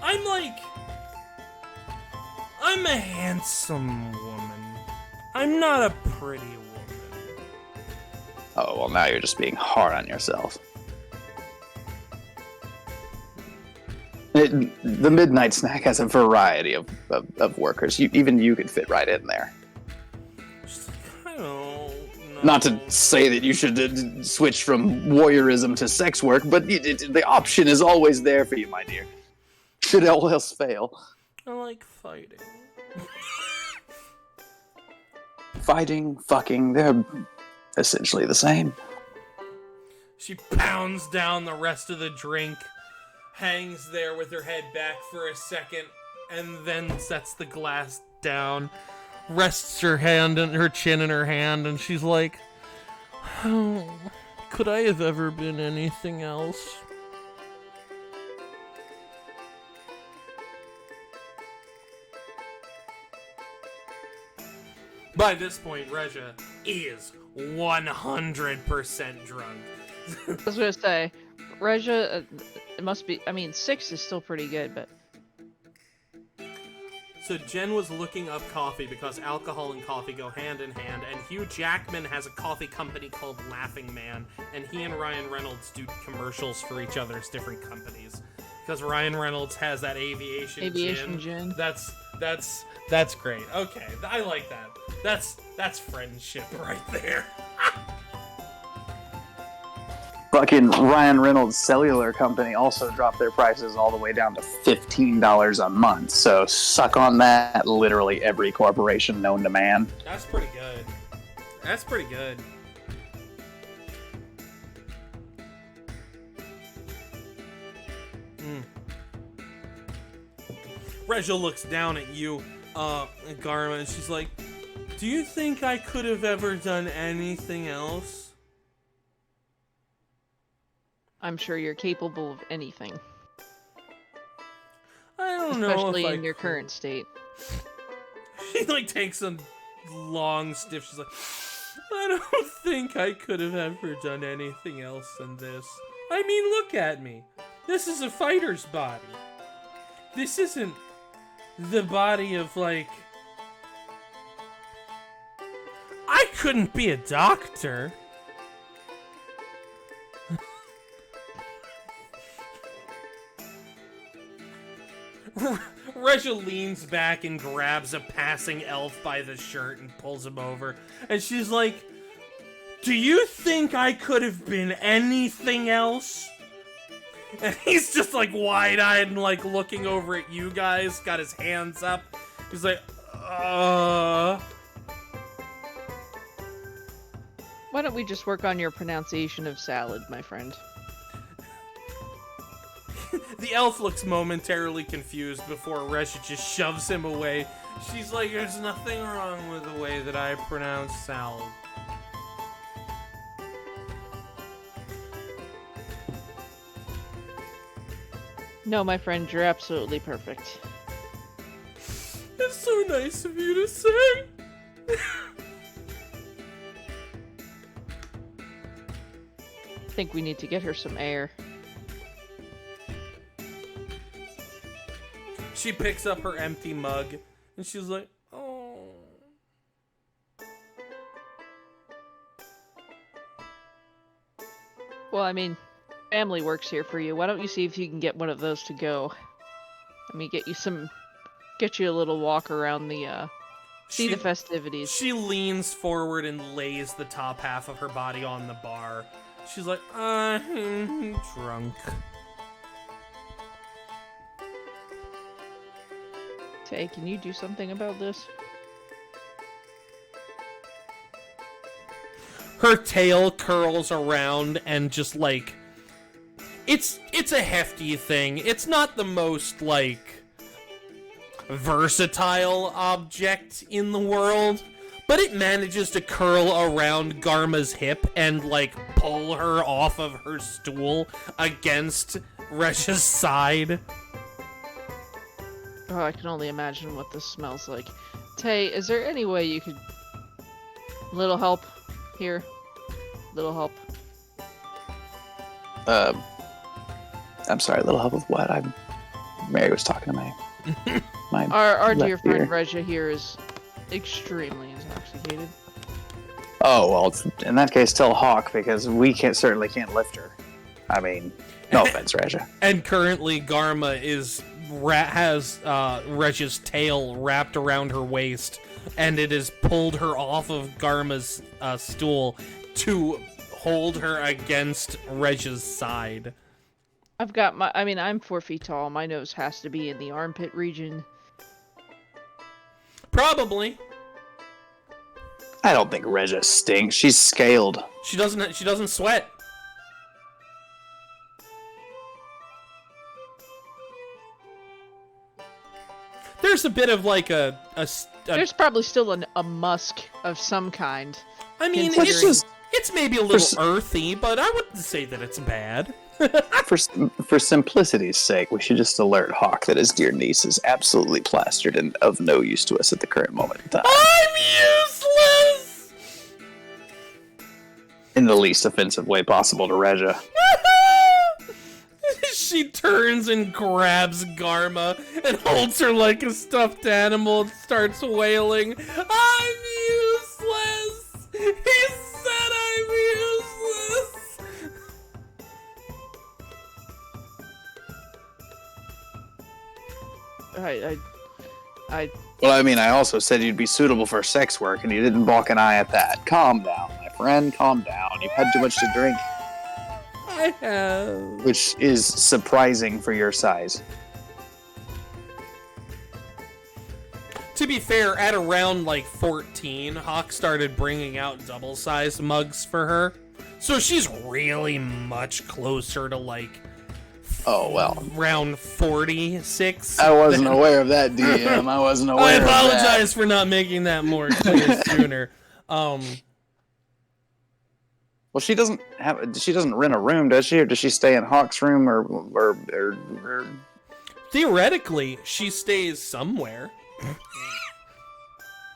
I'm, like... I'm a handsome woman. I'm not a pretty woman. Oh, well, now you're just being hard on yourself. The Midnight Snack has a variety of workers. Even you could fit right in there. I don't know. Not to say that you should switch from voyeurism to sex work, but the option is always there for you, my dear. Should all else fail. I like fighting. Fighting, fucking, they're essentially the same. She pounds down the rest of the drink, hangs there with her head back for a second, and then sets the glass down, rests her hand and her chin in her hand, and she's like, oh, could I have ever been anything else? By this point, Regia is 100% drunk. I was gonna say, Regia, it must be. I mean, 6 is still pretty good, but. So Jen was looking up coffee because alcohol and coffee go hand in hand, and Hugh Jackman has a coffee company called Laughing Man, and he and Ryan Reynolds do commercials for each other's different companies. Because Ryan Reynolds has that aviation gin. That's great. Okay, I like that. That's friendship right there. Fucking Ryan Reynolds' cellular company also dropped their prices all the way down to $15 a month. So suck on that, literally every corporation known to man. That's pretty good. That's pretty good. Regia looks down at you, Garma, and she's like, do you think I could have ever done anything else? I'm sure you're capable of anything. I don't know. Especially in your current state. She like takes a long sniff. She's like, I don't think I could have ever done anything else than this. I mean, look at me. This is a fighter's body. This isn't the body of like... I couldn't be a doctor. Regia leans back and grabs a passing elf by the shirt and pulls him over. And she's like, do you think I could have been anything else? And he's just like wide-eyed and like looking over at you guys, got his hands up. He's like, Why don't we just work on your pronunciation of salad, my friend? The elf looks momentarily confused before Regia just shoves him away. She's like, there's nothing wrong with the way that I pronounce salad. No, my friend, you're absolutely perfect. It's so nice of you to say. I think we need to get her some air. She picks up her empty mug, and she's like, oh. Well, I mean, family works here for you. Why don't you see if you can get one of those to go? Let me get you a little walk around the, see the festivities. She leans forward and lays the top half of her body on the bar. She's like, I'm drunk. Tay, can you do something about this? Her tail curls around and just like... It's a hefty thing. It's not the most, like, versatile object in the world, but it manages to curl around Garma's hip and, like, pull her off of her stool against Regia's side. Oh, I can only imagine what this smells like. Tay, is there any way you could... Little help here? Little help. I'm sorry, little help with what? Mary was talking to my Our dear left friend ear. Regia here is extremely intoxicated. Oh, well, in that case, tell Hawk, because we certainly can't lift her. I mean, no offense, Regia. And currently, Garma has Regia's tail wrapped around her waist, and it has pulled her off of Garma's stool to hold her against Regia's side. I've got I'm 4 feet tall. My nose has to be in the armpit region. Probably. I don't think Regia stinks. She's scaled. She doesn't sweat. There's a bit of like a There's probably still a musk of some kind. I mean, considering- it's maybe a little earthy, but I wouldn't say that it's bad. For simplicity's sake, we should just alert Hawk that his dear niece is absolutely plastered and of no use to us at the current moment in time. I'm useless! In the least offensive way possible to Regia. She turns and grabs Garma and holds her like a stuffed animal and starts wailing. I'm useless! He said I'm useless! Well, I mean, I also said you'd be suitable for sex work, and you didn't balk an eye at that. Calm down, my friend, calm down. You've had too much to drink. I have. Which is surprising for your size. To be fair, at around like 14, Hawk started bringing out double-sized mugs for her. So she's really much closer to like Oh, well. around 46. I wasn't aware of that, DM. I wasn't aware I of that. apologize for not making that more clear sooner. Well, she doesn't rent a room, does she? Or does she stay in Hawk's room or... Theoretically, she stays somewhere.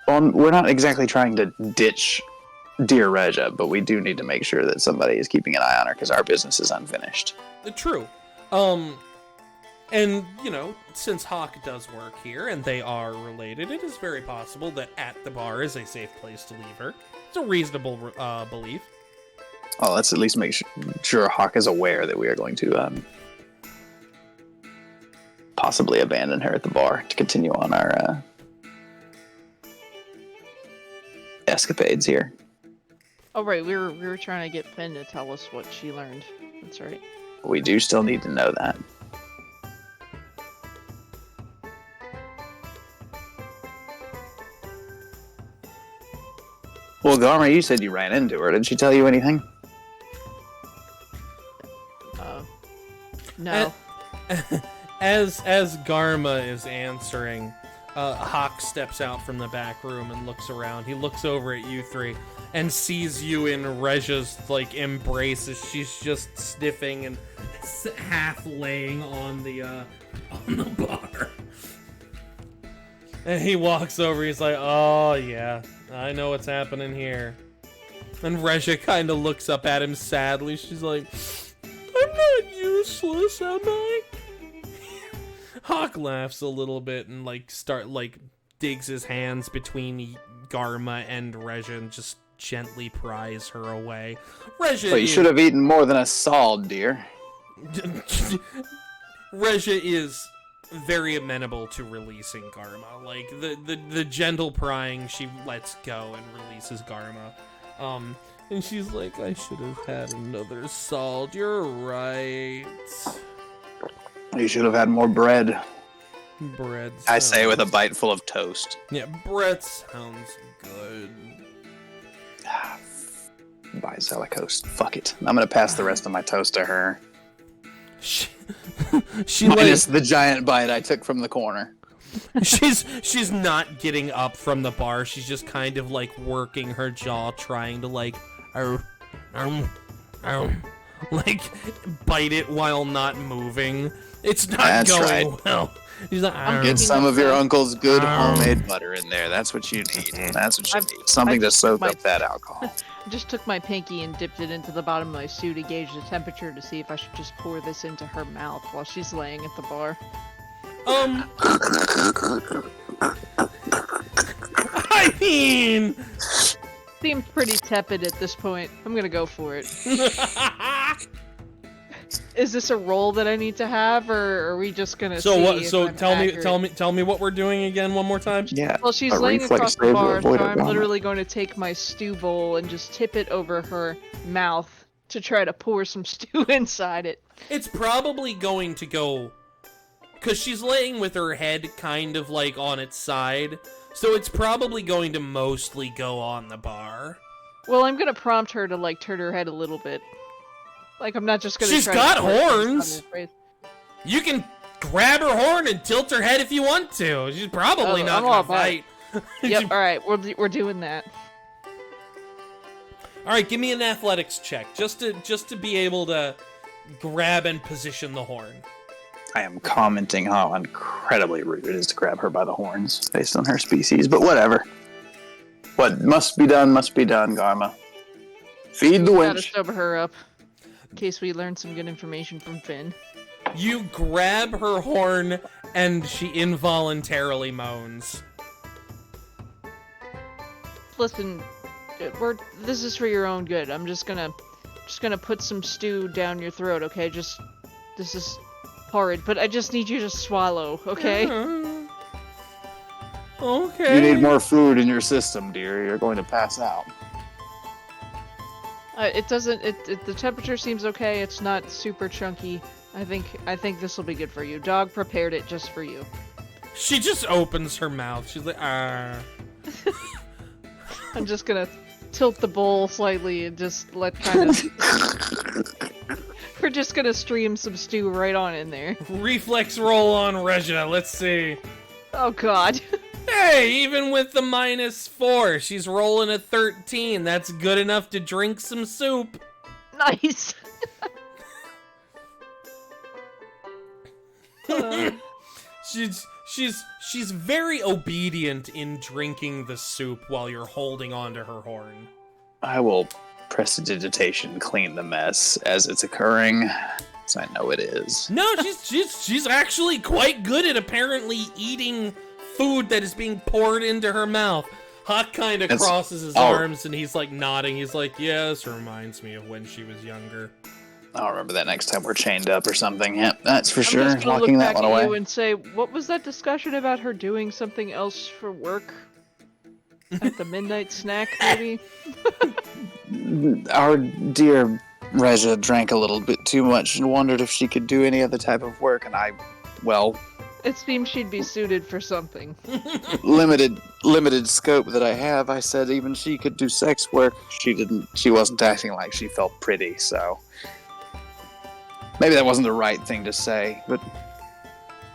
Well, we're not exactly trying to ditch dear Regia, but we do need to make sure that somebody is keeping an eye on her because our business is unfinished. True. And, you know, since Hawk does work here and they are related, it is very possible that at the bar is a safe place to leave her. It's a reasonable belief. Well, let's at least make sure Hawk is aware that we are going to possibly abandon her at the bar to continue on our escapades here. Oh right, we were trying to get Finn to tell us what she learned. That's right. We do still need to know that. Well, Garma, you said you ran into her. Did she tell you anything? No. As Garma is answering, Hawk steps out from the back room and looks around. He looks over at you three and sees you in Regia's like embrace as she's just sniffing and half laying on the bar. And he walks over. He's like, "Oh yeah, I know what's happening here." And Regia kind of looks up at him sadly. She's like, "I'm not useless, am I?" Hawk laughs a little bit and digs his hands between Garma and Regia and just gently pries her away. Regia, But you should have eaten more than a salt, dear. Regia is very amenable to releasing Garma. Like the gentle prying, she lets go and releases Garma. And she's like, "I should have had another salt. You're right." You should have had more bread. Bread. I say with a bite full of toast. Yeah, bread sounds good. Buy Zelicoast. Fuck it. I'm gonna pass the rest of my toast to her. She Minus the giant bite I took from the corner. she's not getting up from the bar. She's just kind of like working her jaw, trying to like like bite it while not moving. It's not That's going right. well. He's like, I'm Get thinking some of your of- uncle's good Um, homemade butter in there. That's what you need. That's what you I've- need. Something to just soak my- up that alcohol. I just took my pinky and dipped it into the bottom of my stew to gauge the temperature to see if I should just pour this into her mouth while she's laying at the bar. I mean, Seems pretty tepid at this point. I'm gonna go for it. Is this a roll that I need to have, or are we just gonna so see what? if So I'm tell accurate? me what we're doing again one more time. Yeah. Well, she's a laying reflex across the save to bar, so avoid a I'm vomit. literally going to take my stew bowl and just tip it over her mouth to try to pour some stew inside it. It's probably going to go, because she's laying with her head kind of like on its side, so it's probably going to mostly go on the bar. Well, I'm gonna prompt her to like turn her head a little bit. Like I'm not just gonna. She's try got to pour it inside horns! her face. You can grab her horn and tilt her head if you want to. She's probably Oh, not I'm all gonna fight. Yep. All right, we're doing that. All right, give me an athletics check just to be able to grab and position the horn. I am commenting how incredibly rude it is to grab her by the horns based on her species, but whatever. What must be done, Garma. Feed the Gotta winch. sober her up. In case we learn some good information from Finn. You grab her horn and she involuntarily moans. Listen, this is for your own good. I'm just gonna put some stew down your throat, okay? This is horrid, but I just need you to swallow, okay? Okay. You need more food in your system, dear. You're going to pass out. It doesn't. The temperature seems okay. It's not super chunky. I think this will be good for you. Dog prepared it just for you. She just opens her mouth. She's like, I'm just gonna tilt the bowl slightly and just let kind of. We're just gonna stream some stew right on in there. reflex roll on Regia. Let's see. Oh God. Hey, even with the -4, she's rolling a 13. That's good enough to drink some soup. Nice. She's very obedient in drinking the soup while you're holding onto her horn. I will prestidigitation clean the mess as it's occurring, as I know it is. No, she's actually quite good at apparently eating food that is being poured into her mouth. Huck kind of It's- crosses his arms and he's like nodding. He's like, yeah, this reminds me of when she was younger. I'll remember that next time we're chained up or something. Yep, that's for I'm sure. just gonna Locking look that back one at you away. and say, what was that discussion about her doing something else for work? At the midnight snack, maybe? Our dear Regia drank a little bit too much and wondered if she could do any other type of work, and It seems she'd be suited for something. limited scope that I have, I said even she could do sex work. She wasn't acting like she felt pretty, so maybe that wasn't the right thing to say, but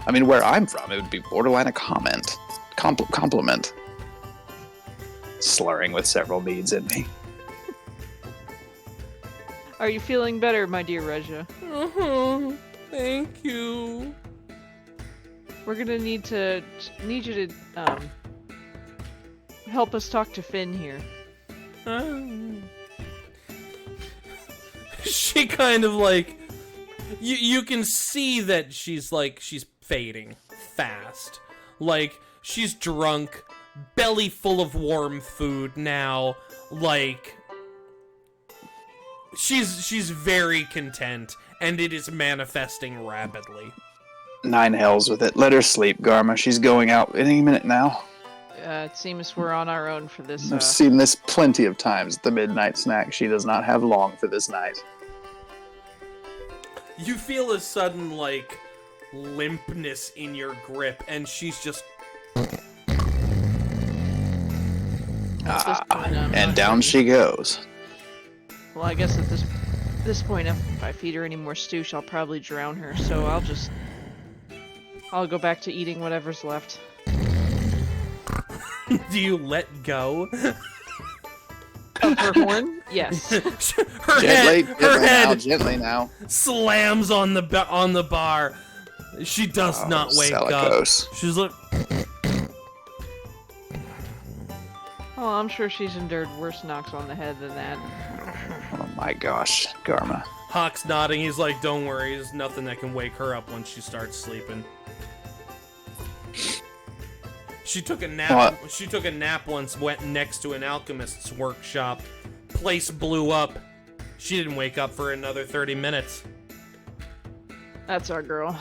I mean, where I'm from, it would be borderline a compliment. Slurring with several beads in me. Are you feeling better, my dear Regia? Thank you. We're gonna need you to help us talk to Finn here. She kind of like you can see that she's fading fast. Like she's drunk, belly full of warm food now, like she's very content and it is manifesting rapidly. 9 hells with it. Let her sleep, Garma. She's going out any minute now. It seems we're on our own for this. I've seen this plenty of times. The midnight snack. She does not have long for this night. You feel a sudden limpness in your grip and she's just At this point, And down she goes. Well, I guess at this point, if I feed her any more stew, I'll probably drown her. So I'll go back to eating whatever's left. Do you let go? Of her horn? Yes. her Gently, head gently now. slams on the bar. She does not wake Salikos. up. She's like, Oh, I'm sure she's endured worse knocks on the head than that. Oh my gosh, Garma. Hawk's nodding. He's like, don't worry, there's nothing that can wake her up once she starts sleeping. She took a nap. What? She took a nap once, went next to an alchemist's workshop. Place blew up. She didn't wake up for another 30 minutes. That's our girl.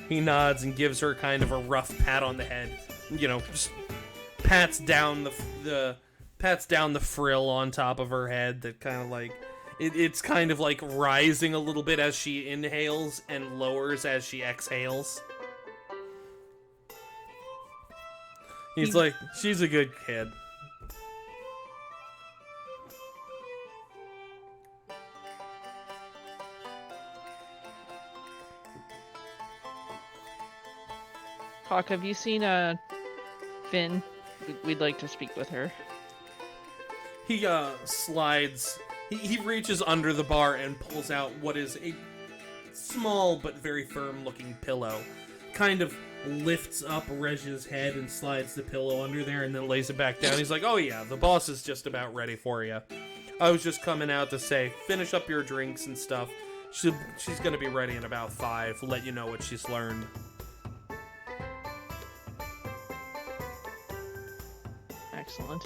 He nods and gives her kind of a rough pat on the head. You know, just pats down the frill on top of her head that kind of like it's kind of like rising a little bit as she inhales and lowers as she exhales. He's like, she's a good kid. Hawk, have you seen Finn? We'd like to speak with her. He slides. He reaches under the bar and pulls out what is a small but very firm-looking pillow. Kind of lifts up Reg's head and slides the pillow under there and then lays it back down. He's like, oh yeah, the boss is just about ready for you. I was just coming out to say, finish up your drinks and stuff. She's gonna be ready in about 5. Let you know what she's learned. Excellent.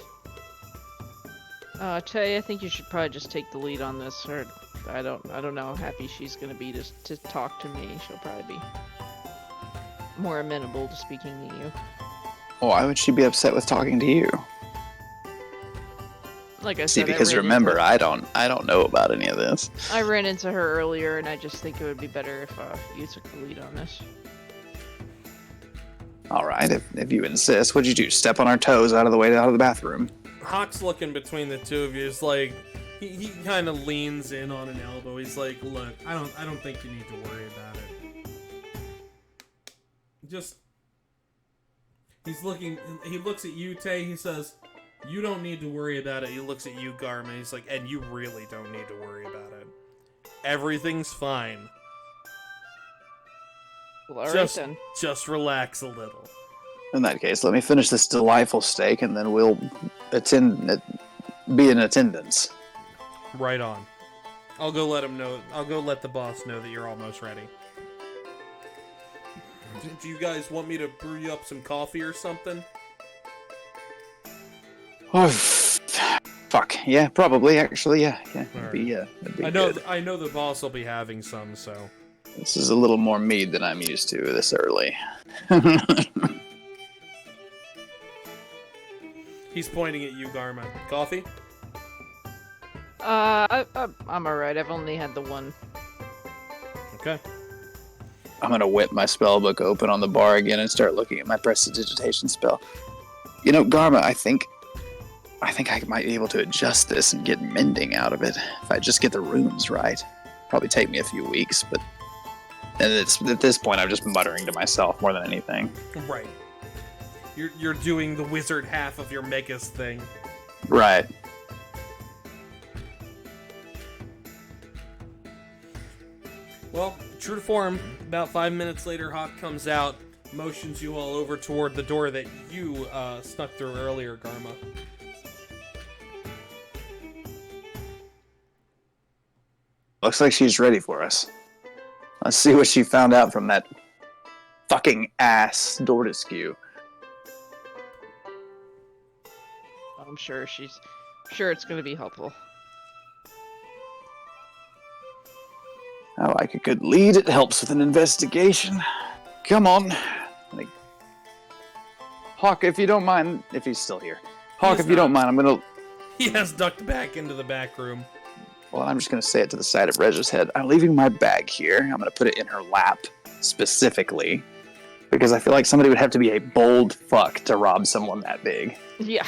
Tay, I think you should probably just take the lead on this. Or I don't know how happy she's gonna be to talk to me. She'll probably be more amenable to speaking to you. Why would she be upset with talking to you? Like I See, said, because remember, I don't know about any of this. I ran into her earlier, and I just think it would be better if you took the lead on this. All right, if you insist, what'd you do? Step on our toes out of the bathroom? Hawk's looking between the two of you. It's like he kind of leans in on an elbow. He's like, "Look, I don't think you need to worry about it. Just." He's looking. He looks at you, Tay. He says, "You don't need to worry about it." He looks at you, Garma. He's like, "And you really don't need to worry about it. Everything's fine. Well, all right then. Just relax a little." In that case, let me finish this delightful steak, and then we'll be in attendance. Right on. I'll go let him know. I'll go let the boss know that you're almost ready. Do you guys want me to brew you up some coffee or something? Oh, fuck. Yeah, probably. Actually, yeah. It'd be good. I know the boss will be having some, so. This is a little more mead than I'm used to this early. He's pointing at you, Garma. Coffee? I'm alright. I've only had the one. Okay. I'm gonna whip my spell book open on the bar again and start looking at my prestidigitation spell. You know, Garma, I think I might be able to adjust this and get mending out of it if I just get the runes right. Probably take me a few weeks, but at this point I'm just muttering to myself more than anything. Right. You're doing the wizard half of your Megas thing. Right. Well, true to form, about 5 minutes later, Hawk comes out, motions you all over toward the door that you snuck through earlier, Garma. Looks like she's ready for us. Let's see what she found out from that fucking ass Dortiskew. I'm sure it's gonna be helpful. I like a good lead. It helps with an investigation. Come on. Hawk, if you don't mind, if he's still here. Hawk, if you don't mind, I'm gonna... He has ducked back into the back room. Well, I'm just gonna say it to the side of Reg's head. I'm leaving my bag here. I'm gonna put it in her lap, specifically. Because I feel like somebody would have to be a bold fuck to rob someone that big. Yeah.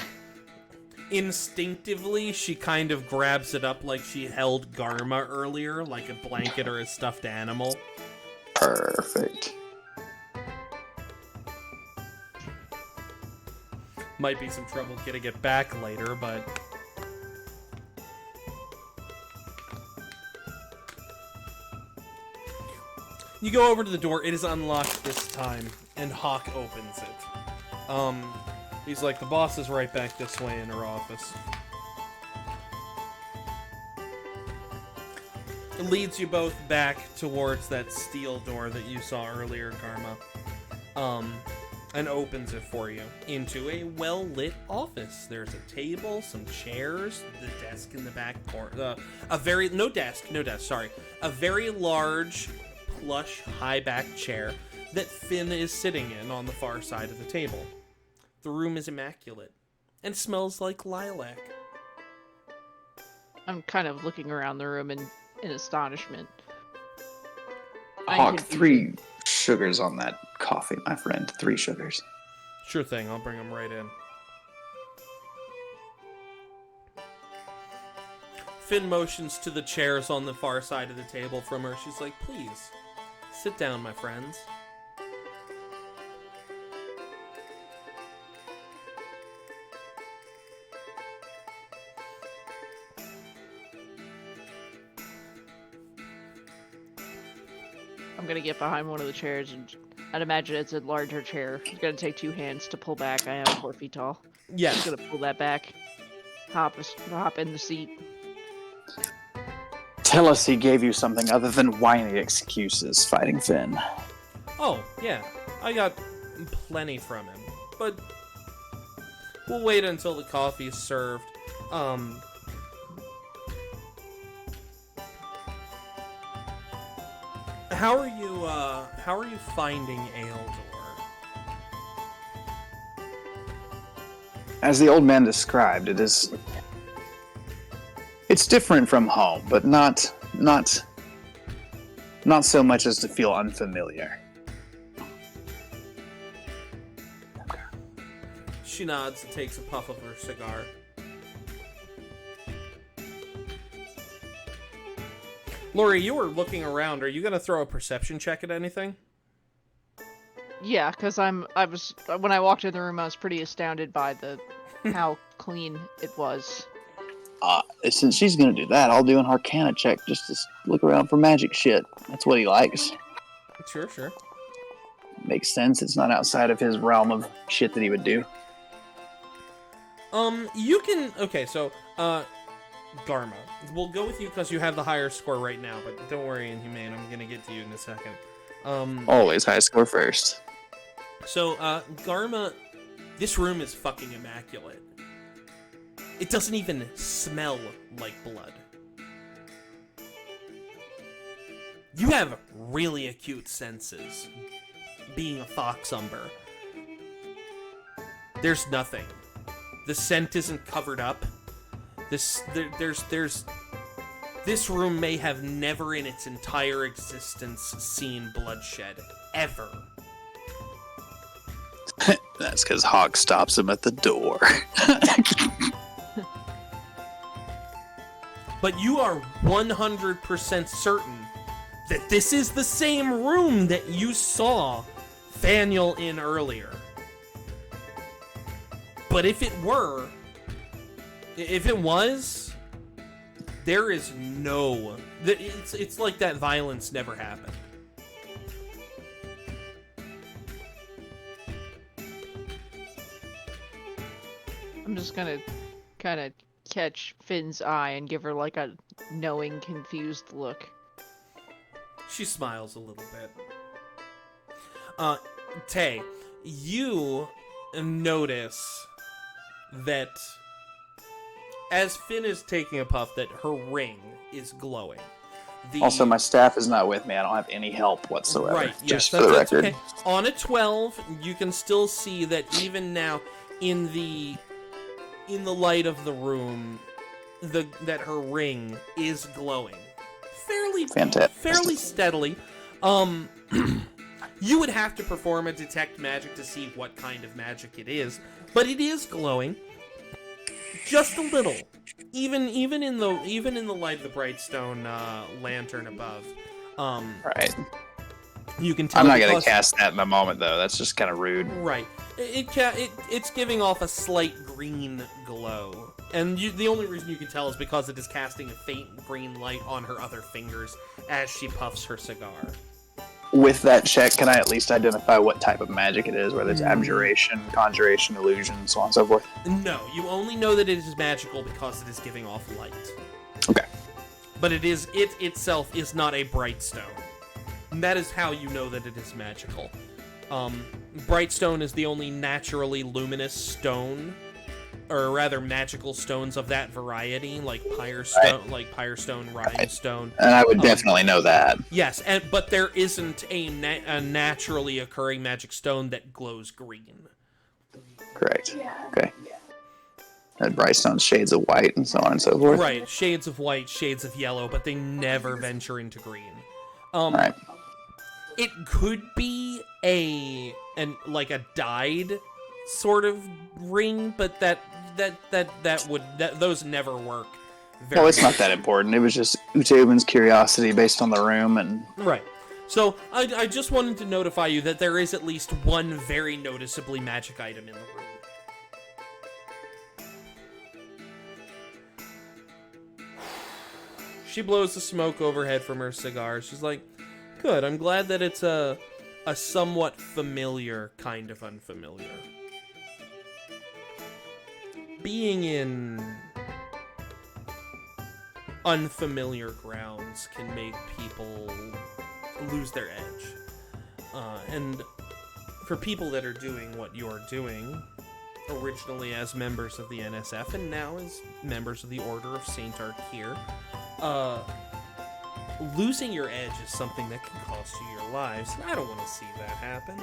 Instinctively, she kind of grabs it up like she held Garma earlier, like a blanket or a stuffed animal. Perfect. Might be some trouble getting it back later, but... You go over to the door. It is unlocked this time, and Hawk opens it. He's like, the boss is right back this way in her office. It leads you both back towards that steel door that you saw earlier, Karma. And opens it for you into a well-lit office. There's a table, some chairs, the desk in the back corner. A very large, plush, high-back chair that Finn is sitting in on the far side of the table. The room is immaculate and smells like lilac. I'm kind of looking around the room in astonishment. Hawk, 3 sugars on that coffee, my friend. 3 sugars. Sure thing, I'll bring them right in. Finn motions to the chairs on the far side of the table from her. She's like, please, sit down, my friends. I'm gonna get behind one of the chairs, and I'd imagine it's a larger chair. It's gonna take 2 hands to pull back. I am 4 feet tall. Yeah. I'm gonna pull that back. Hop in the seat. Tell us he gave you something other than whiny excuses, Fighting Finn. Oh, yeah. I got plenty from him. But we'll wait until the coffee's served. How are you finding Aeldor? As the old man described, it's different from home, but not so much as to feel unfamiliar. She nods and takes a puff of her cigar. Lori, you were looking around. Are you going to throw a perception check at anything? Yeah, because when I walked in the room, I was pretty astounded by how clean it was. Since she's gonna do that, I'll do an Arcana check just to look around for magic shit. That's what he likes. Sure. Makes sense. It's not outside of his realm of shit that he would do. You can... Okay, so, Dharma. We'll go with you because you have the higher score right now, but don't worry, Inhumane, I'm gonna get to you in a second. Always high score first. So, Garma, this room is fucking immaculate. It doesn't even smell like blood. You have really acute senses, being a Foxumber. There's nothing. The scent isn't covered up. This room may have never in its entire existence seen bloodshed. Ever. That's because Hawk stops him at the door. But you are 100% certain that this is the same room that you saw Thaniel in earlier. But if it was, there is no... It's like that violence never happened. I'm just gonna kind of catch Finn's eye and give her like a knowing, confused look. She smiles a little bit. Tay, you notice that as Finn is taking a puff, that her ring is glowing. Also, my staff is not with me. I don't have any help whatsoever. Right, yes, just for the record. Okay. On a 12, you can still see that even now, in the light of the room, that her ring is glowing fairly steadily. You would have to perform a detect magic to see what kind of magic it is, but it is glowing just a little, even in the light of the Brightstone lantern above. Right. You can tell. I'm not going to cast that in the moment, though. That's just kind of rude. Right. It's giving off a slight green glow. And the only reason you can tell is because it is casting a faint green light on her other fingers as she puffs her cigar. With that check, can I at least identify what type of magic it is, whether it's abjuration, conjuration, illusion, so on and so forth? No, you only know that it is magical because it is giving off light. Okay. But it itself is not a bright stone. And that is how you know that it is magical. Bright stone is the only naturally luminous stone, or rather magical stones of that variety, like Pyre Stone, Rhinestone. And I would definitely know that. Yes, but there isn't a naturally occurring magic stone that glows green. Correct. Okay. That bright stone's shades of white and so on and so forth. Right, shades of white, shades of yellow, but they never venture into green. Right. It could be a dyed sort of ring, but those never work. Well, it's not that important. It was just Uteuben's curiosity based on the room and. Right. So I just wanted to notify you that there is at least one very noticeably magic item in the room. She blows the smoke overhead from her cigar. She's like, good, I'm glad that it's a somewhat familiar kind of unfamiliar. Being in unfamiliar grounds can make people lose their edge. And for people that are doing what you're doing, originally as members of the NSF and now as members of the Order of Saint Arkir, losing your edge is something that can cost you your lives, and I don't want to see that happen.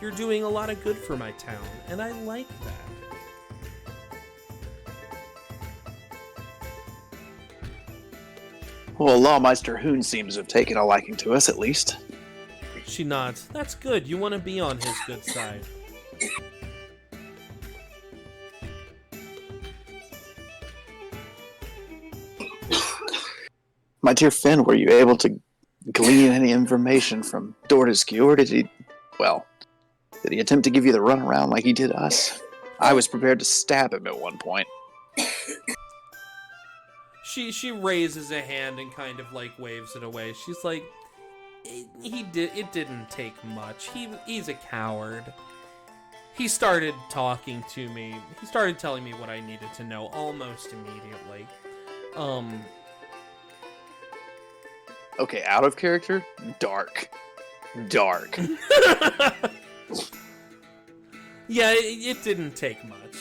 You're doing a lot of good for my town, and I like that. Well, Lawmeister Hoon seems to have taken a liking to us, at least. She nods. That's good. You want to be on his good side. My dear Finn, were you able to glean any information from Dortiskew, or did he attempt to give you the runaround like he did us? I was prepared to stab him at one point. She raises a hand and kind of like waves it away. She's like, it didn't take much. He's a coward. He started talking to me. He started telling me what I needed to know almost immediately. Okay, out of character? Dark. Yeah, it didn't take much.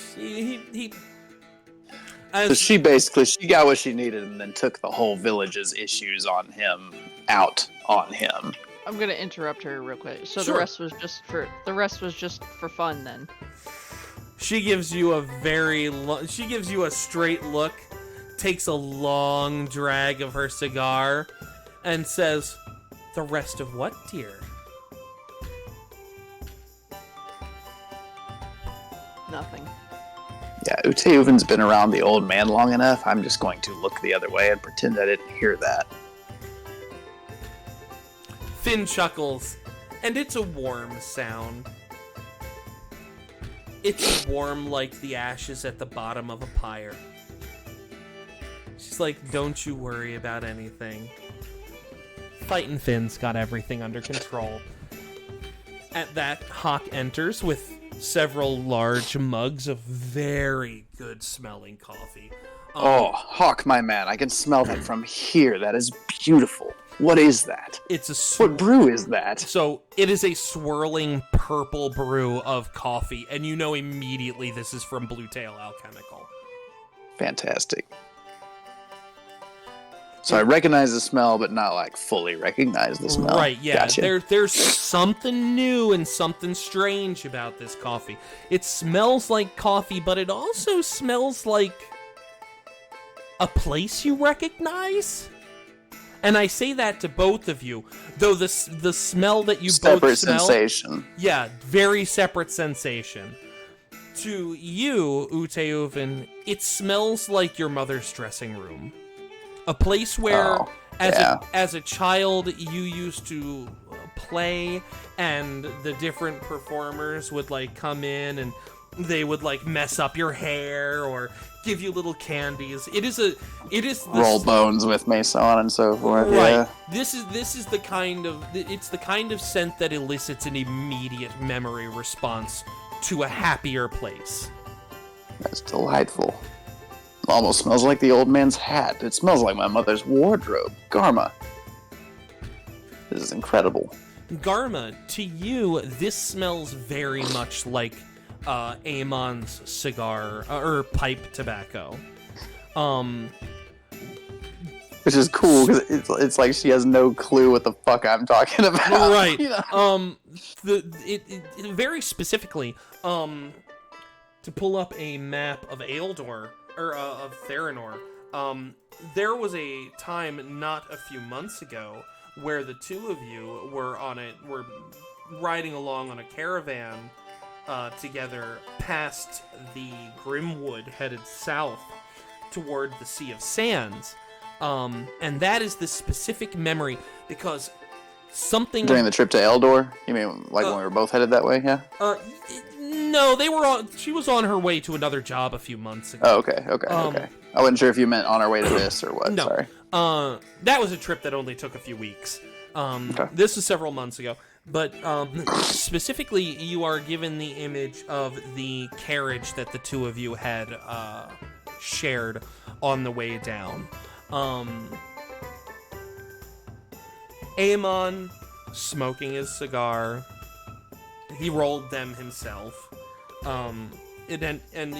So she got what she needed and then took the whole village's issues on him out on him. I'm gonna interrupt her real quick. So Sure. the rest was just for fun then. She gives you a straight look, takes a long drag of her cigar, and says, "The rest of what, dear?" Nothing. Yeah, Uteuven's been around the old man long enough. I'm just going to look the other way and pretend I didn't hear that. Finn chuckles, and it's a warm sound. It's warm like the ashes at the bottom of a pyre. She's like, "Don't you worry about anything. Fightin' Finn's got everything under control." At that, Hawk enters with several large mugs of very good smelling coffee. Oh, Hawk, my man, I can smell that from here. That is beautiful. What is that? What brew is that? So, it is a swirling purple brew of coffee, and you know immediately this is from Bluetail Alchemical. Fantastic. So I recognize the smell, but not like fully recognize the smell. Right, yeah. Gotcha. There's something new and something strange about this coffee. It smells like coffee, but it also smells like a place you recognize. And I say that to both of you, though the smell that you both smell... Separate sensation. Yeah, very separate sensation. To you, Uteuven, it smells like your mother's dressing room. A place where, as a child, you used to play, and the different performers would like come in and they would like mess up your hair or give you little candies. It is roll bones with me, so on and so forth. Right. Yeah. This is the kind of scent that elicits an immediate memory response to a happier place. That's delightful. Almost smells like the old man's hat. It smells like my mother's wardrobe. Garma. This is incredible. Garma, to you, this smells very much like Amon's cigar or pipe tobacco. Which is cool because it's like she has no clue what the fuck I'm talking about. Right. You know? It very specifically, to pull up a map of Aeldor or of Theranor, there was a time not a few months ago where the two of you were riding along on a caravan together past the Grimwood, headed south toward the Sea of Sands. And that is the specific memory because something During the trip to Eldor? You mean like when we were both headed that way? Yeah. No, she was on her way to another job a few months ago. Oh, okay. I wasn't sure if you meant on our way to this or what. No. Sorry. That was a trip that only took a few weeks. Okay. This was several months ago. But specifically, you are given the image of the carriage that the two of you had shared on the way down. Aemon smoking his cigar. He rolled them himself. And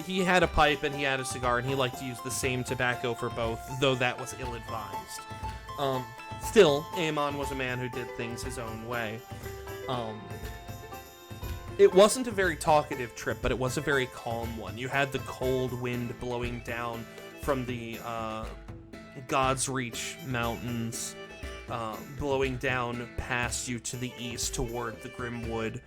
he had a pipe and he had a cigar, and he liked to use the same tobacco for both, though that was ill-advised. Still, Aemon was a man who did things his own way. It wasn't a very talkative trip, but it was a very calm one. You had the cold wind blowing down from the God's Reach Mountains, blowing down past you to the east toward the Grimwood.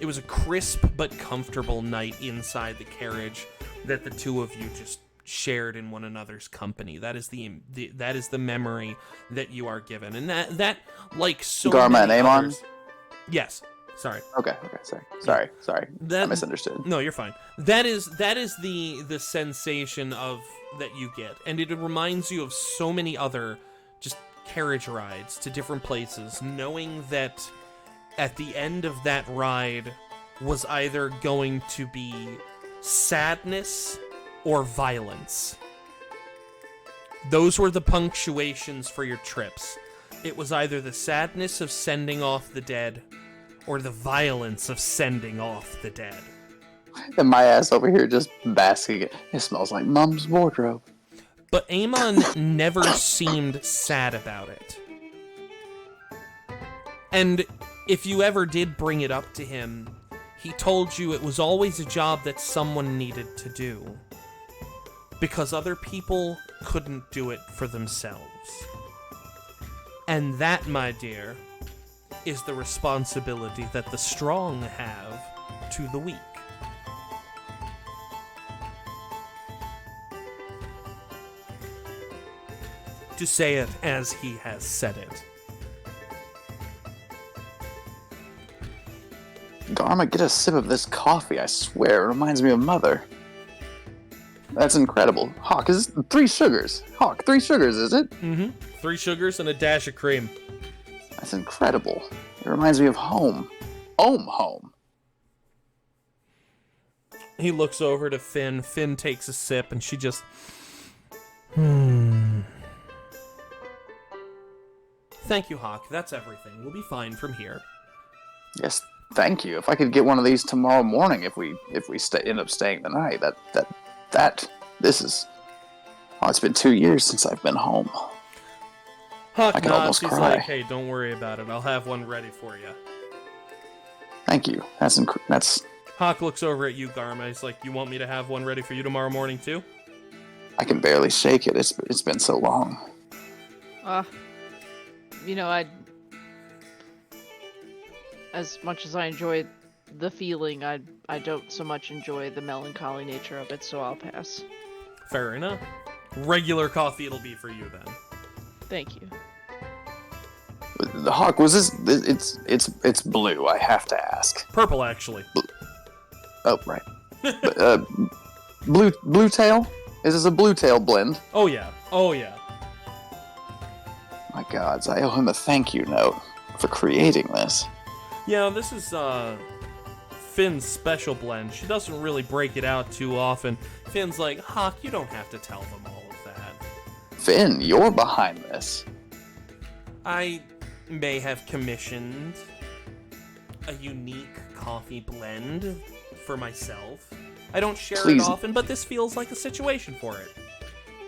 It was a crisp but comfortable night inside the carriage that the two of you just shared in one another's company. That is the memory that you are given, and that like so Garma many and Aemon? others, yes. Sorry. Okay. Sorry. I misunderstood. No, you're fine. That is the sensation of that you get, and it reminds you of so many other just carriage rides to different places, knowing that at the end of that ride was either going to be sadness or violence. Those were the punctuations for your trips. It was either the sadness of sending off the dead or the violence of sending off the dead. And my ass over here just basking. It smells like Mom's wardrobe. But Aemon never seemed sad about it. And if you ever did bring it up to him, he told you it was always a job that someone needed to do. Because other people couldn't do it for themselves. And that, my dear, is the responsibility that the strong have to the weak. To say it as he has said it. Garma, get a sip of this coffee, I swear. It reminds me of Mother. That's incredible. Hawk, is this 3 sugars? Hawk, 3 sugars, is it? Mm-hmm. 3 sugars and a dash of cream. That's incredible. It reminds me of home. Home. He looks over to Finn. Finn takes a sip and she just... Thank you, Hawk. That's everything. We'll be fine from here. Yes, thank you. If I could get one of these tomorrow morning, if we end up staying the night, this is... Oh, it's been 2 years since I've been home. Hawk I can nods. almost He's cry. like, hey, don't worry about it. I'll have one ready for you. Thank you. That's... Hawk looks over at you, Garma. He's like, you want me to have one ready for you tomorrow morning, too? I can barely shake it. It's been so long. As much as I enjoy the feeling, I don't so much enjoy the melancholy nature of it, so I'll pass. Fair enough. Regular coffee it'll be for you, then. Thank you. Hawk, was this? It's blue. I have to ask. Purple, actually. Oh, right. Blue tail. Is this a blue tail blend? Oh yeah. Oh yeah. My gods, I owe him a thank you note for creating this. Yeah, this is Finn's special blend. She doesn't really break it out too often. Finn's like, Hawk, you don't have to tell them all of that. Finn, you're behind this. I may have commissioned a unique coffee blend for myself. I don't share Please. it often, but this feels like a situation for it.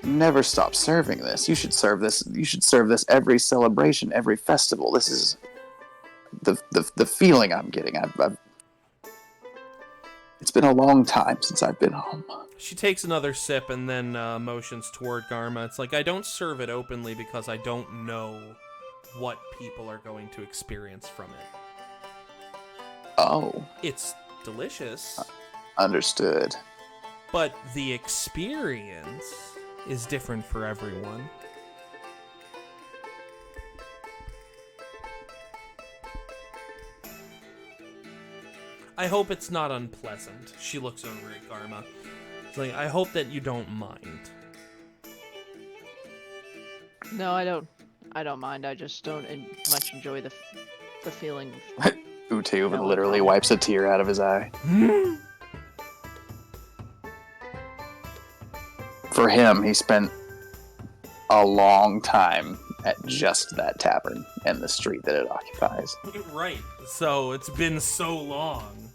Never stop serving this. You should serve this. You should serve this every celebration, every festival. This is the feeling I'm getting. It's been a long time since I've been home. She takes another sip and then motions toward Garma. It's like, I don't serve it openly because I don't know what people are going to experience from it. Oh. It's delicious. Understood. But the experience is different for everyone. I hope it's not unpleasant. She looks over at Garma. It's like, I hope that you don't mind. No, I don't. I don't mind. I just don't much enjoy the feeling. Utu No, literally wipes a tear out of his eye. For him, he spent a long time at just that tavern and the street that it occupies. Right. So it's been so long.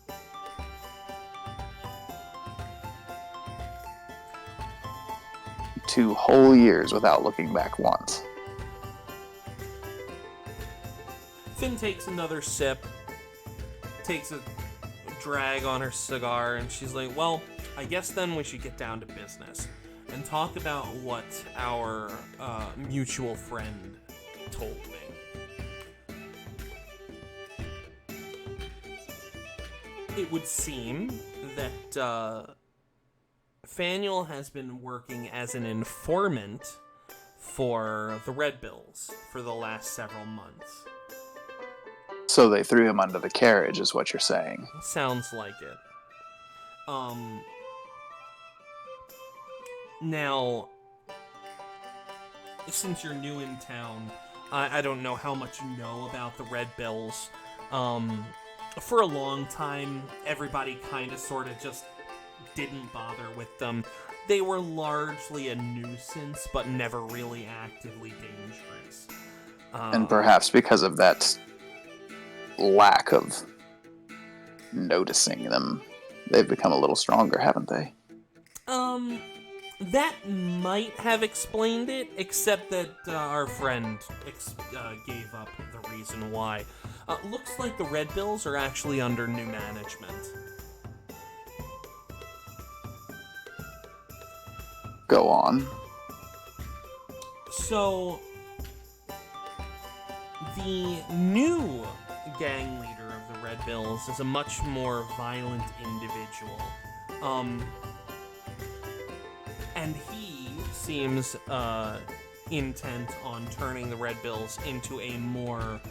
2 whole years without looking back once. Finn takes another sip, takes a drag on her cigar, and she's like, well, I guess then we should get down to business and talk about what our mutual friend told me. It would seem that Faniel has been working as an informant for the Red Bills for the last several months. So they threw him under the carriage, is what you're saying. Sounds like it. Now, since you're new in town, I don't know how much you know about the Red Bills. For a long time, everybody kind of sort of just didn't bother with them. They were largely a nuisance, but never really actively dangerous. And perhaps because of that lack of noticing them, they've become a little stronger, haven't they? That might have explained it, except that our friend gave up the reason why. Looks like the Red Bills are actually under new management. Go on. So, the new gang leader of the Red Bills is a much more violent individual. And he seems intent on turning the Red Bills into a more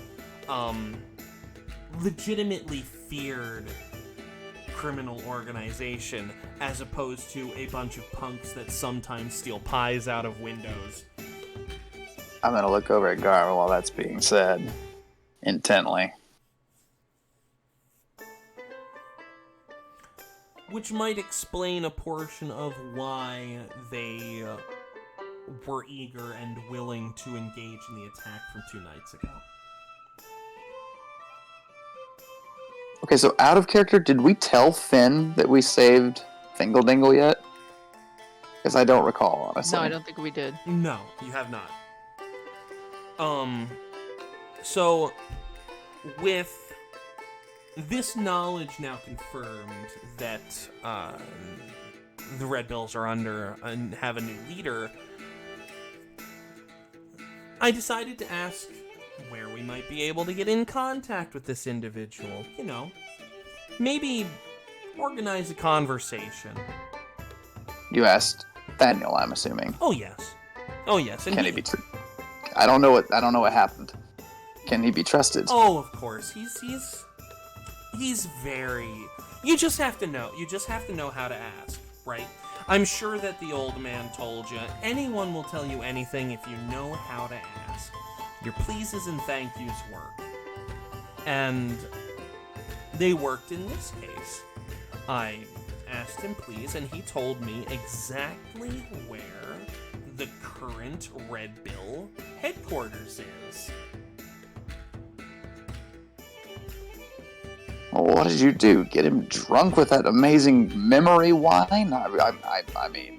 legitimately feared criminal organization, as opposed to a bunch of punks that sometimes steal pies out of windows. I'm gonna look over at Garma while that's being said. Intently. Which might explain a portion of why they were eager and willing to engage in the attack from 2 nights ago. Okay, so out of character, did we tell Finn that we saved Fingle Dingle yet? Because I don't recall, honestly. No, I don't think we did. No, you have not. So, with this knowledge now confirmed that the Red Bills are under and have a new leader, I decided to ask where we might be able to get in contact with this individual. You know, maybe organize a conversation. You asked Daniel, I'm assuming. Oh yes. Oh yes. And Can he be true? I don't know what happened. Can he be trusted? Oh, of course. He's very... You just have to know. You just have to know how to ask, right? I'm sure that the old man told you. Anyone will tell you anything if you know how to ask. Your pleases and thank yous work. And they worked in this case. I asked him please, and he told me exactly where the current Red Bill headquarters is. Well, what did you do? Get him drunk with that amazing memory wine? I mean,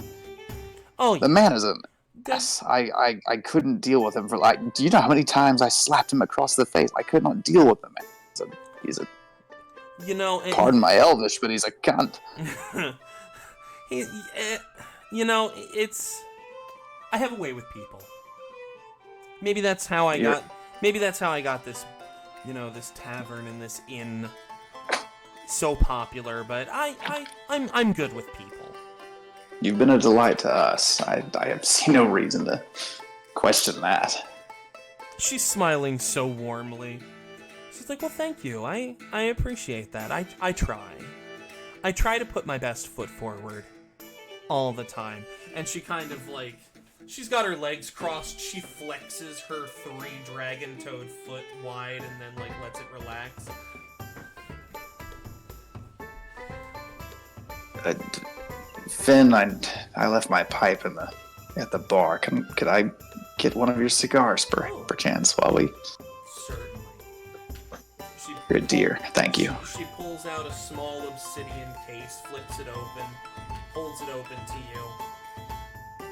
Oh, the man is a mess. I couldn't deal with him for do you know how many times I slapped him across the face? I could not deal with the man. He's a you know, pardon my Elvish, but he's a cunt. You know, I have a way with people. Maybe that's how I got this, this tavern and this inn so popular, but I'm good with people. You've been a delight to us. I have seen no reason to question that. She's smiling so warmly. She's like, well, thank you. I appreciate that. I try. I try to put my best foot forward all the time. And she kind of she's got her legs crossed. She flexes her 3 dragon-toed foot wide and then lets it relax. Finn, I left my pipe at the bar. Could I get one of your cigars, perchance, while we... Certainly. You're a dear. Thank you. She pulls out a small obsidian case, flips it open, holds it open to you.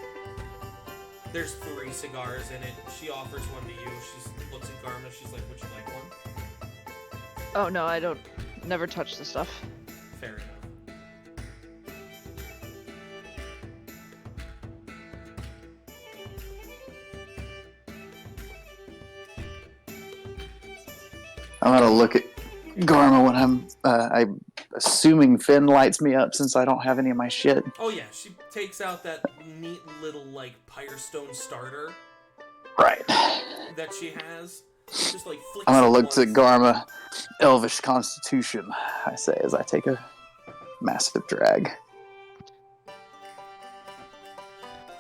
There's 3 cigars in it. She offers one to you. She looks at Garma. She's like, would you like one? Oh, no, I don't. Never touch the stuff. Fair enough. I'm gonna look at Garma when I'm assuming Finn lights me up since I don't have any of my shit. Oh yeah, she takes out that neat little Pyrestone starter. Right. That she has. Just flicks I'm gonna it look once. to Garma, Elvish Constitution, I say as I take a massive drag.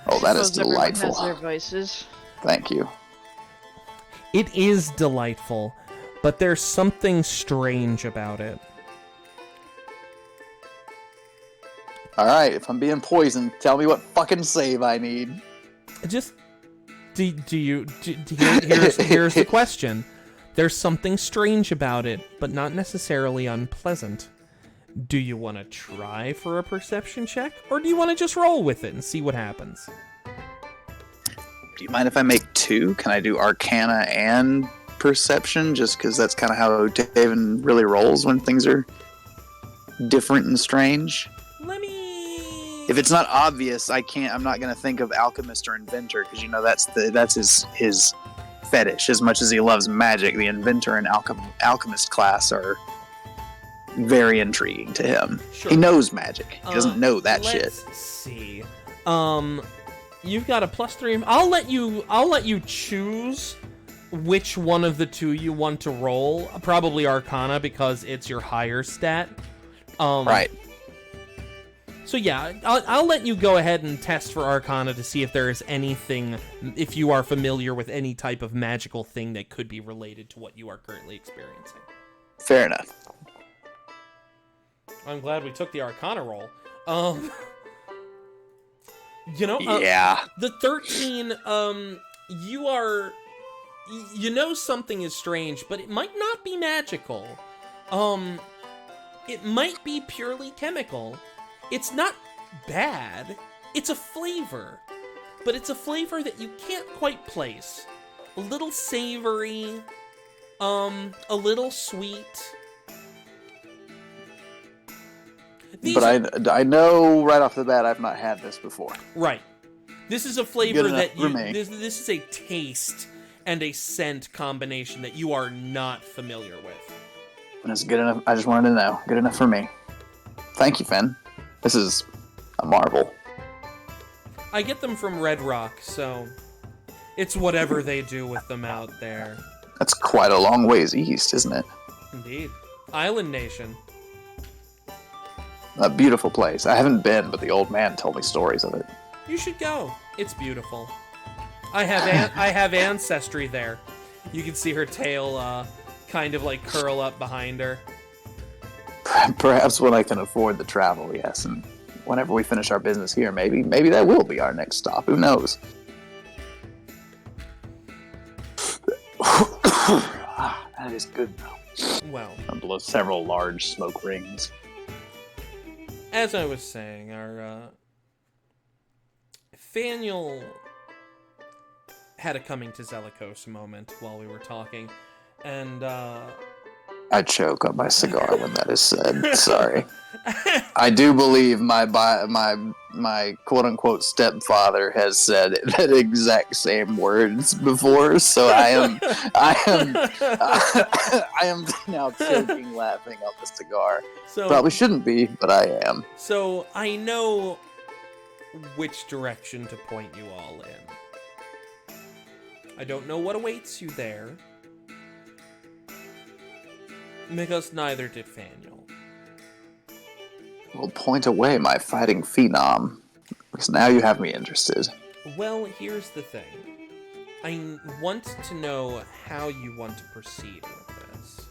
Oh, that is Suppose everyone delightful. has their vices. Thank you. It is delightful, but there's something strange about it. Alright, if I'm being poisoned, tell me what fucking save I need. Just here's the question. There's something strange about it, but not necessarily unpleasant. Do you want to try for a perception check, or do you want to just roll with it and see what happens? Do you mind if I make 2? Can I do Arcana and Perception? Just because that's kind of how Taven really rolls when things are different and strange. Let me... If it's not obvious, I'm not going to think of Alchemist or Inventor, because that's his fetish. As much as he loves magic, the Inventor and Alchemist class are very intriguing to him. Sure. He knows magic. He doesn't know that shit. Let's see. You've got a +3. I'll let you choose which one of the 2 you want to roll. Probably Arcana, because it's your higher stat. Right. So yeah, I'll let you go ahead and test for Arcana to see if there is anything, if you are familiar with any type of magical thing that could be related to what you are currently experiencing. Fair enough. I'm glad we took the Arcana roll. Yeah. The 13, you know something is strange, but it might not be magical. It might be purely chemical. It's not bad. It's a flavor. But it's a flavor that you can't quite place. A little savory, a little sweet. But I know right off the bat I've not had this before. Right. This is a flavor that for me. This is a taste and a scent combination that you are not familiar with. And it's good enough. I just wanted to know. Good enough for me. Thank you, Finn. This is a marvel. I get them from Red Rock, so it's whatever they do with them out there. That's quite a long ways east, isn't it? Indeed. Island Nation. A beautiful place. I haven't been, but the old man told me stories of it. You should go. It's beautiful. I have ancestry there. You can see her tail kind of like curl up behind her. Perhaps when I can afford the travel, yes, and whenever we finish our business here, maybe that will be our next stop. Who knows? That is good though. Well, I blow several large smoke rings. as I was saying, our Faniel had a coming to Zelikos moment while we were talking, and I choke on my cigar when that is said. Sorry. I do believe my quote unquote stepfather has said that exact same words before, so I am now choking laughing on the cigar. so Probably shouldn't be, but I am. So I know which direction to point you all in. I don't know what awaits you there, because neither did Faniel. Well, point away, my fighting phenom, because now you have me interested. Well, here's the thing. I want to know how you want to proceed with this.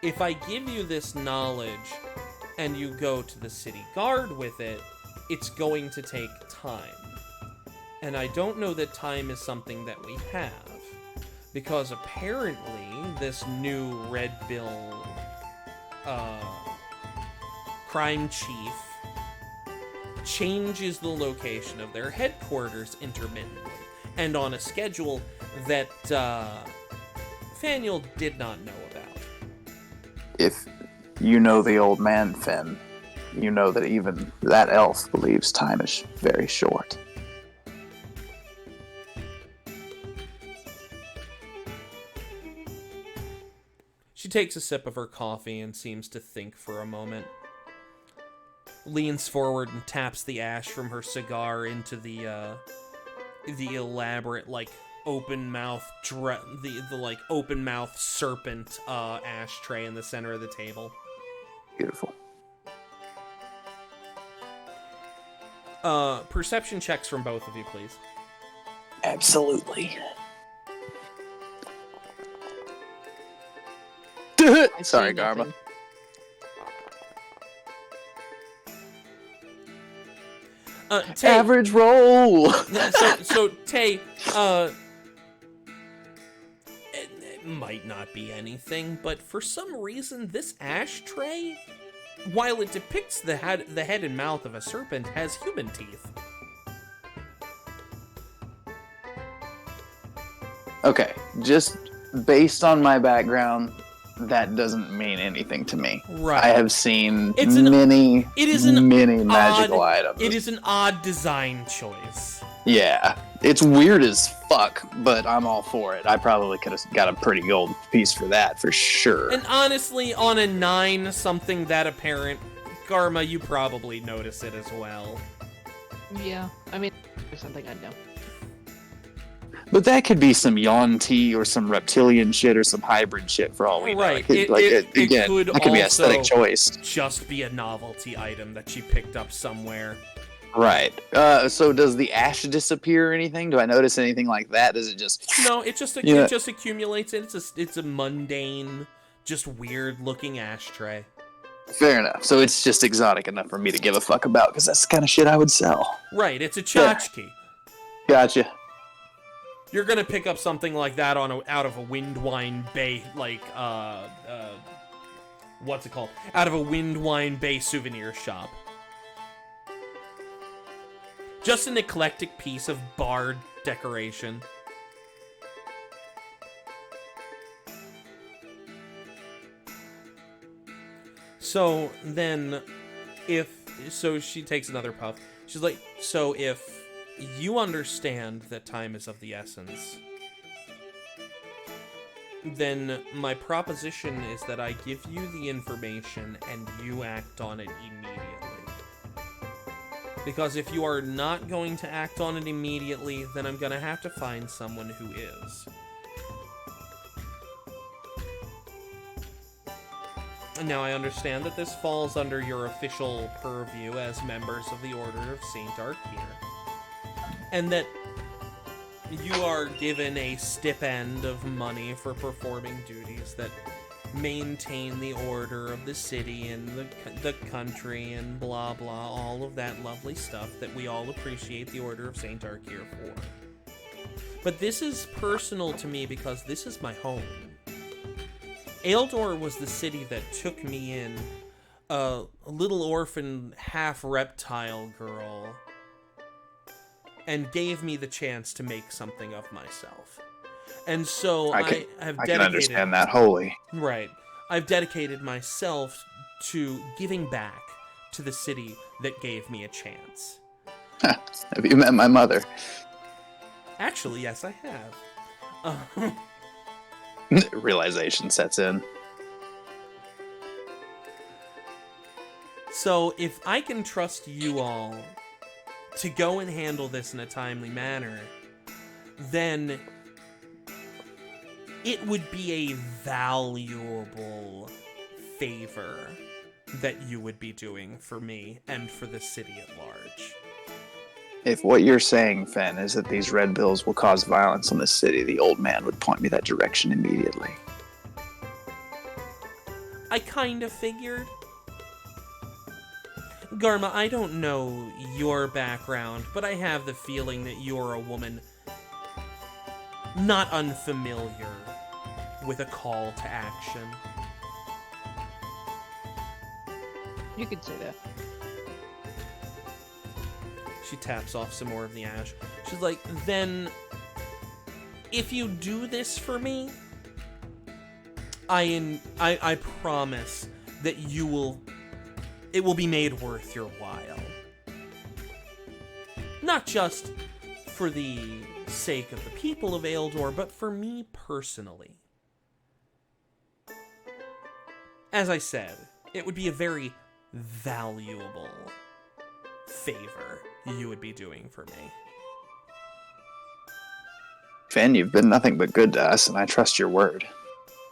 If I give you this knowledge and you go to the city guard with it, it's going to take time. And I don't know that time is something that we have. Because apparently, this new Red Bill crime chief changes the location of their headquarters intermittently, and on a schedule that Faniel did not know about. If you know the old man, Finn, you know that even that elf believes time is very short. She takes a sip of her coffee and seems to think for a moment. Leans forward and taps the ash from her cigar into the elaborate, like, open mouth the like open mouth serpent ashtray in the center of the table. Beautiful. Perception checks from both of you, please. Absolutely. Sorry, see Garma. nothing. Tay, Average roll. so Tay, it might not be anything, but for some reason, this ashtray, while it depicts the head and mouth of a serpent, has human teeth. Okay, just based on my background, that doesn't mean anything to me. Right. I have seen It is many magical items. It is an odd design choice. Yeah, it's weird as fuck, but I'm all for it. I probably could have got a pretty gold piece for that, for sure. And honestly, on a 9, something that apparent, Garma, you probably notice it as well. Yeah, I mean, there's something I know. But that could be some Yuan-Ti or some reptilian shit or some hybrid shit for all we know. Right. It could, It that could be aesthetic also choice. just be a novelty item that she picked up somewhere. Right. So does the ash disappear or anything? Do I notice anything like that? Does it just... No, it just Yeah. it just accumulates. It's a mundane, just weird looking ashtray. Fair enough. So it's just exotic enough for me to give a fuck about, because that's the kind of shit I would sell. Right. It's a tchotchke. Gotcha. You're gonna pick up something like that out of a Windwine Bay, like what's it called? Out of a Windwine Bay souvenir shop. Just an eclectic piece of barred decoration. So then, so she takes another puff. She's like, so if you understand that time is of the essence, then my proposition is that I give you the information and you act on it immediately. Because if you are not going to act on it immediately, then I'm going to have to find someone who is. Now, I understand that this falls under your official purview as members of the Order of St. Arkir, and that you are given a stipend of money for performing duties that maintain the order of the city and the country and blah blah, all of that lovely stuff that we all appreciate the Order of St. Arkir for. But this is personal to me because this is my home. Eldor was the city that took me in, a little orphan half-reptile girl, and gave me the chance to make something of myself. And so I have dedicated... I can understand that wholly. Right. I've dedicated myself to giving back to the city that gave me a chance. Have you met my mother? Actually, yes, I have. Realization sets in. So, if I can trust you all to go and handle this in a timely manner, then it would be a valuable favor that you would be doing for me and for the city at large. If what you're saying, Fen, is that these red bills will cause violence in the city, the old man would point me that direction immediately. I kind of figured. Garma, I don't know your background, but I have the feeling that you're a woman not unfamiliar with a call to action. You could say that. She taps off some more of the ash. She's like, then, if you do this for me, I promise that it will be made worth your while. Not just for the sake of the people of Eldor, but for me personally. As I said, it would be a very valuable favor you would be doing for me. Fen, you've been nothing but good to us, and I trust your word.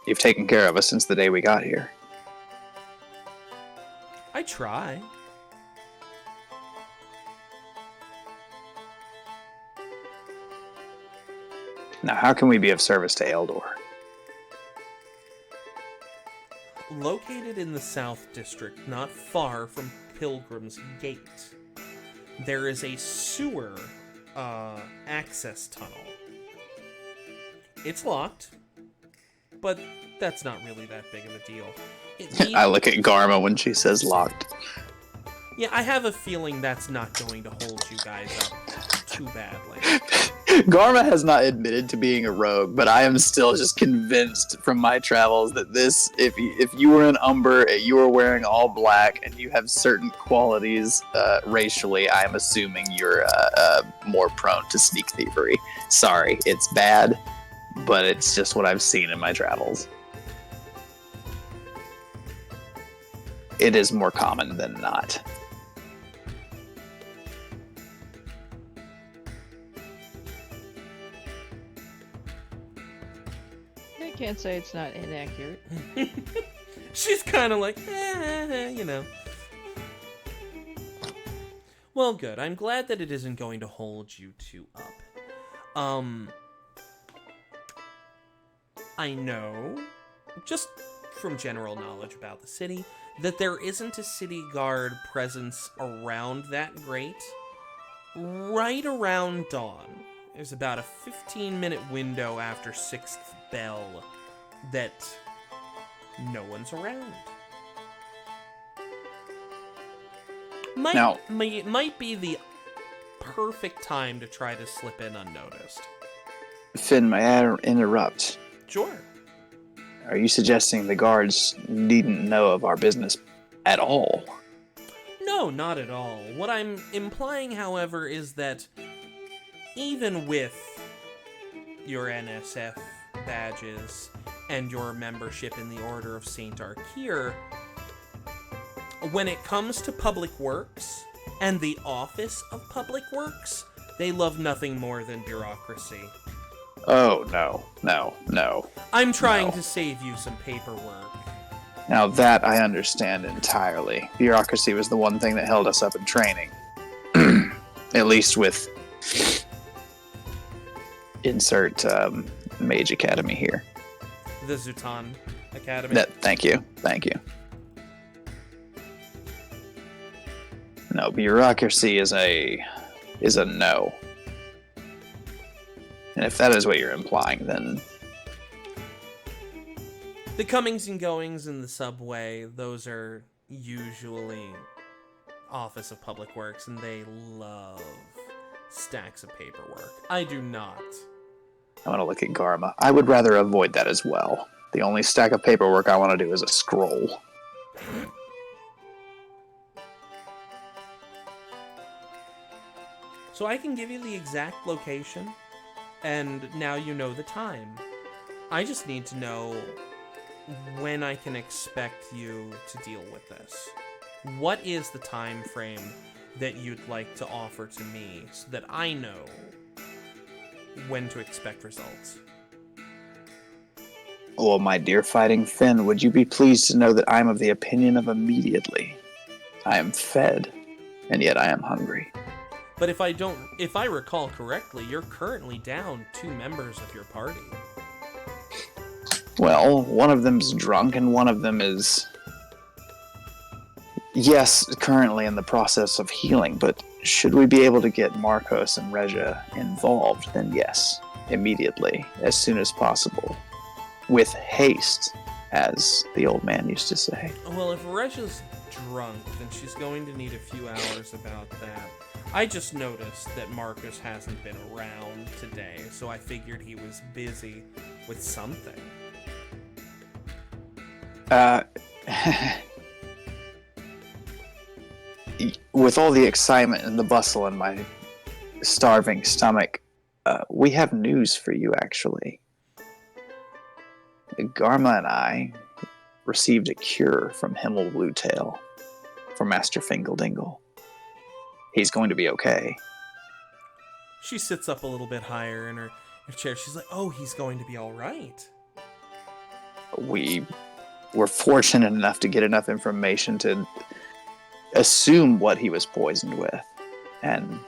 You've taken care of us since the day we got here. I try. Now, how can we be of service to Eldor? Located in the South District, not far from Pilgrim's Gate, there is a sewer access tunnel. It's locked, but that's not really that big of a deal. I look at Garma when she says locked. Yeah, I have a feeling that's not going to hold you guys up too badly. Garma has not admitted to being a rogue, but I am still just convinced from my travels that this, if you were an Umber, you were wearing all black, and you have certain qualities racially, I am assuming you're more prone to sneak thievery. Sorry, it's bad, but it's just what I've seen in my travels. It is more common than not. I can't say it's not inaccurate. She's kind of like, you know. Well, good. I'm glad that it isn't going to hold you two up. I know, just from general knowledge about the city, that there isn't a city guard presence around that great. Right around dawn, there's about a 15-minute window after 6th bell that no one's around. Might be the perfect time to try to slip in unnoticed. Finn, may I interrupt? Sure. Are you suggesting the guards needn't know of our business at all? No, not at all. What I'm implying, however, is that even with your NSF badges and your membership in the Order of St. Arkir, when it comes to public works and the Office of Public Works, they love nothing more than bureaucracy. Oh, no. I'm trying to save you some paperwork. Now that I understand entirely. Bureaucracy was the one thing that held us up in training. At least with insert Mage Academy here. The Zutan Academy. Thank you. No, bureaucracy is a no. And if that is what you're implying, then the comings and goings in the subway, those are usually Office of Public Works, and they love stacks of paperwork. I do not. I want to look at Garma. I would rather avoid that as well. The only stack of paperwork I want to do is a scroll. So I can give you the exact location, and now you know the time. I just need to know when I can expect you to deal with this. What is the time frame that you'd like to offer to me so that I know when to expect results? Well, my dear Fighting Finn, would you be pleased to know that I am of the opinion of immediately? I am fed, and yet I am hungry. But if I recall correctly, you're currently down 2 members of your party. Well, one of them's drunk, and one of them is, yes, currently in the process of healing, but should we be able to get Marcos and Regia involved, then yes, immediately, as soon as possible. With haste, as the old man used to say. Well, if Regia's drunk, then she's going to need a few hours about that. I just noticed that Marcus hasn't been around today, so I figured he was busy with something. With all the excitement and the bustle in my starving stomach, we have news for you, actually. Garma and I received a cure from Himmel Bluetail for Master Fingeldingle. He's going to be okay. She sits up a little bit higher in her chair. She's like, oh, he's going to be all right. We were fortunate enough to get enough information to assume what he was poisoned with. And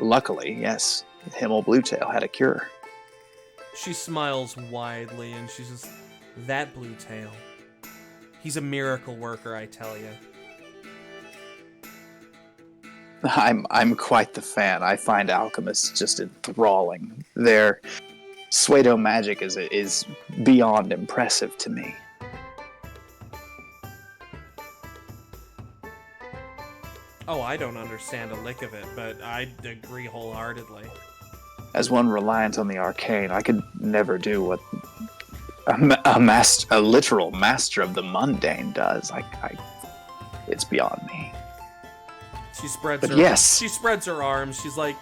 luckily, yes, Himmel Bluetail had a cure. She smiles widely and she's just, that Bluetail. He's a miracle worker, I tell you. I'm quite the fan. I find alchemists just enthralling. Their pseudo magic is beyond impressive to me. Oh, I don't understand a lick of it, but I agree wholeheartedly. As one reliant on the arcane, I could never do what a literal master of the mundane does. It's beyond me. She spreads but her yes. She spreads her arms. She's like,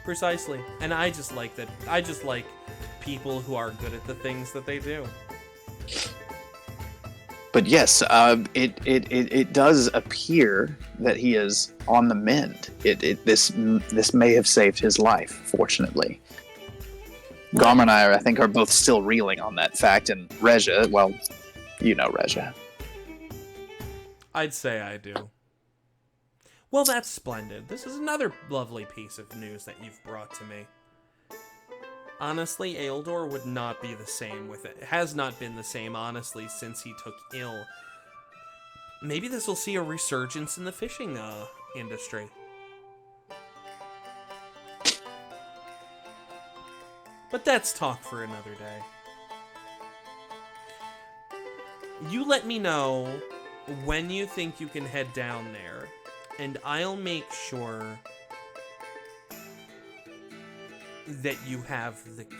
precisely. And I just like that. I just like people who are good at the things that they do. But yes, it does appear that he is on the mend. This may have saved his life, fortunately. Garma and I think, are both still reeling on that fact, and Regia, well, you know Regia. I'd say I do. Well, that's splendid. This is another lovely piece of news that you've brought to me. Honestly, Aeldor would not be the same with it. It has not been the same, honestly, since he took ill. Maybe this will see a resurgence in the fishing industry. But that's talk for another day. You let me know when you think you can head down there, and I'll make sure that you have the key.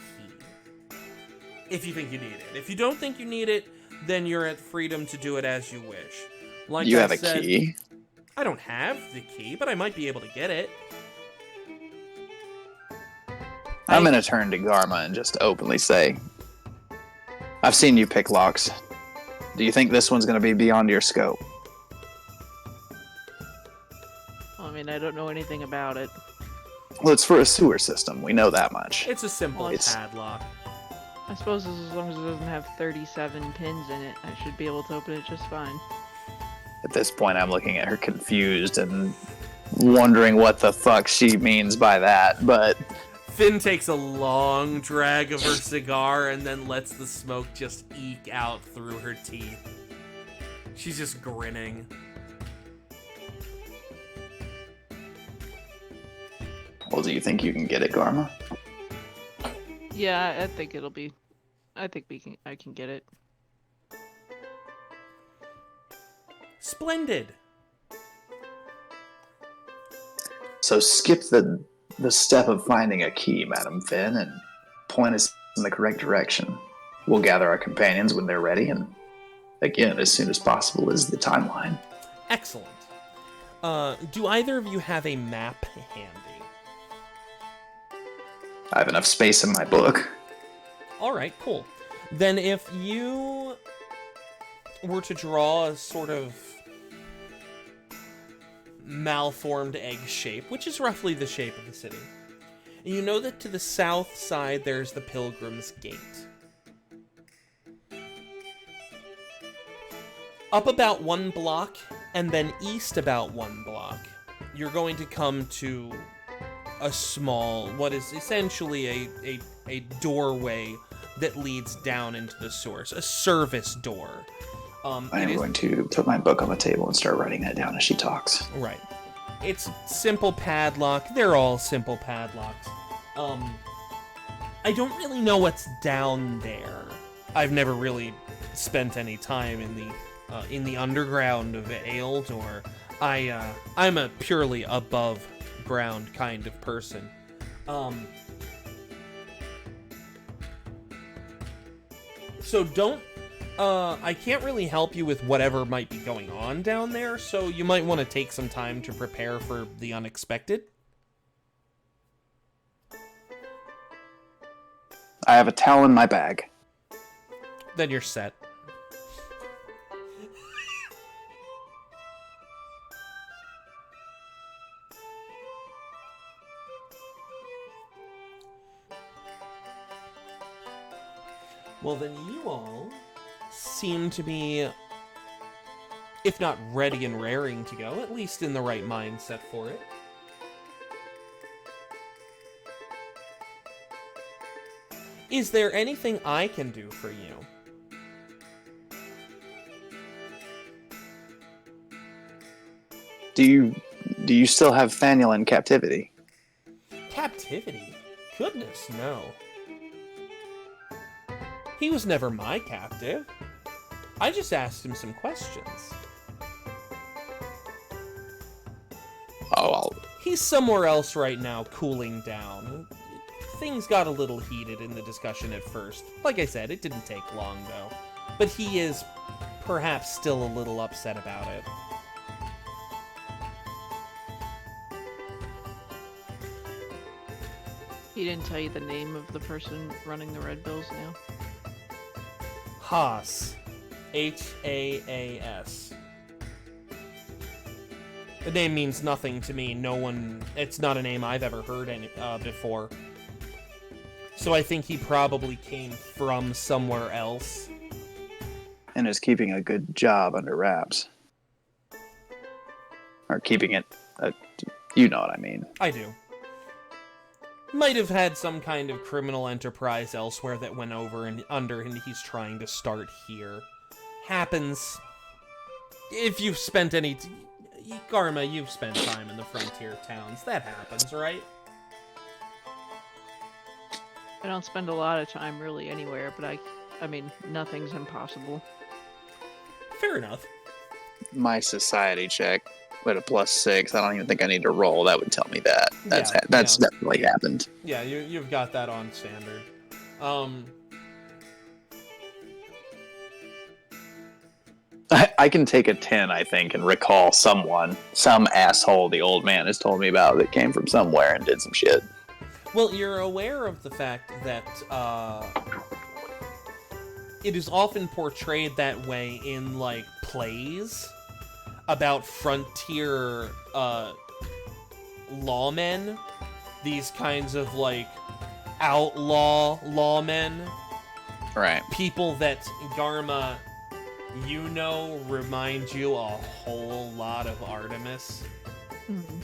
If you think you need it. If you don't think you need it, then you're at freedom to do it as you wish. Like you I have said, a key? I don't have the key, but I might be able to get it. I'm going to turn to Garma and just openly say, I've seen you pick locks. Do you think this one's going to be beyond your scope? I mean, I don't know anything about it. Well, it's for a sewer system. We know that much. It's a simple It's- padlock. I suppose as long as it doesn't have 37 pins in it, I should be able to open it just fine. At this point, I'm looking at her confused and wondering what the fuck she means by that, but... Finn takes a long drag of her cigar and then lets the smoke just eke out through her teeth. She's just grinning. Well, do you think you can get it, Garma? Yeah, I think it'll be... I think I can get it. Splendid. So skip the step of finding a key, Madam Finn, and point us in the correct direction. We'll gather our companions when they're ready, and again, as soon as possible is the timeline. Excellent. Do either of you have a map handy? I have enough space in my book. All right, cool. Then if you were to draw a sort of malformed egg shape, which is roughly the shape of the city, and you know that to the south side there's the Pilgrim's Gate. Up about 1 block, and then east about 1 block, you're going to come to a small, what is essentially a doorway that leads down into the source, a service door. I am going to put my book on the table and start writing that down as she talks. Right. It's simple padlock. They're all simple padlocks. I don't really know what's down there. I've never really spent any time in the underground of Aeldor. I'm a purely above ground kind of person. So don't I can't really help you with whatever might be going on down there, so you might want to take some time to prepare for the unexpected. I have a towel in my bag. Then you're set. Well, then you all seem to be, if not ready and raring to go, at least in the right mindset for it. Is there anything I can do for you? Do you still have Thaniel in captivity? Captivity? Goodness, no. He was never my captive. I just asked him some questions. Oh, He's somewhere else right now, cooling down. Things got a little heated in the discussion at first. Like I said, it didn't take long, though. But he is perhaps still a little upset about it. He didn't tell you the name of the person running the Red Bills now? Haas. Haas. The name means nothing to me. It's not a name I've ever heard before. So I think he probably came from somewhere else. and is keeping a good job under wraps. Or keeping it, you know what I mean. I do. Might have had some kind of criminal enterprise elsewhere that went over and under, and he's trying to start here. Happens. If you've spent any... Garma, you've spent time in the frontier towns. That happens, right? I don't spend a lot of time really anywhere, but I mean, nothing's impossible. Fair enough. My society check with a +6. I don't even think I need to roll. That would tell me that. That's definitely happened. Yeah, you've got that on standard. I can take a 10, I think, and recall some asshole the old man has told me about that came from somewhere and did some shit. Well, you're aware of the fact that it is often portrayed that way in, like, plays about frontier lawmen. These kinds of, like, outlaw lawmen Right. people that Garma, remind you a whole lot of Artemis. Mhm.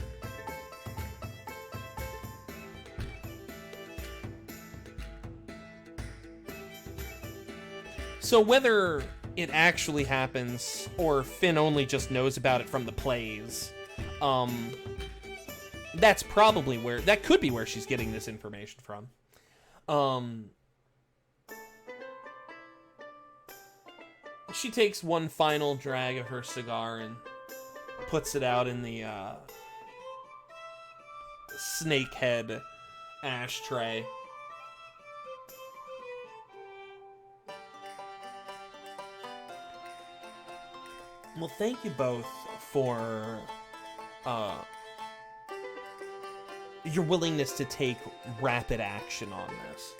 So whether it actually happens or Finn only just knows about it from the plays, that's probably that could be where she's getting this information from. She takes one final drag of her cigar and puts it out in the snakehead ashtray. Well, thank you both for your willingness to take rapid action on this.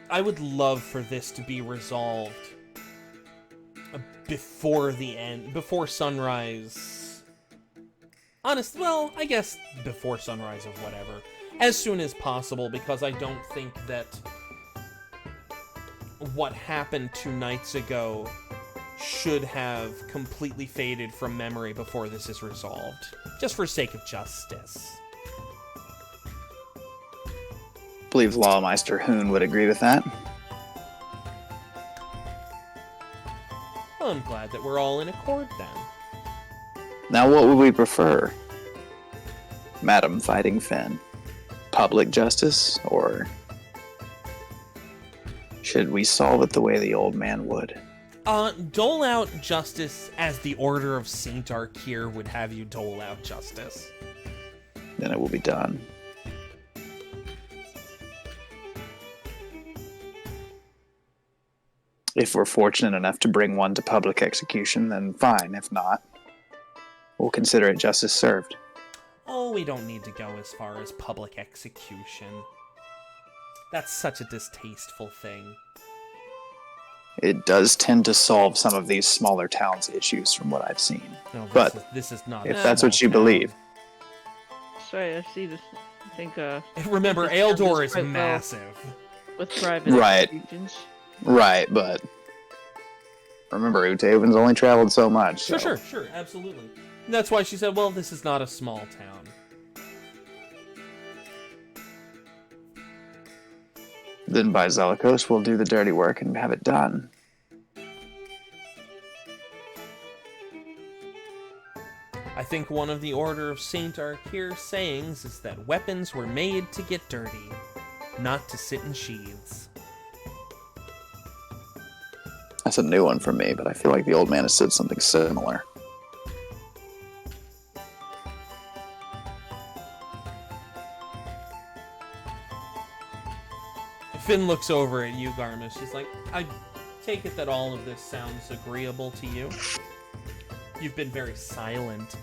I would love for this to be resolved before sunrise. Well, I guess before sunrise of whatever. As soon as possible, because I don't think that what happened 2 nights ago should have completely faded from memory before this is resolved. Just for sake of justice. I believe Lawmeister Hoon would agree with that. Well, I'm glad that we're all in accord then. Now, what would we prefer? Madam Fighting Finn? Public justice, or should we solve it the way the old man would? Dole out justice as the Order of Saint Arkir would have you dole out justice. Then it will be done. If we're fortunate enough to bring one to public execution, then fine. If not, we'll consider it justice served. Oh, we don't need to go as far as public execution. That's such a distasteful thing. It does tend to solve some of these smaller towns' issues from what I've seen. No, But this is not. if a that's what small you town. believe. Sorry, I see this. I think Remember, this town Eldor does is quite well massive. with private Right. executions. Right, but remember, Utaven's only traveled so much. So. Sure, absolutely. And that's why she said, well, this is not a small town. Then by Zelikos, we'll do the dirty work and have it done. I think one of the Order of Saint Arkir sayings is that weapons were made to get dirty, not to sit in sheaths. That's a new one for me, but I feel like the old man has said something similar. Finn looks over at you, Garmus. She's like, I take it that all of this sounds agreeable to you. You've been very silent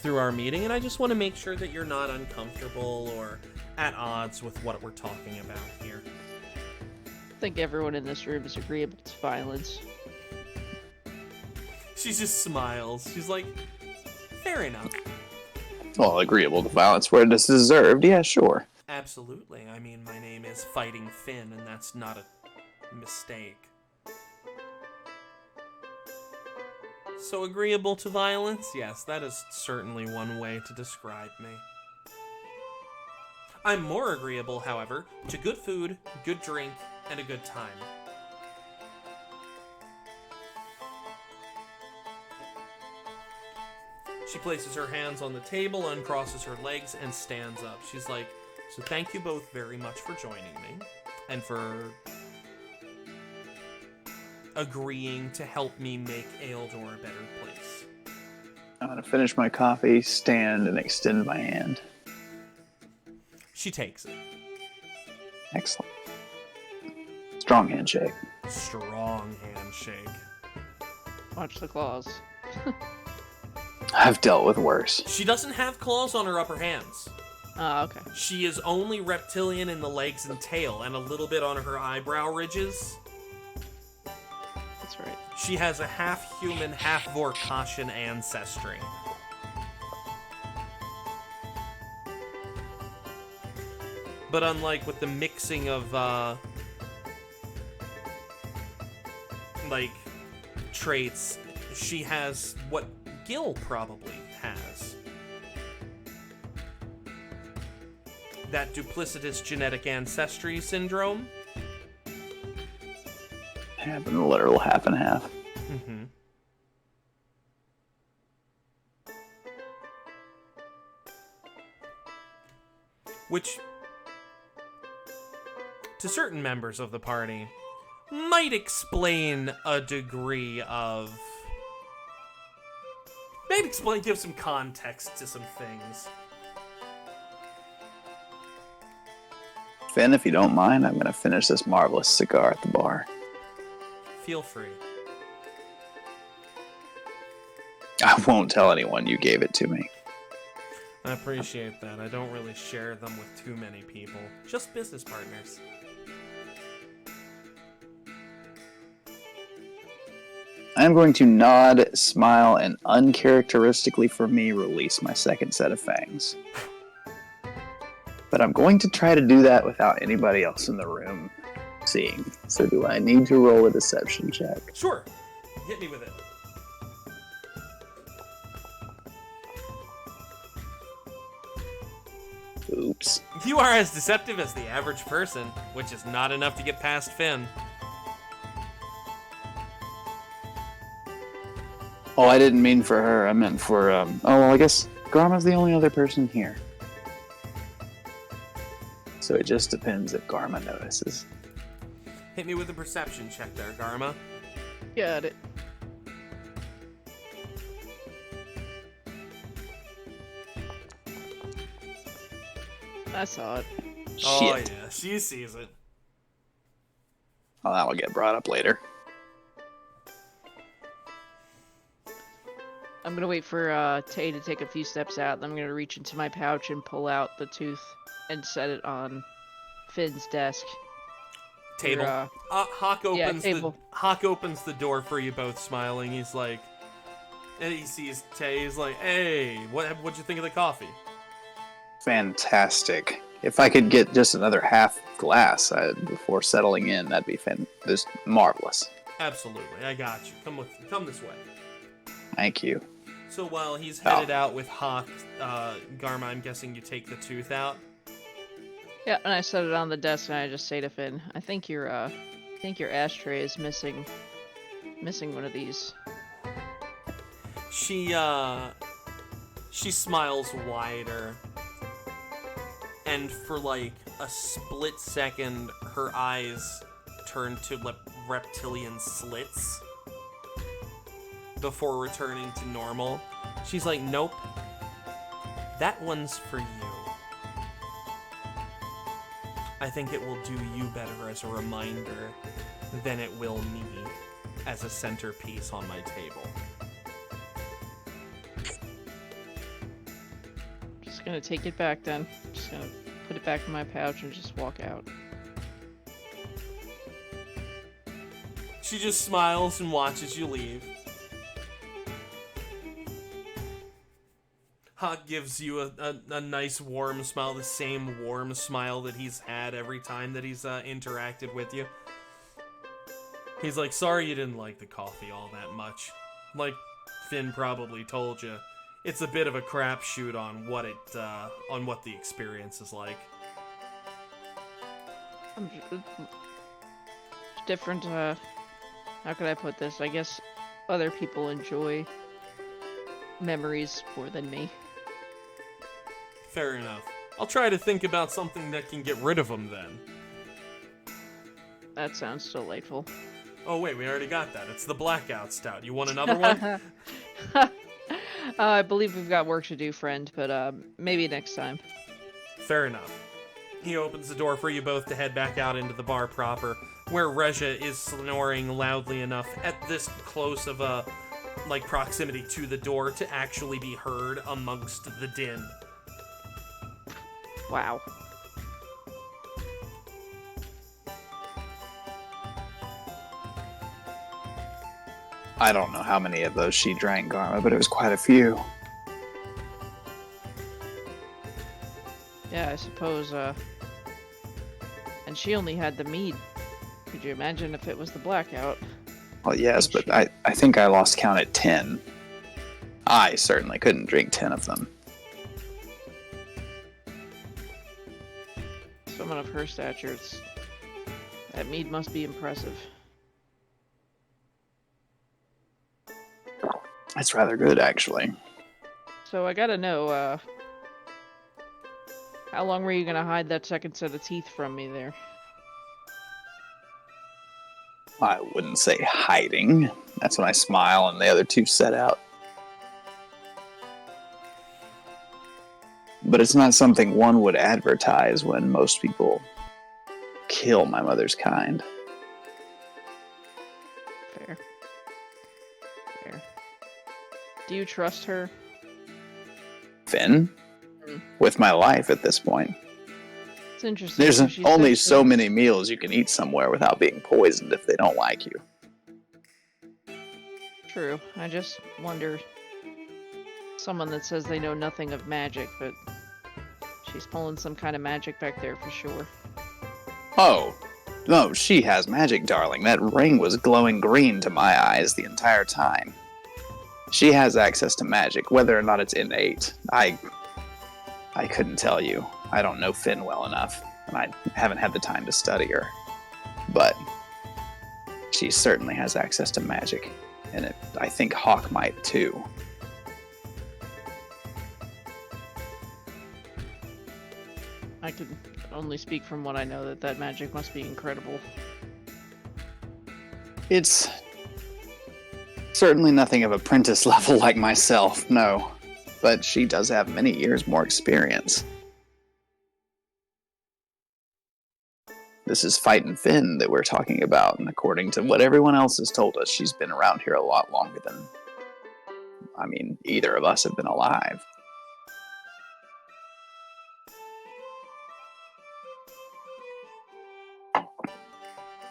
through our meeting, and I just want to make sure that you're not uncomfortable or at odds with what we're talking about here. I think everyone in this room is agreeable to violence. She just smiles. She's like, fair enough. Well, agreeable to violence where it is deserved, yeah, sure. Absolutely. I mean, my name is Fighting Finn, and that's not a mistake. So agreeable to violence? Yes, that is certainly one way to describe me. I'm more agreeable, however, to good food, good drink, and a good time. She places her hands on the table, uncrosses her legs, and stands up. She's like, so thank you both very much for joining me, and for agreeing to help me make Eldor a better place. I'm going to finish my coffee, stand, and extend my hand. She takes it. Excellent. Strong handshake. Strong handshake. Watch the claws. I've dealt with worse. She doesn't have claws on her upper hands. Ah, okay. She is only reptilian in the legs and tail, and a little bit on her eyebrow ridges. That's right. She has a half-human, half-Vorkashian ancestry. But unlike with the mixing of, like, traits, she has what Gil probably has. That duplicitous genetic ancestry syndrome. Having a literal half and half. Mm-hmm. Which, to certain members of the party, might explain a degree of... give some context to some things. Finn, if you don't mind, I'm going to finish this marvelous cigar at the bar. Feel free. I won't tell anyone you gave it to me. I appreciate that. I don't really share them with too many people. Just business partners. I'm going to nod, smile, and uncharacteristically for me release my second set of fangs. But I'm going to try to do that without anybody else in the room seeing. So do I need to roll a deception check? Sure. Hit me with it. Oops. You are as deceptive as the average person, which is not enough to get past Finn. Oh, I didn't mean for her. I meant for, oh, well, I guess Garma's the only other person here. So it just depends if Garma notices. Hit me with a perception check there, Garma. Got it. I saw it. Oh, Shit. yeah, she sees it. Well, that will get brought up later. I'm gonna wait for Tay to take a few steps out, then I'm gonna reach into my pouch and pull out the tooth and set it on Finn's desk. Table. Your, Hawk opens table. Hawk opens the door for you both, smiling. He's like, and he sees Tay. He's like, "Hey, what'd you think of the coffee?" Fantastic. If I could get just another half glass before settling in, that'd be just marvelous. Absolutely, I got you. Come this way. Thank you. So while he's headed out with Hawk, Garma, I'm guessing you take the tooth out. Yeah, and I set it on the desk and I just say to Finn, I think your ashtray is missing one of these. She smiles wider, and for like a split second, her eyes turn to reptilian slits before returning to normal. She's like, "Nope, that one's for you. I think it will do you better as a reminder than it will me as a centerpiece on my table." Just gonna take it back then. Just gonna put it back in my pouch and just walk out. She just smiles and watches you leave. Hawk gives you a nice warm smile, the same warm smile that he's had every time that he's interacted with you. He's like, "Sorry you didn't like the coffee all that much. Like Finn probably told you, it's a bit of a crapshoot on what the experience is like." Different, how could I put this? I guess other people enjoy memories more than me. Fair enough. I'll try to think about something that can get rid of them then. That sounds delightful. Oh wait, we already got that. It's the Blackout Stout. You want another one? I believe we've got work to do, friend, but maybe next time. Fair enough. He opens the door for you both to head back out into the bar proper, where Reja is snoring loudly enough at this close of a proximity to the door to actually be heard amongst the din. Wow. I don't know how many of those she drank, Garma, but it was quite a few. Yeah, I suppose And she only had the mead. Could you imagine if it was the blackout? Well, yes, but I think I lost count at 10. I certainly couldn't drink 10 of them. Someone of her stature, that mead must be impressive. It's rather good, actually. So I gotta know, how long were you gonna hide that second set of teeth from me there? I wouldn't say hiding. That's when I smile and the other two set out. But it's not something one would advertise when most people kill my mother's kind. Fair. Fair. Do you trust her? Finn? With my life at this point. It's interesting. There's She only said so many meals you can eat somewhere without being poisoned if they don't like you. True. I just wonder. Someone that says they know nothing of magic, but she's pulling some kind of magic back there for sure. Oh, no, she has magic, darling. That ring was glowing green to my eyes the entire time. She has access to magic, whether or not it's innate. I couldn't tell you. I don't know Finn well enough, and I haven't had the time to study her. But she certainly has access to magic, and I think Hawk might too. I can only speak from what I know that magic must be incredible. It's certainly nothing of apprentice level like myself, no. But she does have many years more experience. This is Fightin' Finn that we're talking about, and according to what everyone else has told us, she's been around here a lot longer than, either of us have been alive.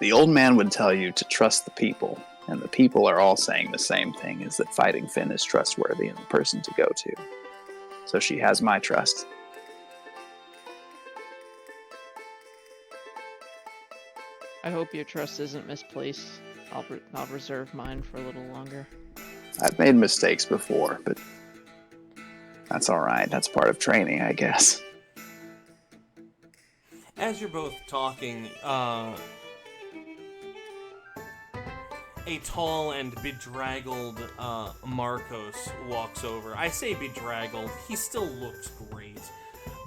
The old man would tell you to trust the people, and the people are all saying the same thing, is that Fighting Finn is trustworthy and the person to go to. So she has my trust. I hope your trust isn't misplaced. I'll reserve mine for a little longer. I've made mistakes before, but that's alright. That's part of training, I guess. As you're both talking, a tall and bedraggled Marcos walks over. I say bedraggled, he still looks great,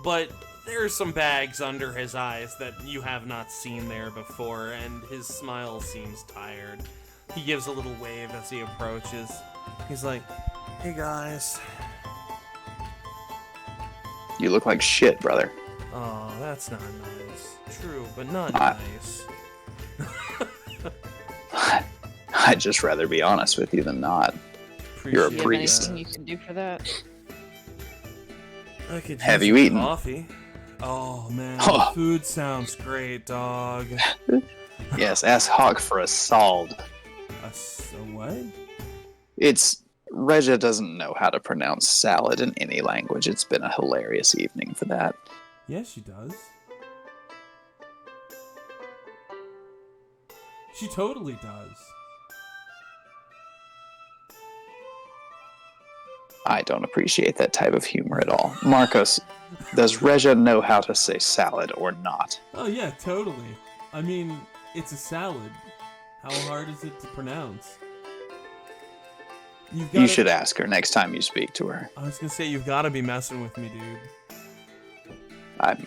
but there are some bags under his eyes that you have not seen there before, and his smile seems tired. He gives a little wave as he approaches. He's like, "Hey guys." You look like shit, brother. Oh, that's not nice. True, but not nice. I'd just rather be honest with you than not. You're a Do you priest. have anything you can do for that? I could Have use you some eaten? coffee. Oh man, Oh. food sounds great, dog. Yes, ask Hawk for a sald. A what? It's... Regia doesn't know how to pronounce salad in any language. It's been a hilarious evening for that. Yes, she does. She totally does. I don't appreciate that type of humor at all. Marcos, does Regia know how to say salad or not? Oh yeah, totally. I mean, it's a salad. How hard is it to pronounce? You should ask her next time you speak to her. I was gonna say, you've got to be messing with me, dude. I'm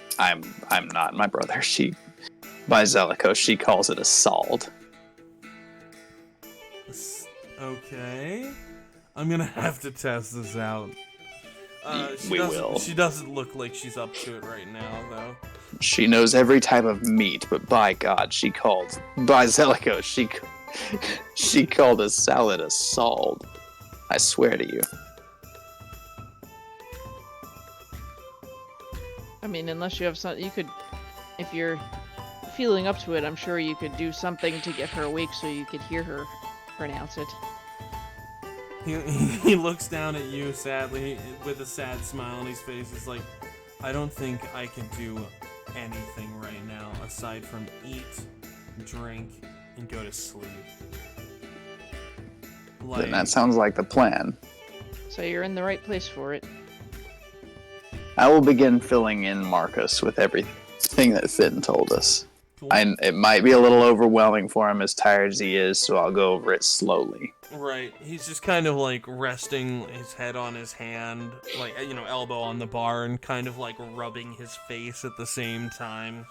not, my brother. By Zelikos, she calls it a sald. Okay. I'm gonna have to test this out. We will. She doesn't look like she's up to it right now, though. She knows every type of meat, but by God, by Zelikos, she called a salad a sald. I swear to you. I mean, unless you have something, you could, if you're feeling up to it, I'm sure you could do something to get her awake so you could hear her pronounce it. He looks down at you sadly with a sad smile on his face. He's like, I don't think I can do anything right now aside from eat, drink, and go to sleep. Then that sounds like the plan. So you're in the right place for it. I will begin filling in Marcus with everything that Finn told us. Cool. It might be a little overwhelming for him as tired as he is, so I'll go over it slowly. Right. He's just kind of like resting his head on his hand, like, you know, elbow on the bar, and kind of like rubbing his face at the same time.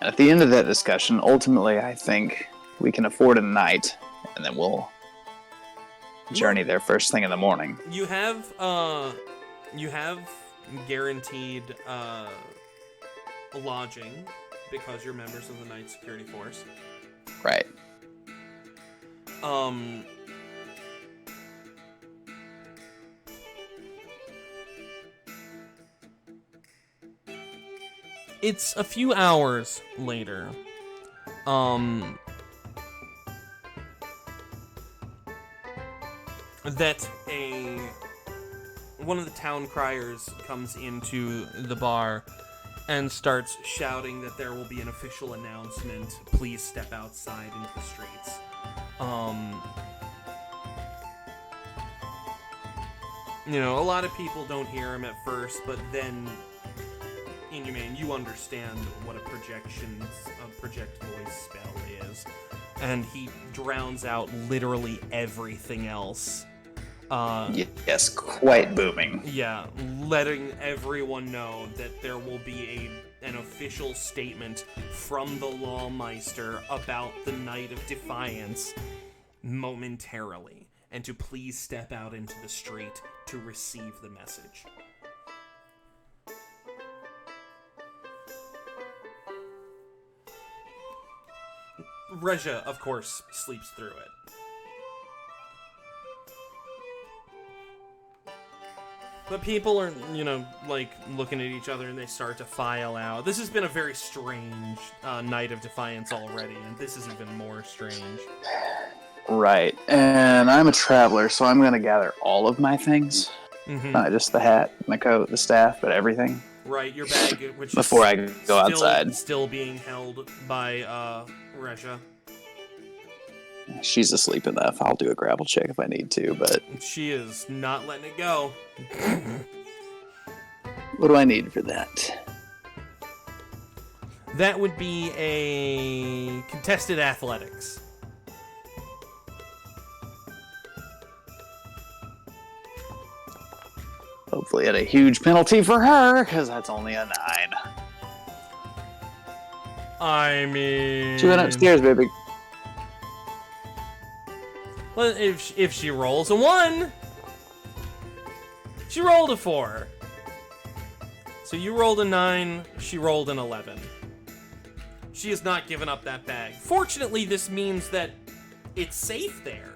And at the end of that discussion, ultimately, I think we can afford a night, and then we'll journey there first thing in the morning. You have guaranteed lodging because you're members of the Night Security Force. Right. It's a few hours later. That one of the town criers comes into the bar and starts shouting that there will be an official announcement. Please step outside into the streets. You know, a lot of people don't hear him at first, but then, Inhumane, you understand what a project voice spell is, and he drowns out literally everything else. Yes, quite booming. Yeah, letting everyone know that there will be an official statement from the Lawmeister about the Night of Defiance momentarily, and to please step out into the street to receive the message. Regia, of course, sleeps through it. But people are, you know, like, looking at each other and they start to file out. This has been a very strange Night of Defiance already, and this is even more strange. Right. And I'm a traveler, so I'm going to gather all of my things. Mm-hmm. Not just the hat, my coat, the staff, but everything. Right, your bag, which before I is go outside. Still being held by Regia. She's asleep enough. I'll do a grapple check if I need to, but... She is not letting it go. What do I need for that? That would be a contested athletics. Hopefully at a huge penalty for her, because that's only a 9. I mean... She went upstairs, baby. Well, if she rolls a 1, she rolled a 4. So you rolled a 9, she rolled an 11. She has not given up that bag. Fortunately, this means that it's safe there.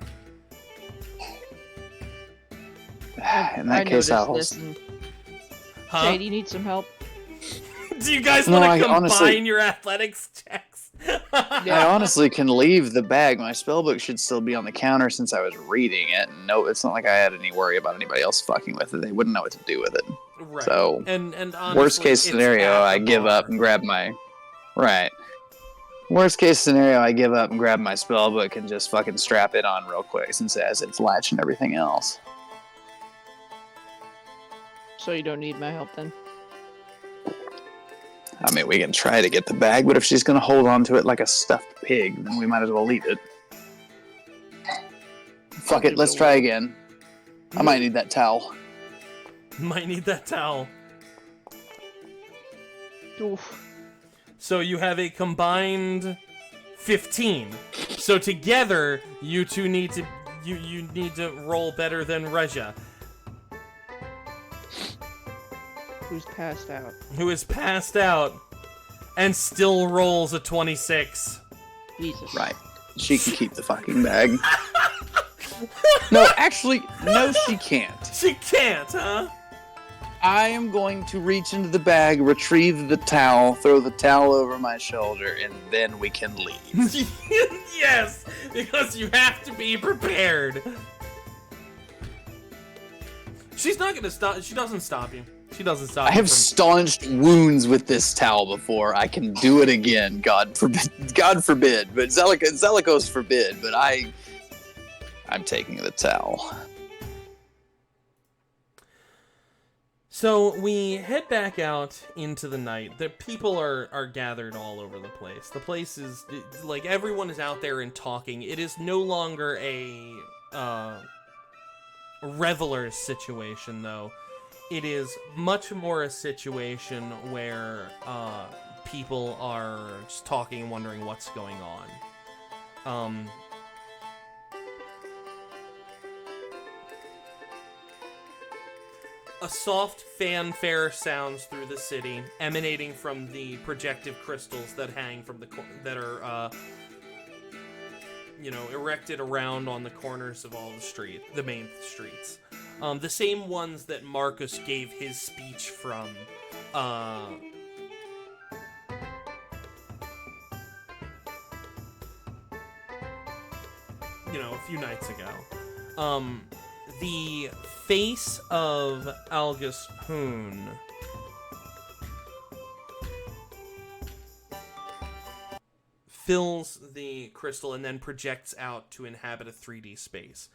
In that case, I'll... Huh? Jay, do you need some help? Do you guys want to combine honestly... your athletics checks? I honestly can leave the bag. My spellbook should still be on the counter since I was reading it. No, it's not like I had any worry about anybody else fucking with it. They wouldn't know what to do with it. Right. So, and honestly, worst case scenario, I give up and grab my... Right. Worst case scenario, I give up and grab my spellbook and just fucking strap it on real quick since it has its latch and everything else. So you don't need my help then? I mean, we can try to get the bag, but if she's going to hold on to it like a stuffed pig, then we might as well leave it. Fuck it, let's try again. I might need that towel. Might need that towel. Oof. So you have a combined 15. So together, you two need to you need to roll better than Regia, Who's passed out? who is passed out and still rolls a 26. Jesus. Right. She can keep the fucking bag. No, actually, no, she can't. She can't, huh? I am going to reach into the bag, retrieve the towel, throw the towel over my shoulder, and then we can leave. Yes, because you have to be prepared. She's not gonna stop. She doesn't stop you. She doesn't stop I you have from- staunched wounds with this towel before. I can do it again. God forbid. God forbid. But Zelikos forbid. But I'm taking the towel. So we head back out into the night. The people are gathered all over the place. The place is like everyone is out there and talking. It is no longer a reveler's situation, though. It is much more a situation where people are just talking and wondering what's going on. A soft fanfare sounds through the city, emanating from the projective crystals that hang from that are, erected around on the corners of all the main streets. The same ones that Marcus gave his speech from, a few nights ago. The face of Algus Hoon fills the crystal and then projects out to inhabit a 3D space.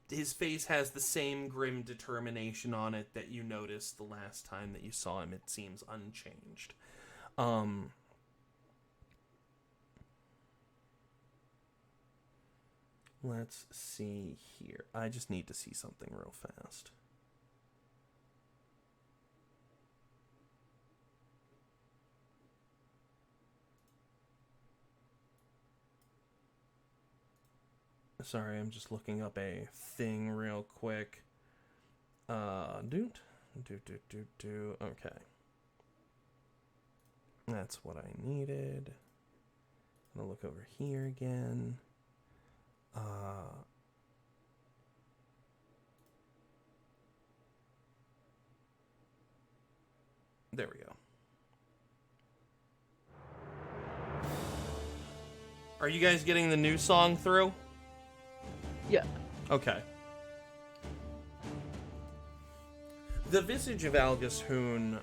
His face has the same grim determination on it that you noticed the last time that you saw him. It seems unchanged. Let's see here. I just need to see something real fast. Sorry, I'm just looking up a thing real quick. Okay. That's what I needed. I'm gonna look over here again. There we go. Are you guys getting the new song through? Yeah. Okay. The visage of Algus Hoon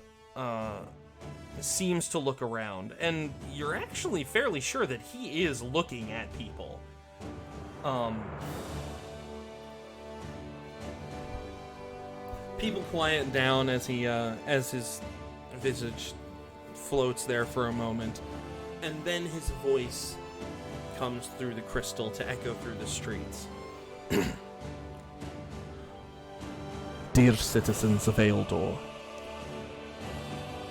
seems to look around, and you're actually fairly sure that he is looking at people. People quiet down as his visage floats there for a moment, and then his voice comes through the crystal to echo through the streets. Dear citizens of Aeldor,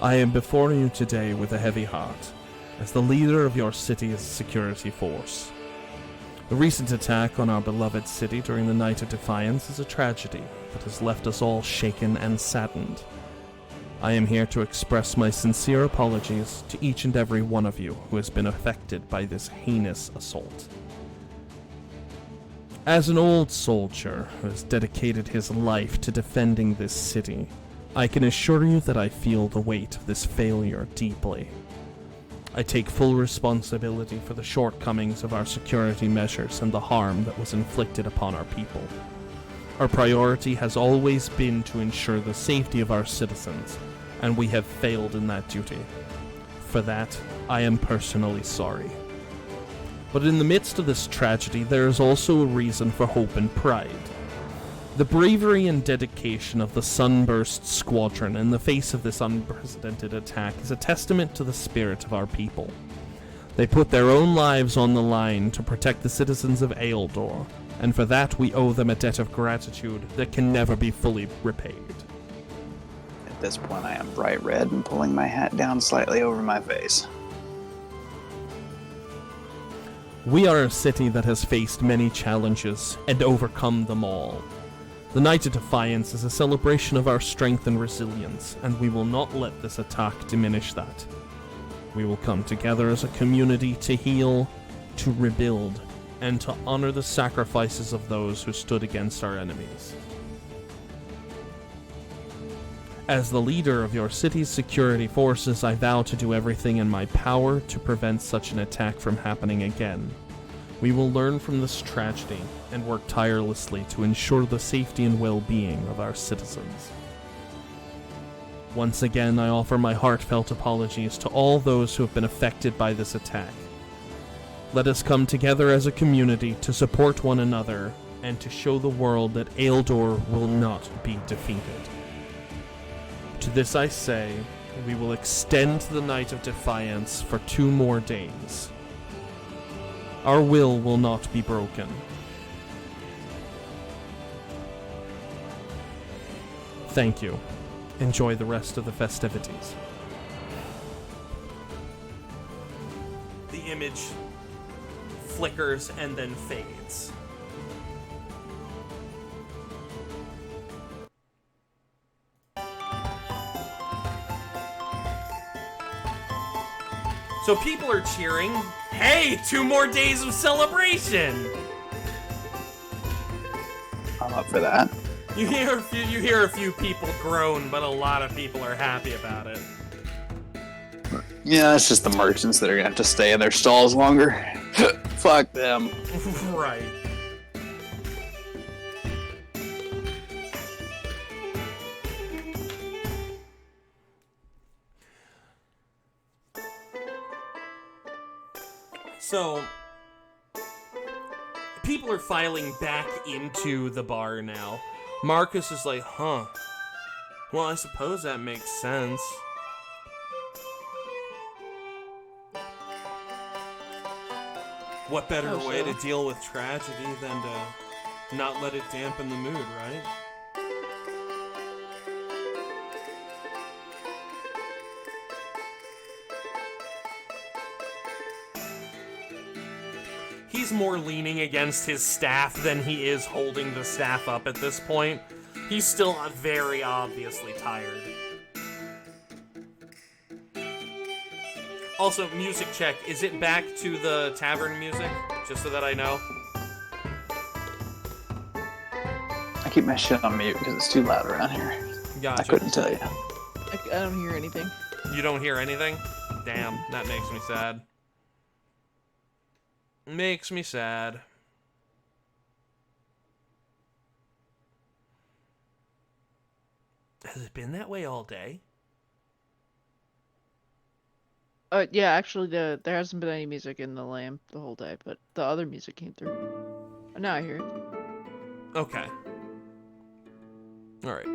I am before you today with a heavy heart, as the leader of your city's security force. The recent attack on our beloved city during the Night of Defiance is a tragedy that has left us all shaken and saddened. I am here to express my sincere apologies to each and every one of you who has been affected by this heinous assault. As an old soldier who has dedicated his life to defending this city, I can assure you that I feel the weight of this failure deeply. I take full responsibility for the shortcomings of our security measures and the harm that was inflicted upon our people. Our priority has always been to ensure the safety of our citizens, and we have failed in that duty. For that, I am personally sorry. But in the midst of this tragedy, there is also a reason for hope and pride. The bravery and dedication of the Sunburst Squadron in the face of this unprecedented attack is a testament to the spirit of our people. They put their own lives on the line to protect the citizens of Aeldor, and for that we owe them a debt of gratitude that can never be fully repaid. At this point, I am bright red and pulling my hat down slightly over my face. We are a city that has faced many challenges and overcome them all. The Night of Defiance is a celebration of our strength and resilience, and we will not let this attack diminish that. We will come together as a community to heal, to rebuild, and to honor the sacrifices of those who stood against our enemies. As the leader of your city's security forces, I vow to do everything in my power to prevent such an attack from happening again. We will learn from this tragedy and work tirelessly to ensure the safety and well-being of our citizens. Once again, I offer my heartfelt apologies to all those who have been affected by this attack. Let us come together as a community to support one another and to show the world that Eldor will not be defeated. To this I say, we will extend the Night of Defiance for 2 more days. Our will not be broken. Thank you. Enjoy the rest of the festivities. The image flickers and then fades. So people are cheering, hey, 2 more days of celebration! I'm up for that. You hear a few people groan, but a lot of people are happy about it. Yeah, it's just the merchants that are gonna have to stay in their stalls longer. Fuck them. Right. So, people are filing back into the bar now. Marcus is like, huh. Well, I suppose that makes sense. What better way to deal with tragedy than to not let it dampen the mood, right? He's more leaning against his staff than he is holding the staff up at this point. He's still very obviously tired. Also, music check. Is it back to the tavern music? Just so that I know. I keep my shit on mute because it's too loud around here. Gotcha. I couldn't tell you. I don't hear anything. You don't hear anything? Damn, that makes me sad. Makes me sad. Has it been that way all day? Yeah, actually, there hasn't been any music in the lamp the whole day, but the other music came through. Now I hear it. Okay. Alright.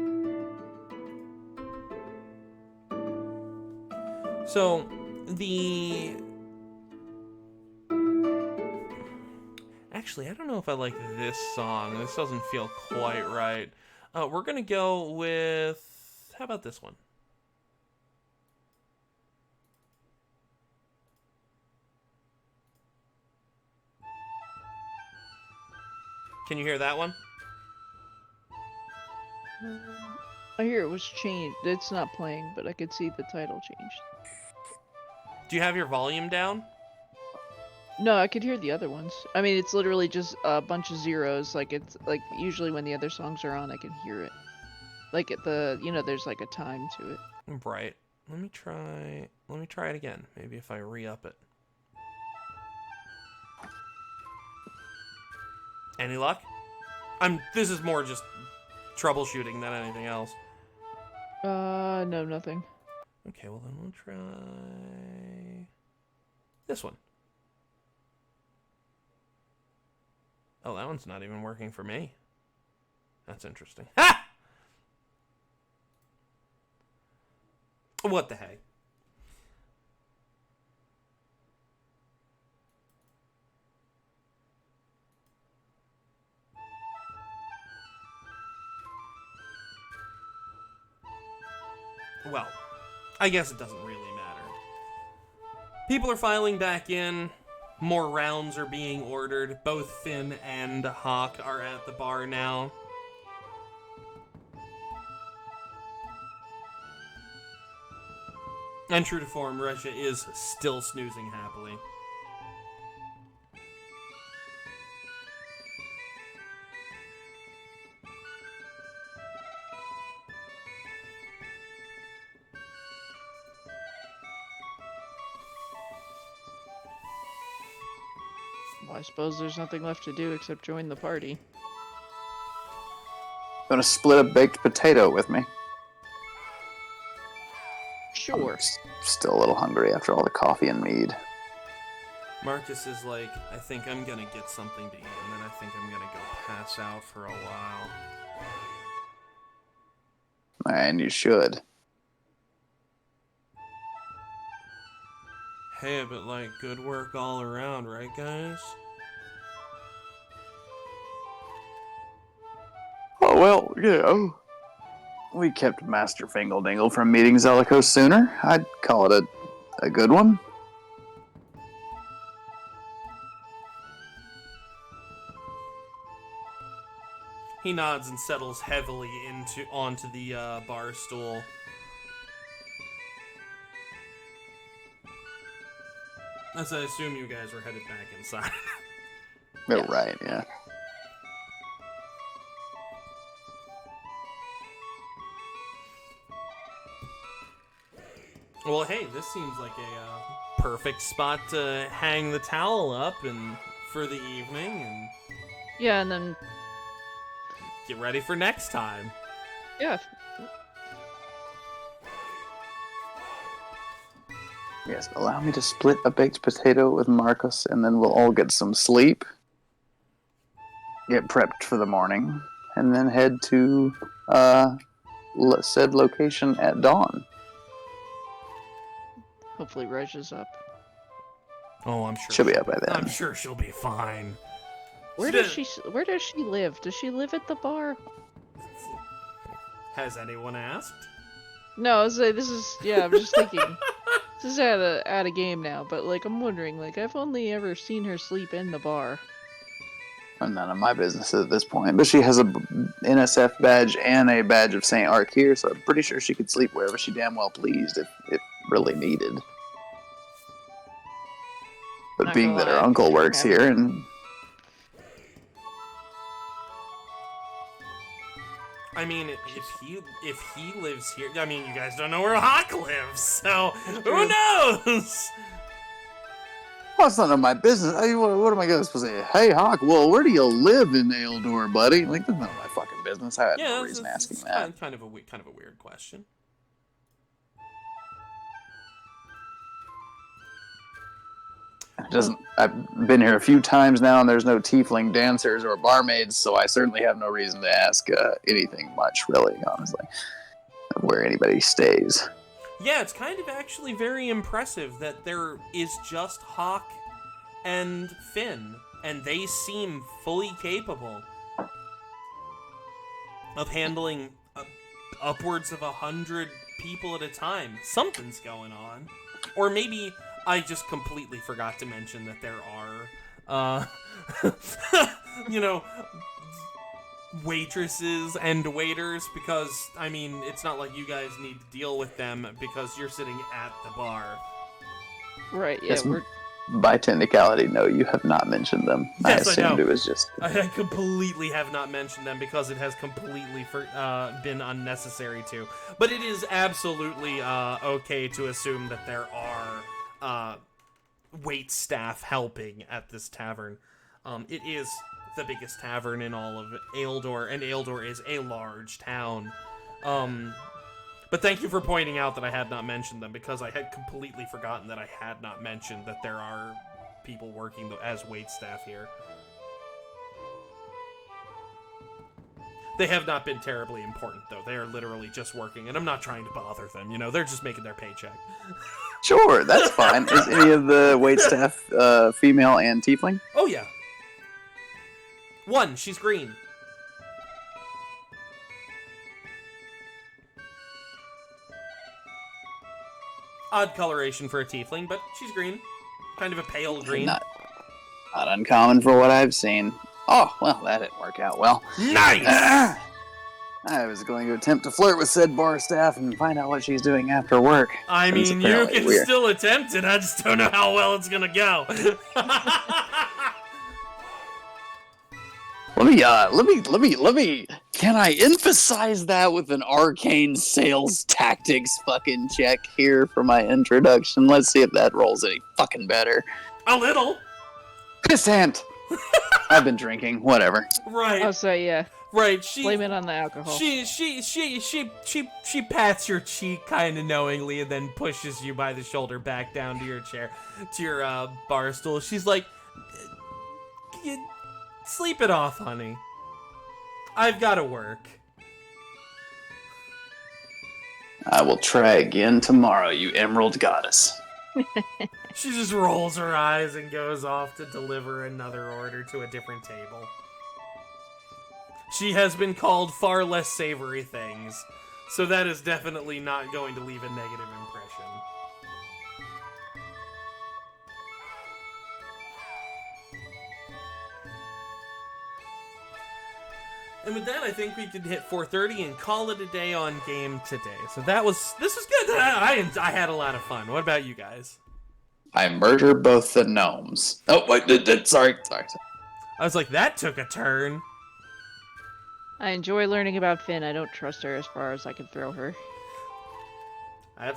So, Actually, I don't know if I like this song. This doesn't feel quite right. We're gonna go with... How about this one? Can you hear that one? I hear it was changed. It's not playing, but I could see the title changed. Do you have your volume down? No, I could hear the other ones. I mean, it's literally just a bunch of zeros. Like, it's like usually when the other songs are on, I can hear it. Like at the, there's like a time to it. Right. Let me try it again. Maybe if I re-up it. Any luck? This is more just troubleshooting than anything else. No, nothing. Okay, well then we'll try this one. Oh, that one's not even working for me. That's interesting. Ha! What the heck? Well, I guess it doesn't really matter. People are filing back in. More rounds are being ordered. Both Finn and Hawk are at the bar now. And true to form, Resha is still snoozing happily. Well, I suppose there's nothing left to do except join the party. Gonna split a baked potato with me. Sure. I'm still a little hungry after all the coffee and mead. Marcus is like, I think I'm gonna get something to eat, and then I think I'm gonna go pass out for a while. And you should. Hey, but like, good work all around, right, guys? Oh, well, we kept Master Fingeldingle from meeting Zellico sooner. I'd call it a good one. He nods and settles heavily onto the bar stool. As I assume you guys were headed back inside. Yeah. Right, yeah. Well, hey, this seems like a perfect spot to hang the towel up and for the evening and Yeah, and then get ready for next time. yeah. Yes, allow me to split a baked potato with Marcus, and then we'll all get some sleep, get prepped for the morning, and then head to said location at dawn. Hopefully Reg is up. Oh, I'm sure She'll be up by then. I'm sure she'll be fine. Where does she live? Does she live at the bar? Has anyone asked? No, I was like, I'm just thinking. This is at a game now, but like I'm wondering, like I've only ever seen her sleep in the bar. None of my business at this point, but she has a NSF badge and a badge of St. Arc here, so I'm pretty sure she could sleep wherever she damn well pleased if really needed. But Not being gonna that her lie, uncle works never. here, and I mean, if he lives here, I mean, you guys don't know where Hawk lives, so who knows? well, it's none of my business. What am I supposed to say? Hey, Hawk, well, where do you live in Aeldor, buddy? Like, that's none of my fucking business. I had no reason asking that. Kind of a weird question. I've been here a few times now, and there's no tiefling dancers or barmaids, so I certainly have no reason to ask anything much, really, honestly, of where anybody stays. Yeah, it's kind of actually very impressive that there is just Hawk and Finn, and they seem fully capable of handling upwards of 100 people at a time. Something's going on. Or maybe I just completely forgot to mention that there are, waitresses and waiters, because, I mean, it's not like you guys need to deal with them because you're sitting at the bar. Right, yeah, Yes, by technicality, no, you have not mentioned them. Yes, I assumed know. it was just... I completely have not mentioned them because it has completely been unnecessary to. But it is absolutely okay to assume that there are wait staff helping at this tavern. It is the biggest tavern in all of Aeldor, and Aeldor is a large town. But thank you for pointing out that I had not mentioned them, because I had completely forgotten that I had not mentioned that there are people working as waitstaff here. They have not been terribly important, though. They are literally just working, and I'm not trying to bother them. You know, they're just making their paycheck. Sure, that's fine. Is any of the waitstaff female and tiefling? Oh, yeah. One, she's green. Odd coloration for a tiefling, but she's green. Kind of a pale green. Not uncommon for what I've seen. Oh, well, that didn't work out well. Nice! I was going to attempt to flirt with said bar staff and find out what she's doing after work. I mean, you can still attempt it. I just don't know how well it's gonna go. Let me. Can I emphasize that with an arcane sales tactics fucking check here for my introduction? Let's see if that rolls any fucking better. A little. Pissant! I've been drinking. Whatever. Right. Oh, so yeah. Right. Blame it on the alcohol. She pats your cheek kind of knowingly and then pushes you by the shoulder back down to your chair, to your bar stool. She's like, sleep it off, honey. I've got to work. I will try again tomorrow, you emerald goddess. She just rolls her eyes and goes off to deliver another order to a different table. She has been called far less savory things, so that is definitely not going to leave a negative impression. And with that, I think we could hit 4:30 and call it a day on game today. So this was good. I had a lot of fun. What about you guys? I murder both the gnomes. Oh, wait, sorry. I was like, that took a turn. I enjoy learning about Finn. I don't trust her as far as I can throw her.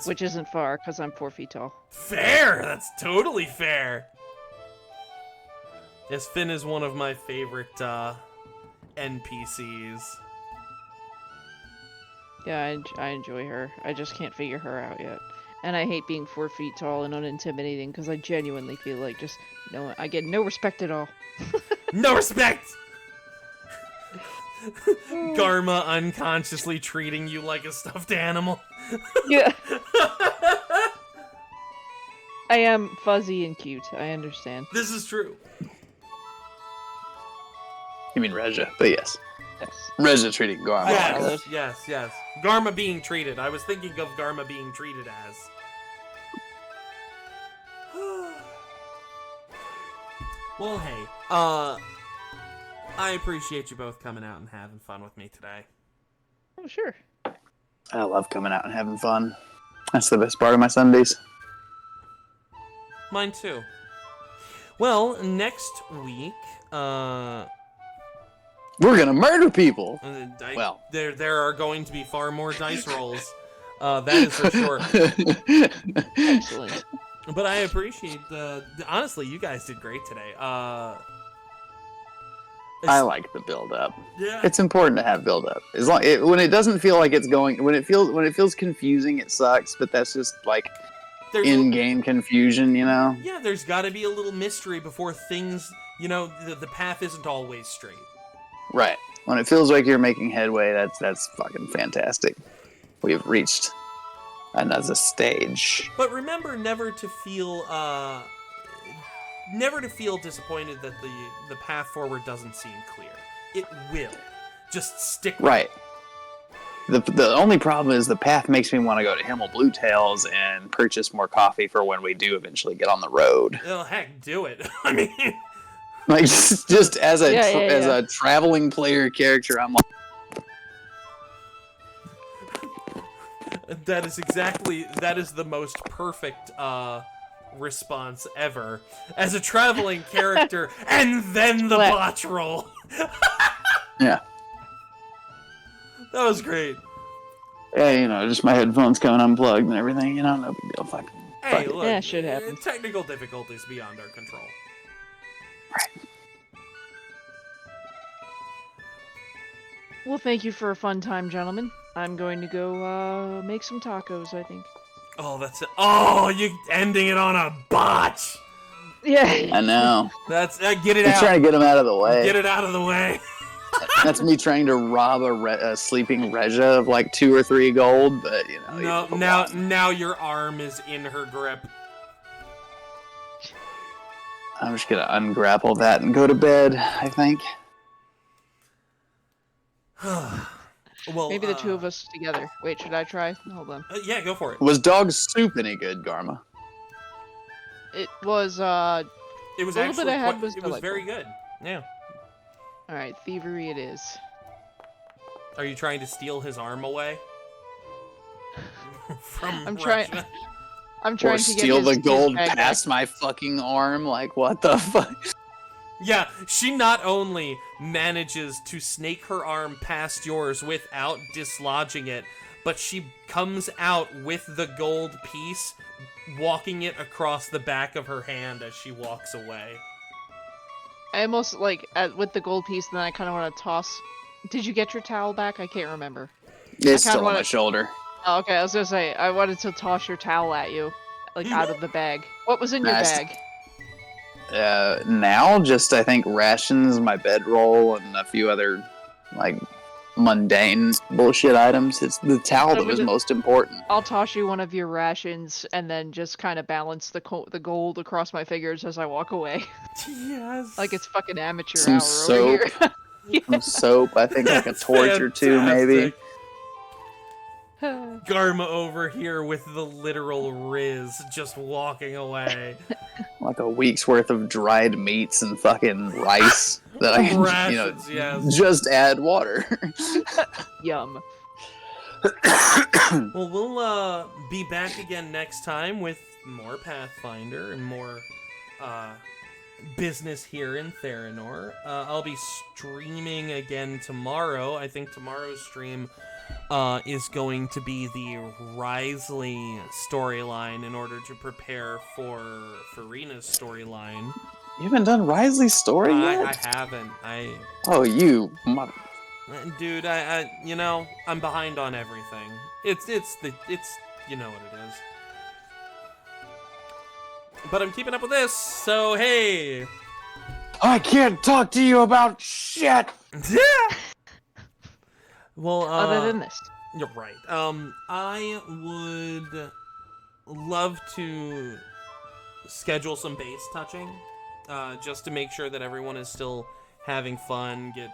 Which isn't far, because I'm 4 feet tall. Fair! That's totally fair. Yes, Finn is one of my favorite NPCs. Yeah, I enjoy her. I just can't figure her out yet. And I hate being 4 feet tall and unintimidating, because I genuinely feel like I get no respect at all. No respect! Garma unconsciously treating you like a stuffed animal. Yeah. I am fuzzy and cute. I understand. This is true. You mean Regia, but yes. Yes. Regia treating Garma. Yes. Garma being treated. I was thinking of Garma being treated as. Well, hey. I appreciate you both coming out and having fun with me today. Oh, sure. I love coming out and having fun. That's the best part of my Sundays. Mine too. Well, next week, we're gonna murder people. Well, there are going to be far more dice rolls. That is for sure. Excellent. But I appreciate honestly, you guys did great today. I like the build up. Yeah. It's important to have build up. When it doesn't feel like it's going, when it feels confusing, it sucks. But that's just like in-game confusion, you know. Yeah, there's got to be a little mystery before things, the path isn't always straight. Right. When it feels like you're making headway, that's fucking fantastic. We've reached another stage. But remember never to feel disappointed that the path forward doesn't seem clear. It will. Just stick with right. The only problem is the path makes me want to go to Himmel Blue Tails and purchase more coffee for when we do eventually get on the road. Oh, heck, do it. I mean... Like, just as a traveling player character, I'm like... That is the most perfect response ever. As a traveling character, and then the botch roll. Yeah. That was great. Yeah, just my headphones coming unplugged and everything, no big deal. Hey, look, yeah, shit happens. Technical difficulties beyond our control. Right. Well, thank you for a fun time, gentlemen. I'm going to go make some tacos, I think. Oh, that's it. Oh, you ending it on a botch. Yeah. I know. That's get it I'm out. trying to get him out of the way. Get it out of the way. That's me trying to rob a sleeping Regia of like 2 or 3 gold, but No, now your arm is in her grip. I'm just gonna ungrapple that and go to bed, I think. Well, maybe the two of us together. Wait, should I try? Hold on. Yeah, go for it. Was dog soup any good, Garma? It was It was a little actually bit ahead it was was delightful. very good. Yeah. All right, thievery it is. Are you trying to steal his arm away? From I'm trying. Russia? I'm trying Or to steal get the gold bag past my fucking arm? Like, what the fuck? Yeah, she not only manages to snake her arm past yours without dislodging it, but she comes out with the gold piece, walking it across the back of her hand as she walks away. I almost like with the gold piece, and then I kind of want to toss. Did you get your towel back? I can't remember. It's I kinda still on my wanna- shoulder. Oh, okay, I was gonna say I wanted to toss your towel at you, like out of the bag. What was in your Nice. bag? Now just I think rations, my bedroll, and a few other like mundane bullshit items. It's the towel that was most important. I'll toss you one of your rations, and then just kind of balance the gold across my fingers as I walk away. Yes. Like it's fucking amateur Some hour soap. over here. Some soap. I think like a That's torch or two, maybe. fantastic. Garma over here with the literal Riz just walking away. Like a week's worth of dried meats and fucking rice that I can, Rations, yes. just add water. Yum. Well, we'll be back again next time with more Pathfinder and more business here in Theranor. I'll be streaming again tomorrow. I think tomorrow's stream is going to be the Risley storyline in order to prepare for Farina's storyline. You haven't done Risley's story yet? I haven't. Oh, you mother... Dude, I'm behind on everything. It's you know what it is. But I'm keeping up with this, so hey. I can't talk to you about shit. Well, Other than this. You're right. I would love to schedule some base touching, just to make sure that everyone is still having fun, get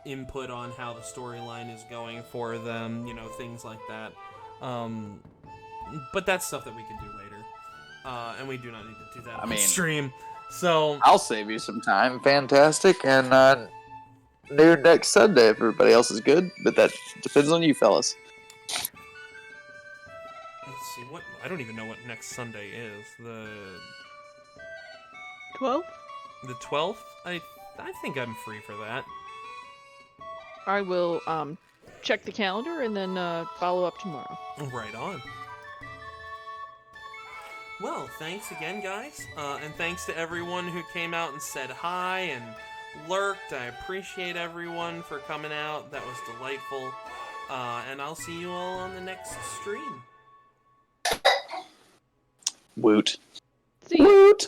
input on how the storyline is going for them, things like that. But that's stuff that we can do later. And we do not need to do that on stream. So I'll save you some time. Fantastic. And new next Sunday if everybody else is good, but that depends on you fellas. Let's see, I don't even know what next Sunday is. The 12th? The 12th? I think I'm free for that. I will check the calendar and then follow up tomorrow. Right on. Well, thanks again, guys. And thanks to everyone who came out and said hi and lurked. I appreciate everyone for coming out. That was delightful. And I'll see you all on the next stream. Woot. See ya. Woot.